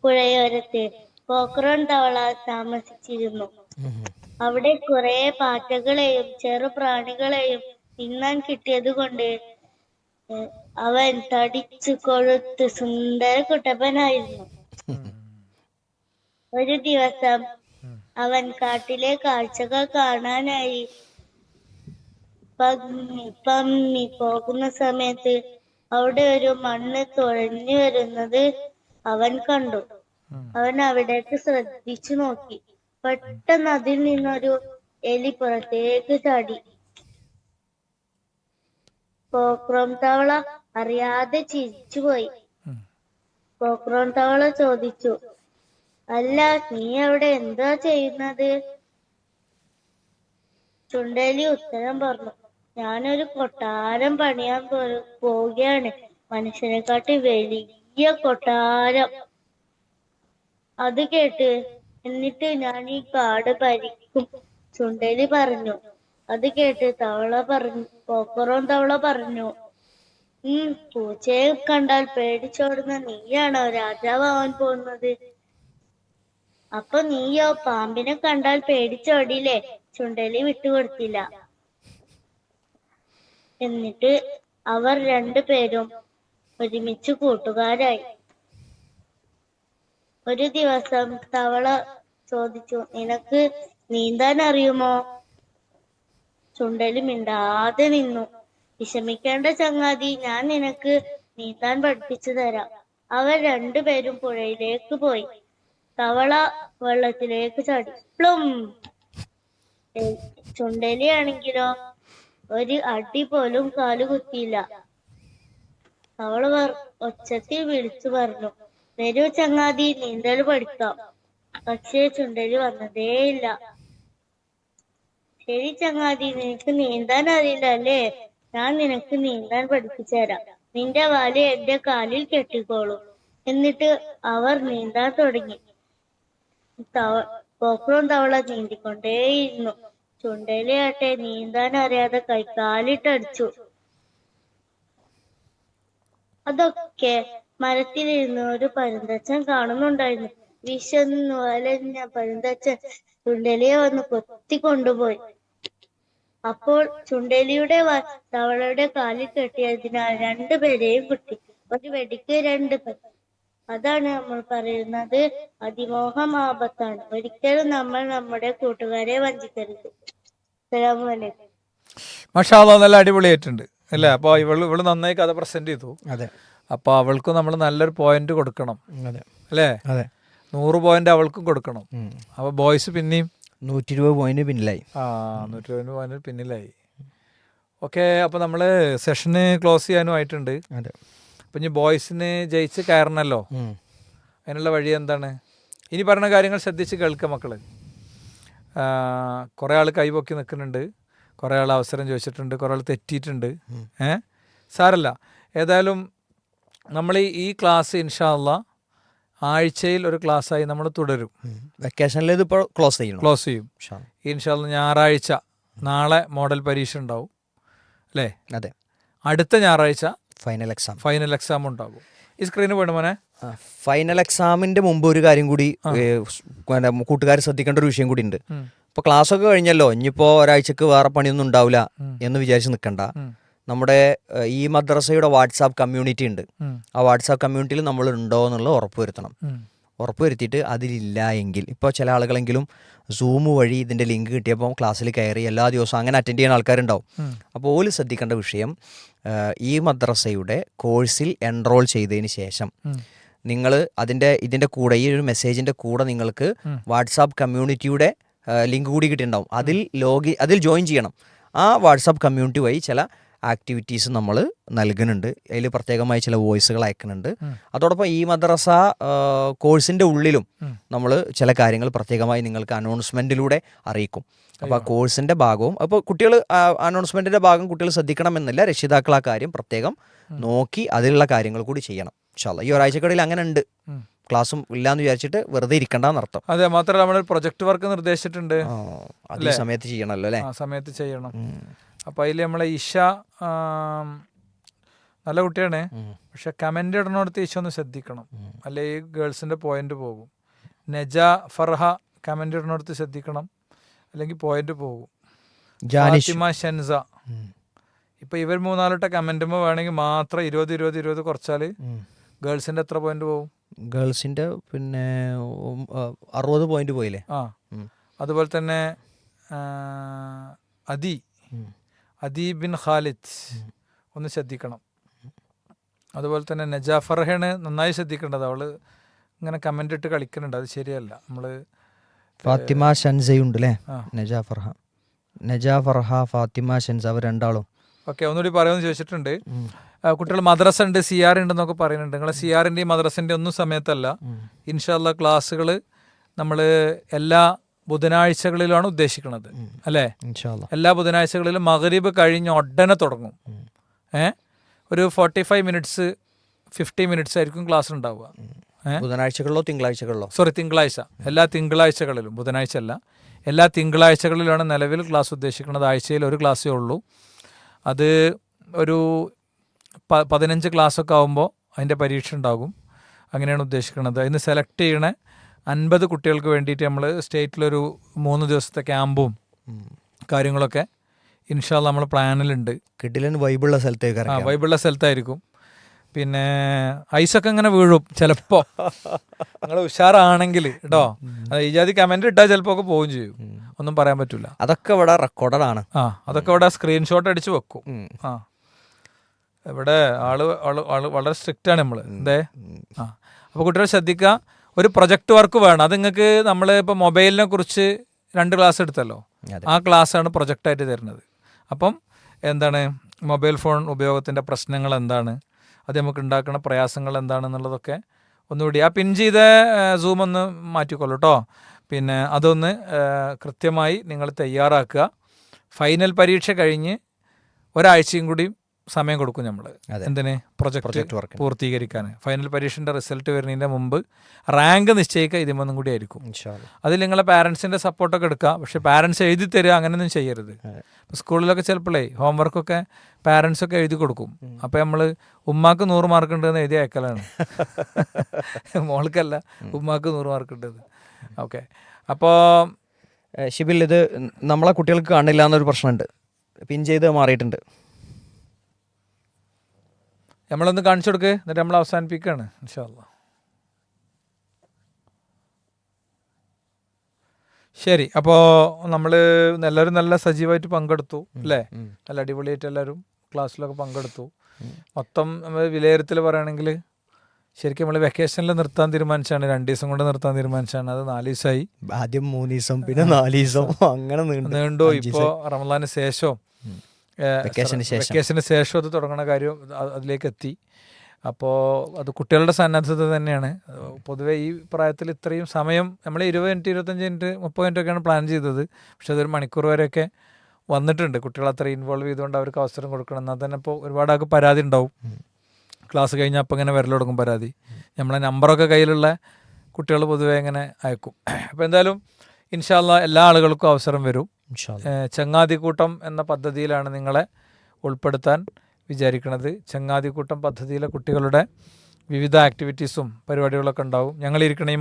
പുഴയോരത്ത് പോക്രോൺ തവള താമസിച്ചിരുന്നു. അവിടെ കുറെ പാറ്റകളെയും ചെറുപ്രാണികളെയും തിന്നാൻ കിട്ടിയത് കൊണ്ട് അവൻ തടിച്ചു കൊഴുത്ത് സുന്ദര കുട്ടപ്പനായിരുന്നു. ഒരു ദിവസം അവൻ കാട്ടിലെ കാഴ്ചകൾ കാണാനായി പമ്മി പോകുന്ന സമയത്ത് അവിടെ ഒരു മണ്ണ് തുഴഞ്ഞു വരുന്നത് അവൻ കണ്ടു. അവൻ അവിടേക്ക് ശ്രദ്ധിച്ചു നോക്കി. പെട്ടെന്ന് അതിൽ നിന്നൊരു എലി പുറത്തേക്ക് ചാടി. പോക്രോൺ തവള അറിയാതെ ചിരിച്ചുപോയി. പോക്രോൺ തവള ചോദിച്ചു, അല്ല, നീ അവിടെ എന്താ ചെയ്യുന്നത്? ചുണ്ടേലി ഉത്തരം പറഞ്ഞു, ഞാനൊരു കൊട്ടാരം പണിയാൻ പോവുകയാണ്. മനുഷ്യനെക്കാട്ടി വലിയ കൊട്ടാരം. അത് കേട്ട്, എന്നിട്ട് ഞാൻ ഈ കാട് ഭരിക്കും, ചുണ്ടേലി പറഞ്ഞു. അത് കേട്ട് പോക്രോൺ തവള പറഞ്ഞു, പൂച്ചയെ കണ്ടാൽ പേടിച്ചോടുന്ന നീയാണോ രാജാവാൻ പോകുന്നത്? അപ്പൊ നീയോ പാമ്പിനെ കണ്ടാൽ പേടിച്ചോടില്ലേ? ചുണ്ടേലി വിട്ടുകൊടുത്തില്ല. എന്നിട്ട് അവർ രണ്ടുപേരും ഒരുമിച്ച് കൂട്ടുകാരായി. ഒരു ദിവസം തവള ചോദിച്ചു, നിനക്ക് നീന്താൻ അറിയുമോ? ചുണ്ടേലി മിണ്ടാതെ നിന്നു. വിഷമിക്കേണ്ട ചങ്ങാതി, ഞാൻ നിനക്ക് നീന്താൻ പഠിപ്പിച്ചു തരാം. അവർ രണ്ടുപേരും പുഴയിലേക്ക് പോയി. തവള വെള്ളത്തിലേക്ക് ചാടി. പ്ലും. ചുണ്ടേലിയാണെങ്കിലോ ഒരു അടി പോലും കാലുകുത്തിയില്ല. തവള ഒച്ചത്തിൽ വിളിച്ചു പറഞ്ഞു, വരൂ ചങ്ങാതി, നീന്തൽ പഠിക്കാം. പക്ഷേ ചുണ്ടേലി വന്നതേയില്ല. ശരി ചങ്ങാതി, നിനക്ക് നീന്താൻ അറിയില്ല അല്ലേ? ഞാൻ നിനക്ക് നീന്താൻ പഠിപ്പിച്ചു തരാം. നിന്റെ വാല് എന്റെ കാലിൽ കെട്ടിക്കോളൂ. എന്നിട്ട് അവർ നീന്താൻ തുടങ്ങി. പോക്രോൺ തവള നീന്തിക്കൊണ്ടേയിരുന്നു. ചുണ്ടേലിയാട്ടെ നീന്താൻ അറിയാതെ കാലിട്ടടിച്ചു. അതൊക്കെ മരത്തിലിരുന്ന് ഒരു പരുന്തച്ചൻ കാണുന്നുണ്ടായിരുന്നു. വിശന്നു വലഞ്ഞ പരുന്തച്ചൻ ചുണ്ടേലിയെ വന്ന് കൊത്തിക്കൊണ്ടുപോയി. അപ്പോൾ ചുണ്ടേലിയുടെ തവളയുടെ കാലിൽ കെട്ടിയതിനാൽ രണ്ടുപേരെയും കിട്ടി. ഒരു വെടിക്ക് 2 പേർ. അതാണ് നമ്മൾ പറയുന്നത് അതിമോഹം ആപത്താണ്. ഒരിക്കലും നമ്മൾ നമ്മുടെ കൂട്ടുകാരെ വഞ്ചിക്കരുത്. അസ്സലാമു അലൈക്കും. മാഷാ അല്ലാഹ്, നല്ല അടിപൊളിയായിട്ടുണ്ട് അല്ലേ? അപ്പോൾ ഇവള് നന്നായി കഥ പ്രസന്റ് ചെയ്തു. അതെ. അപ്പോൾ അവൾക്ക് നമ്മൾ നല്ലൊരു പോയിന്റ് കൊടുക്കണം. അതെ അല്ലേ? അതെ. 100 പോയിന്റ് അവൾക്കും കൊടുക്കണം. അപ്പോൾ ബോയ്സ് പിന്നെയും 120 പോയിന്റ് പിന്നിലായി. 120 പോയിന്റ് പിന്നിലായി. ഓക്കെ, അപ്പോൾ നമ്മൾ സെഷന് ക്ലോസ് ചെയ്യാനും ആയിട്ടുണ്ട്. അതെ. അപ്പം ഇനി ബോയ്സിന് ജയിച്ച് കയറണമല്ലോ, അതിനുള്ള വഴി എന്താണ്? ഇനി പറഞ്ഞ കാര്യങ്ങൾ ശ്രദ്ധിച്ച് കേൾക്കുക മക്കൾ. കുറേ ആൾ കൈപൊക്കി നിൽക്കുന്നുണ്ട്, കുറേ ആൾ അവസരം ചോദിച്ചിട്ടുണ്ട്, കുറേ ആൾ തെറ്റിയിട്ടുണ്ട്. സാരല്ല, ഏതായാലും നമ്മൾ ഈ ക്ലാസ് ഇൻഷാ അള്ളാ ആഴ്ചയിൽ ഒരു ക്ലാസ്സായി നമ്മൾ തുടരും. വെക്കേഷനിൽ ഇതിപ്പോൾ ക്ലോസ് ചെയ്യും ഇൻഷാ അള്ളാ. ഞായറാഴ്ച നാളെ മോഡൽ പരീക്ഷ ഉണ്ടാവും അല്ലേ? അതെ. അടുത്ത ഞായറാഴ്ച ഫൈനൽ എക്സാം ഉണ്ടാകും. ഈ സ്ക്രീന് പോയിട്ട് മോനെ. ഫൈനൽ എക്സാമിന്റെ മുമ്പ് ഒരു കാര്യം കൂടി കൂട്ടുകാർ ശ്രദ്ധിക്കേണ്ട ഒരു വിഷയം കൂടി ഉണ്ട്. ഇപ്പോൾ ക്ലാസ്സൊക്കെ കഴിഞ്ഞല്ലോ, ഇനിയിപ്പോൾ ഒരാഴ്ചക്ക് വേറെ പണിയൊന്നും ഉണ്ടാവില്ല എന്ന് വിചാരിച്ച് നിൽക്കണ്ട. നമ്മുടെ ഈ മദ്രസയുടെ വാട്സാപ്പ് കമ്മ്യൂണിറ്റി ഉണ്ട്. ആ വാട്സാപ്പ് കമ്മ്യൂണിറ്റിയിൽ നമ്മൾ ഉണ്ടോ എന്നുള്ളത് ഉറപ്പുവരുത്തിയിട്ട് അതിലില്ല എങ്കിൽ, ഇപ്പോൾ ചില ആളുകളെങ്കിലും സൂം വഴി ഇതിൻ്റെ ലിങ്ക് കിട്ടിയപ്പോൾ ക്ലാസ്സിൽ കയറി എല്ലാ ദിവസവും അങ്ങനെ അറ്റൻഡ് ചെയ്യുന്ന ആൾക്കാരുണ്ടാവും. അപ്പോൾ ഓല് ശ്രദ്ധിക്കേണ്ട വിഷയം, ഈ മദ്രസയുടെ കോഴ്സിൽ എൻറോൾ ചെയ്തതിന് ശേഷം നിങ്ങൾ ഇതിൻ്റെ കൂടെ, ഈ ഒരു മെസ്സേജിൻ്റെ കൂടെ നിങ്ങൾക്ക് വാട്സാപ്പ് കമ്മ്യൂണിറ്റിയുടെ ലിങ്ക് കൂടി കിട്ടിയിട്ടുണ്ടാവും. അതിൽ ജോയിൻ ചെയ്യണം. ആ വാട്സാപ്പ് കമ്മ്യൂണിറ്റി വഴി ചില ആക്ടിവിറ്റീസ് നമ്മൾ നൽകുന്നുണ്ട്. അതിൽ പ്രത്യേകമായി ചില വോയിസുകൾ അയക്കുന്നുണ്ട്. അതോടൊപ്പം ഈ മദ്രസ കോഴ്സിൻ്റെ ഉള്ളിലും നമ്മൾ ചില കാര്യങ്ങൾ പ്രത്യേകമായി നിങ്ങൾക്ക് അനൗൺസ്മെൻറ്റിലൂടെ അറിയിക്കും. അപ്പോൾ ആ കോഴ്സിൻ്റെ ഭാഗവും, അപ്പോൾ കുട്ടികൾ അനൗൺസ്മെൻറ്റിൻ്റെ ഭാഗം കുട്ടികൾ ശ്രദ്ധിക്കണമെന്നില്ല, രക്ഷിതാക്കൾ ആ കാര്യം പ്രത്യേകം നോക്കി അതിലുള്ള കാര്യങ്ങൾ കൂടി ചെയ്യണം. ഇൻഷാ അല്ലാഹ് ഈ ഒരാഴ്ചക്കടയിൽ അങ്ങനെ ഉണ്ട്. ക്ലാസ്സും ഇല്ലാന്ന് വിചാരിച്ചിട്ട് വെറുതെ ഇരിക്കണ്ടെന്നർത്ഥം. അതെ, മാത്രമല്ല നമ്മൾ പ്രൊജക്ട് വർക്ക് നിർദ്ദേശിച്ചിട്ടുണ്ട്, അതേ സമയത്ത് ചെയ്യണമല്ലോ അല്ലേ? ആ സമയത്ത് ചെയ്യണം. അപ്പോൾ അതിൽ നമ്മളെ ഇഷ നല്ല കുട്ടിയാണ്, പക്ഷെ കമൻ്റ് ഇടണോടത്ത് ഇഷ ഒന്ന് ശ്രദ്ധിക്കണം, അല്ലെ ഈ ഗേൾസിൻ്റെ പോയിന്റ് പോകും. നജ ഫർഹ കമൻ്റ് ഇടണോടത്ത് ശ്രദ്ധിക്കണം, അല്ലെങ്കിൽ പോയിന്റ് പോകും. ഫാത്തിമ ഷൻസ, ഇപ്പം ഇവർ മൂന്നാലിട്ട കമൻറ്റുമ്പോൾ വേണമെങ്കിൽ മാത്രം 20 കുറച്ചാൽ ഗേൾസിൻ്റെ എത്ര പോയിന്റ് പോകും? ഗേൾസിൻ്റെ പിന്നെ 60 പോയിന്റ് പോയില്ലേ? അതുപോലെ തന്നെ അദി ബിൻ ഖാലിദ് ഒന്ന് ശ്രദ്ധിക്കണം. അതുപോലെ തന്നെ നജ ഫർഹയാണ് നന്നായി ശ്രദ്ധിക്കേണ്ടത്. അവൾ ഇങ്ങനെ കമൻ്റ് ഇട്ട് കളിക്കുന്നുണ്ട്, അത് ശരിയല്ല. നമ്മൾ ഫാത്തിമ ഷൻസയുണ്ട് അല്ലേ? നജ ഫർഹ ഫാത്തിമ ഷൻസ, അവർ രണ്ടാളും. ഓക്കെ, ഒന്നുകൂടി പറയുമെന്ന് ചോദിച്ചിട്ടുണ്ട്. കുട്ടികൾ മദ്രസ ഉണ്ട്, CR ഉണ്ടെന്നൊക്കെ പറയുന്നുണ്ട്. നിങ്ങളെ CRൻ്റെയും മദ്രസൻ്റെ ഒന്നും സമയത്തല്ല. ഇൻഷാ അല്ലാഹ് ക്ലാസ്സുകൾ നമ്മൾ എല്ലാ ബുധനാഴ്ചകളിലാണ് ഉദ്ദേശിക്കുന്നത് അല്ലേ? എല്ലാ ബുധനാഴ്ചകളിലും മഗ്രിബ് കഴിഞ്ഞ് ഉടനെ തുടങ്ങും. ഒരു 45 മിനിറ്റ്സ് 50 മിനിറ്റ്സ് ആയിരിക്കും ക്ലാസ് ഉണ്ടാവുക. ബുധനാഴ്ചകളിലോ തിങ്കളാഴ്ചകളിലോ? തിങ്കളാഴ്ച. എല്ലാ തിങ്കളാഴ്ചകളിലും, ബുധനാഴ്ച അല്ല, എല്ലാ തിങ്കളാഴ്ചകളിലാണ് നിലവിൽ ക്ലാസ് ഉദ്ദേശിക്കുന്നത്. ആഴ്ചയിൽ ഒരു ക്ലാസ്സേ ഉള്ളൂ. അത് ഒരു 15 ക്ലാസ്സൊക്കെ ആകുമ്പോൾ അതിൻ്റെ പരീക്ഷ ഉണ്ടാകും. അങ്ങനെയാണ് ഉദ്ദേശിക്കുന്നത്. അതിന് സെലക്ട് ചെയ്യണ 50 കുട്ടികൾക്ക് വേണ്ടിയിട്ട് നമ്മൾ സ്റ്റേറ്റിലൊരു 3 ദിവസത്തെ ക്യാമ്പും കാര്യങ്ങളൊക്കെ ഇൻഷാ അല്ലാഹ് നമ്മൾ പ്ലാനിലുണ്ട്. കിടിലൻ വൈബുള്ള സ്ഥലത്തായിരിക്കും. പിന്നെ ഐസൊക്കെ ഇങ്ങനെ വീഴും ചിലപ്പോൾ, നിങ്ങൾ ഉഷാറാണെങ്കിൽ കേട്ടോ. ഈ ജാതി കമന്റ് ഇട്ടാൽ ചിലപ്പോൾ ഒക്കെ പോവുകയും ചെയ്യും, ഒന്നും പറയാൻ പറ്റില്ല. അതൊക്കെ ഇവിടെ റെക്കോർഡാണ്. അതൊക്കെ ഇവിടെ സ്ക്രീൻഷോട്ട് അടിച്ച് വെക്കും. ഇവിടെ ആള് വളരെ സ്ട്രിക്റ്റ് ആണ് നമ്മൾ. അപ്പോൾ കുട്ടികൾ ശ്രദ്ധിക്കുക, ഒരു പ്രൊജക്ട് വർക്ക് വേണം. അത് നിങ്ങൾക്ക് നമ്മൾ ഇപ്പോൾ മൊബൈലിനെ കുറിച്ച് 2 ക്ലാസ് എടുത്തല്ലോ, ആ ക്ലാസ്സാണ് പ്രൊജക്റ്റായിട്ട് തരുന്നത്. അപ്പം എന്താണ് മൊബൈൽ ഫോൺ ഉപയോഗത്തിൻ്റെ പ്രശ്നങ്ങൾ എന്താണ്, അത് നമുക്ക് ഉണ്ടാക്കുന്ന പ്രയാസങ്ങൾ എന്താണെന്നുള്ളതൊക്കെ ഒന്നുകൂടി ആ പിൻ ചെയ്ത സൂം ഒന്ന് മാറ്റിക്കൊള്ളൂ കേട്ടോ. പിന്നെ അതൊന്ന് കൃത്യമായി നിങ്ങൾ തയ്യാറാക്കുക. ഫൈനൽ പരീക്ഷ കഴിഞ്ഞ് ഒരാഴ്ചയും കൂടി സമയം കൊടുക്കും നമ്മൾ. എന്തിന്? പ്രൊജക്റ്റ് വർക്ക് പൂർത്തീകരിക്കാൻ. ഫൈനൽ പരീക്ഷൻ്റെ റിസൾട്ട് വരുന്നതിൻ്റെ മുമ്പ് റാങ്ക് നിശ്ചയിക്കുക ഇതിമൊന്നും കൂടി ആയിരിക്കും. അതിൽ നിങ്ങളെ പാരൻസിൻ്റെ സപ്പോർട്ടൊക്കെ എടുക്കുക. പക്ഷേ പാരൻസ് എഴുതി തരിക അങ്ങനെയൊന്നും ചെയ്യരുത്. സ്കൂളിലൊക്കെ ചിലപ്പോഴേ ഹോംവർക്കൊക്കെ പാരൻസൊക്കെ എഴുതി കൊടുക്കും. അപ്പോൾ നമ്മൾ ഉമ്മാക്ക് 100 മാർക്ക് ഉണ്ടെന്ന് എഴുതി അയക്കലാണ്. മോൾക്കല്ല, ഉമ്മാക്ക് 100 മാർക്ക് ഉണ്ടെന്ന്. ഓക്കെ, അപ്പോൾ ഷിബിൽ, ഇത് നമ്മളെ കുട്ടികൾക്ക് കാണില്ല എന്നൊരു പ്രശ്നമുണ്ട്. പിൻ ചെയ്ത് മാറിയിട്ടുണ്ട്. നമ്മളൊന്ന് കാണിച്ചു കൊടുക്ക്, എന്നിട്ട് നമ്മൾ അവസാനിപ്പിക്കുകയാണ് ഇൻഷാ അല്ലാഹ്. ശരി, അപ്പോൾ നമ്മൾ എല്ലാവരും നല്ല സജീവമായിട്ട് പങ്കെടുത്തു അല്ലേ? നല്ല അടിപൊളിയായിട്ട് എല്ലാവരും ക്ലാസ്സിലൊക്കെ പങ്കെടുത്തു. മൊത്തം വിലയിരുത്തൽ പറയുകയാണെങ്കിൽ ശരിക്കും നമ്മൾ വെക്കേഷനിൽ നിർത്താൻ തീരുമാനിച്ചാണ്, 2 ദിവസം കൊണ്ട് നിർത്താൻ തീരുമാനിച്ചാണ്. അത് 4 ദിവസമായി. ആദ്യം 3 ദിവസം, പിന്നെ 4 ദിവസം, അങ്ങനെ നീണ്ടു. ഇപ്പോൾ റമളാന് ശേഷം വെക്കേഷന് ശേഷം അത് തുടങ്ങുന്ന കാര്യം അതിലേക്ക് എത്തി. അപ്പോൾ അത് കുട്ടികളുടെ സന്നദ്ധത തന്നെയാണ്. പൊതുവെ ഈ പ്രായത്തിൽ ഇത്രയും സമയം നമ്മൾ 20 മിനിറ്റ് 25 മിനിറ്റ് 30 മിനിറ്റ് ഒക്കെയാണ് പ്ലാൻ ചെയ്തത്. പക്ഷെ അതൊരു മണിക്കൂർ വരെയൊക്കെ വന്നിട്ടുണ്ട്. കുട്ടികൾ അത്ര ഇൻവോൾവ് ചെയ്തുകൊണ്ട് അവർക്ക് അവസരം കൊടുക്കണം. എന്നാൽ തന്നെ ഇപ്പോൾ ഒരുപാട് ആൾക്ക് പരാതി ഉണ്ടാവും. ക്ലാസ് കഴിഞ്ഞാൽ അപ്പം ഇങ്ങനെ വരൽ തുടങ്ങും പരാതി. നമ്മളെ നമ്പറൊക്കെ കയ്യിലുള്ള കുട്ടികൾ പൊതുവെ ഇങ്ങനെ അയക്കും. അപ്പോൾ എന്തായാലും ഇൻഷാ അല്ലാഹ് എല്ലാ ആളുകൾക്കും അവസരം വരും. ചങ്ങാതിക്കൂട്ടം എന്ന പദ്ധതിയിലാണ് നിങ്ങളെ ഉൾപ്പെടുത്താൻ വിചാരിക്കുന്നത്. ചങ്ങാതിക്കൂട്ടം പദ്ധതിയിലെ കുട്ടികളുടെ വിവിധ ആക്ടിവിറ്റീസും പരിപാടികളൊക്കെ ഉണ്ടാവും. ഞങ്ങളിരിക്കണ ഈ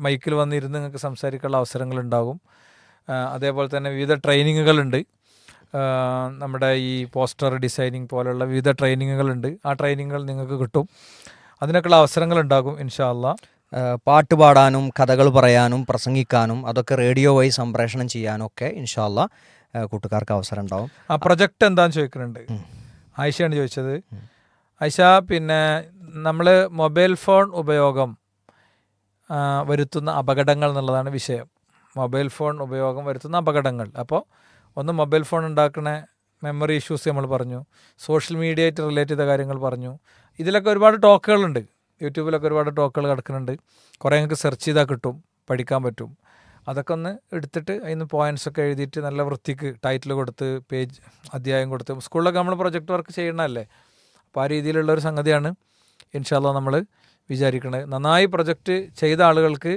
മൈക്കിൽ വന്നിരുന്ന് നിങ്ങൾക്ക് സംസാരിക്കാനുള്ള അവസരങ്ങളുണ്ടാകും. അതേപോലെ തന്നെ വിവിധ ട്രെയിനിങ്ങുകളുണ്ട്. നമ്മുടെ ഈ പോസ്റ്റർ ഡിസൈനിങ് പോലുള്ള വിവിധ ട്രെയിനിങ്ങുകളുണ്ട്. ആ ട്രെയിനിങ്ങുകൾ നിങ്ങൾക്ക് കിട്ടും. അതിനൊക്കെയുള്ള അവസരങ്ങളുണ്ടാകും ഇൻഷാ അല്ലാഹ്. പാട്ട് പാടാനും കഥകൾ പറയാനും പ്രസംഗിക്കാനും അതൊക്കെ റേഡിയോ വഴി സംപ്രേഷണം ചെയ്യാനും ഒക്കെ ഇൻഷാ അല്ലാഹ് കൂട്ടുകാർക്ക് അവസരം ഉണ്ടാവും. ആ പ്രൊജക്റ്റ് എന്താണെന്ന് ചോദിക്കുന്നുണ്ട്. ആയിഷയാണ് ചോദിച്ചത്. ആയിഷ, പിന്നെ നമ്മൾ മൊബൈൽ ഫോൺ ഉപയോഗം വരുത്തുന്ന അപകടങ്ങൾ എന്നുള്ളതാണ് വിഷയം. മൊബൈൽ ഫോൺ ഉപയോഗം വരുത്തുന്ന അപകടങ്ങൾ. അപ്പോൾ ഒന്ന് മൊബൈൽ ഫോൺ ഉണ്ടാക്കുന്ന മെമ്മറി ഇഷ്യൂസ് നമ്മൾ പറഞ്ഞു. സോഷ്യൽ മീഡിയയായിട്ട് റിലേറ്റ് ചെയ്ത കാര്യങ്ങൾ പറഞ്ഞു. ഇതിലൊക്കെ ഒരുപാട് ടോക്കുകളുണ്ട്. യൂട്യൂബിലൊക്കെ ഒരുപാട് ടോക്കുകൾ കിടക്കുന്നുണ്ട്. കുറേ നിങ്ങൾക്ക് സെർച്ച് ചെയ്താൽ കിട്ടും, പഠിക്കാൻ പറ്റും. അതൊക്കെ ഒന്ന് എടുത്തിട്ട് അതിന് പോയിൻറ്റ്സൊക്കെ എഴുതിയിട്ട് നല്ല വൃത്തിക്ക് ടൈറ്റിൽ കൊടുത്ത് പേജ് അധ്യായം കൊടുത്ത് സ്കൂളിലൊക്കെ നമ്മൾ പ്രൊജക്റ്റ് വർക്ക് ചെയ്യണമല്ലേ. അപ്പോൾ ആ രീതിയിലുള്ളൊരു സംഗതിയാണ് ഇൻഷാ അല്ലാഹ് നമ്മൾ വിചാരിക്കുന്നത്. നന്നായി പ്രൊജക്റ്റ് ചെയ്ത ആളുകൾക്ക്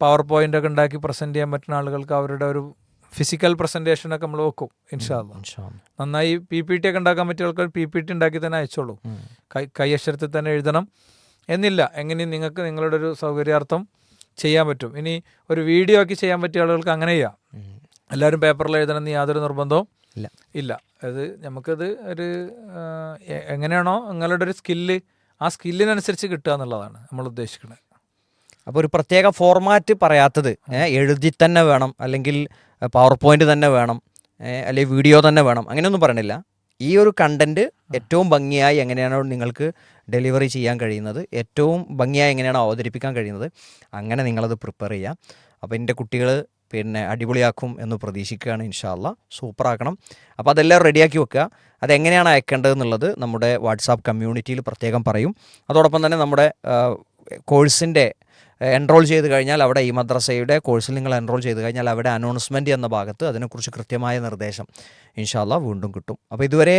പവർ പോയിൻ്റൊക്കെ ഉണ്ടാക്കി പ്രസൻറ്റ് ചെയ്യാൻ പറ്റുന്ന ആളുകൾക്ക് അവരുടെ ഒരു ഫിസിക്കൽ പ്രസൻറ്റേഷനൊക്കെ നമ്മൾ വെക്കും ഇൻഷാ അല്ലാഹ്. നന്നായി PPT ഒക്കെ ഉണ്ടാക്കാൻ പറ്റിയ ആൾക്കാർ PPT ഉണ്ടാക്കി തന്നെ അയച്ചോളൂ. കൈയക്ഷരത്തിൽ തന്നെ എഴുതണം എന്നില്ല. എങ്ങനെയും നിങ്ങൾക്ക് നിങ്ങളുടെ ഒരു സൗകര്യാർത്ഥം ചെയ്യാൻ പറ്റും. ഇനി ഒരു വീഡിയോ ആക്കി ചെയ്യാൻ പറ്റിയ ആളുകൾക്ക് അങ്ങനെ ചെയ്യാം. എല്ലാവരും പേപ്പറിൽ എഴുതണമെന്ന് യാതൊരു നിർബന്ധവും ഇല്ല. അത് നമുക്കത് ഒരു എങ്ങനെയാണോ നിങ്ങളുടെ ഒരു സ്കില്ല്, ആ സ്കില്ലിനനുസരിച്ച് കിട്ടുക എന്നുള്ളതാണ് നമ്മൾ ഉദ്ദേശിക്കുന്നത്. അപ്പോൾ ഒരു പ്രത്യേക ഫോർമാറ്റ് പറയാത്തത് എഴുതി തന്നെ വേണം, അല്ലെങ്കിൽ പവർ പോയിന്റ് തന്നെ വേണം, അല്ലെങ്കിൽ വീഡിയോ തന്നെ വേണം, അങ്ങനെയൊന്നും പറയണില്ല. ഈ ഒരു കണ്ടൻറ്റ് ഏറ്റവും ഭംഗിയായി എങ്ങനെയാണോ നിങ്ങൾക്ക് ഡെലിവറി ചെയ്യാൻ കഴിയുന്നത്, ഏറ്റവും ഭംഗിയായി എങ്ങനെയാണോ അവതരിപ്പിക്കാൻ കഴിയുന്നത്, അങ്ങനെ നിങ്ങളത് പ്രിപ്പയർ ചെയ്യുക. അപ്പോൾ എൻ്റെ കുട്ടികൾ പിന്നെ അടിപൊളിയാക്കും എന്ന് പ്രതീക്ഷിക്കുകയാണ്. ഇൻഷാ അല്ലാഹ് സൂപ്പറാക്കണം. അപ്പോൾ അതെല്ലാം റെഡിയാക്കി വെക്കുക. അതെങ്ങനെയാണ് അയക്കേണ്ടതെന്നുള്ളത് നമ്മുടെ വാട്സാപ്പ് കമ്മ്യൂണിറ്റിയിൽ പ്രത്യേകം പറയും. അതോടൊപ്പം തന്നെ നമ്മുടെ കോഴ്സിൻ്റെ എൻറോൾ ചെയ്ത് കഴിഞ്ഞാൽ അവിടെ ഈ മദ്രസയുടെ കോഴ്സിൽ നിങ്ങൾ എൻറോൾ ചെയ്ത് കഴിഞ്ഞാൽ അവിടെ അനൗൺസ്മെൻറ്റ് എന്ന ഭാഗത്ത് അതിനെക്കുറിച്ച് കൃത്യമായ നിർദ്ദേശം ഇൻഷാ അല്ലാഹ് വീണ്ടും കിട്ടും. അപ്പോൾ ഇതുവരെ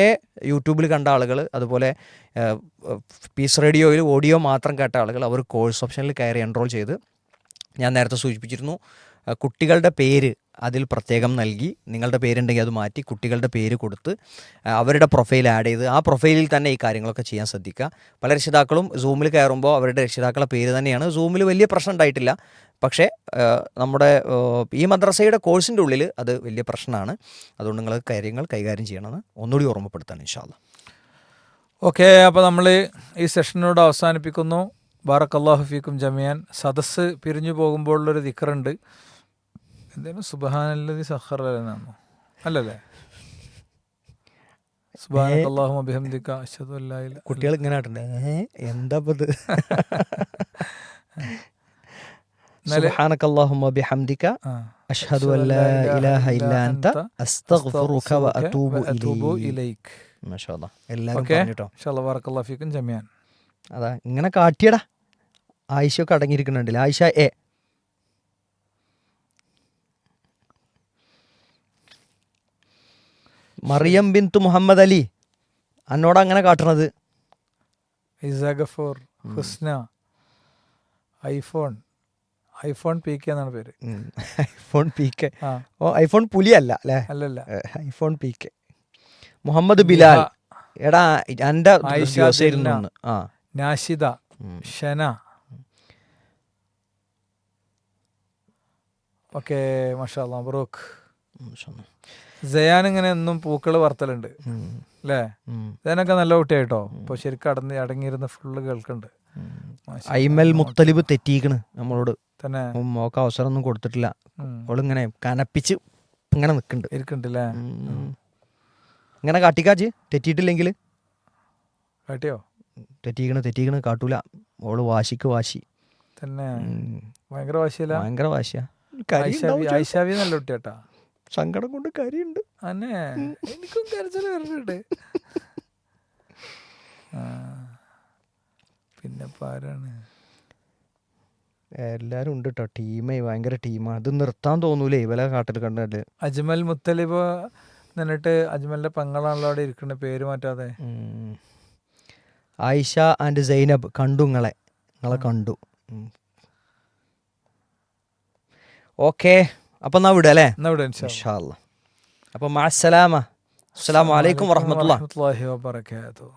യൂട്യൂബിൽ കണ്ട ആളുകൾ, അതുപോലെ പീസ് റേഡിയോയിൽ ഓഡിയോ മാത്രം കേട്ട ആളുകൾ, അവർ കോഴ്സ് ഓപ്ഷനിൽ കയറി എൻറോൾ ചെയ്ത്, ഞാൻ നേരത്തെ സൂചിപ്പിച്ചിരുന്നു, കുട്ടികളുടെ പേര് അതിൽ പ്രത്യേകം നൽകി, നിങ്ങളുടെ പേരുണ്ടെങ്കിൽ അത് മാറ്റി കുട്ടികളുടെ പേര് കൊടുത്ത് അവരുടെ പ്രൊഫൈൽ ആഡ് ചെയ്ത് ആ പ്രൊഫൈലിൽ തന്നെ ഈ കാര്യങ്ങളൊക്കെ ചെയ്യാൻ ശ്രദ്ധിക്കുക. പല രക്ഷിതാക്കളും സൂമിൽ കയറുമ്പോൾ അവരുടെ രക്ഷിതാക്കളുടെ പേര് തന്നെയാണ്. സൂമിൽ വലിയ പ്രശ്നം ഉണ്ടായിട്ടില്ല, പക്ഷേ നമ്മുടെ ഈ മദ്രസയുടെ കോഴ്സിൻ്റെ ഉള്ളിൽ അത് വലിയ പ്രശ്നമാണ്. അതുകൊണ്ട് നിങ്ങൾ കാര്യങ്ങൾ കൈകാര്യം ചെയ്യണമെന്ന് ഒന്നുകൂടി ഓർമ്മപ്പെടുത്താണ് ഇൻഷാ അല്ലാഹ്. ഓക്കെ, അപ്പോൾ നമ്മൾ ഈ സെഷനോട് അവസാനിപ്പിക്കുന്നു. ബാറക്കല്ലാഹു ഫീക്കും ജമിയാൻ. സദസ്സ് പിരിഞ്ഞു പോകുമ്പോഴുള്ളൊരു ദിക്റുണ്ട്. എന്തേലും സുബ്ഹാനല്ലദി സഖറ ലനാന്നോ അല്ലല്ലേ? സുബ്ഹാനക്കല്ലാഹുമ്മ ബിഹംദിക അശ്ഹദു അല്ലാ ഇലാഹ. കുട്ടികൾ ഇങ്ങനെ ആയിട്ടുണ്ട്, എന്താ ഇത്? സുബ്ഹാനക്കല്ലാഹുമ്മ ബിഹംദിക അശ്ഹദു അല്ലാ ഇലാഹ ഇല്ലാ അൻത അസ്തഗ്ഫിറുക വ അതൂബു ഇലൈക്. മാഷാഅല്ലാഹ്, എല്ലാവരും പറഞ്ഞിട്ടോ. ഇൻഷാ അല്ലാഹ് ബാറക്കല്ലാഹു ഫീക്കും ജമിയാൻ. അതാ ഇങ്ങനെ കാട്ടിയടാ. ആയിഷയൊക്കെ അടങ്ങിയിരിക്കുന്നുണ്ടല്ലേ? ആയിഷ എ. മറിയം ബിന്തു മുഹമ്മദ് അലി, എന്നോട് അങ്ങനെ കാട്ടണത്. ഇസഗഫൂർ, ഹുസ്ന, ഐഫോൺ PK എന്നാണ് പേര്. IPhone PK. ഓ, ഐഫോൺ പുലിയല്ല അല്ലേ? അല്ലല്ല, ഐഫോൺ PK. മുഹമ്മദ് ബിലാൽ, എടാ എൻ്റെ നാഷിദ, ഷന. ഓക്കെ, മാഷാ അല്ലാഹ്, മബ്രൂക്ക്. സയാൻ ഇങ്ങനെ എന്നും പൂക്കൾ വറുത്തലുണ്ട് അല്ലേ? സയാനൊക്കെ നല്ല കുട്ടിയായിട്ടോ. ഇപ്പോൾ ശരിക്കും അടങ്ങിയിരുന്ന് ഫുള്ള് കേൾക്കുന്നുണ്ട്. ഐമൽ മുത്തലിബ് തെറ്റിയിക്കണ് നമ്മളോട് തന്നെ. മോക്ക് അവസരം ഒന്നും കൊടുത്തിട്ടില്ല. അവളിങ്ങനെ കനപ്പിച്ച് ഇങ്ങനെ ഇരിക്കണ്ടല്ലേ? ഇങ്ങനെ കാട്ടിക്കാച്ച് തെറ്റിയിട്ടില്ലെങ്കിൽ. കാട്ടിയോ? തെറ്റിക്കണ് കാട്ടൂല. ഓള് വാശിക്ക് വാശി തന്നെ. ഭയങ്കര വാശിയല്ല? ഭയങ്കര വാശിയാ. ഐഷാവി നല്ല കുട്ടിയാട്ടാ. സങ്കടം കൊണ്ട് കാര്യമുണ്ട്. അന്നെ എനിക്കും കരച്ചിൽ വരുന്നുണ്ട്. പിന്നെ ആരാണ്? എല്ലാരും ഉണ്ട് കേട്ടോ. ടീമേ ഭയങ്കര ടീമാണ്. അത് നിർത്താൻ തോന്നൂലേ ഇവലെ കാട്ടിൽ കണ്ടല്ലേ. അജ്മൽ മുത്തലിബ് എന്നിട്ട് അജ്മലിന്റെ പെങ്ങളാണല്ലോ അവിടെ ഇരിക്കുന്ന, പേര് മാറ്റാതെ. ആയിഷ ആൻഡ് സൈനബ് കണ്ടു നിങ്ങളെ കണ്ടു. ഓക്കെ, അപ്പം എന്നാ വിടുക അല്ലേ? എന്നാ വിടാം ഇൻഷാ അല്ലാ. അപ്പം മഅസ്സലാമ. അസ്സലാമു അലൈക്കും വറഹ്മത്തുള്ളാഹി വബറകാതുഹു.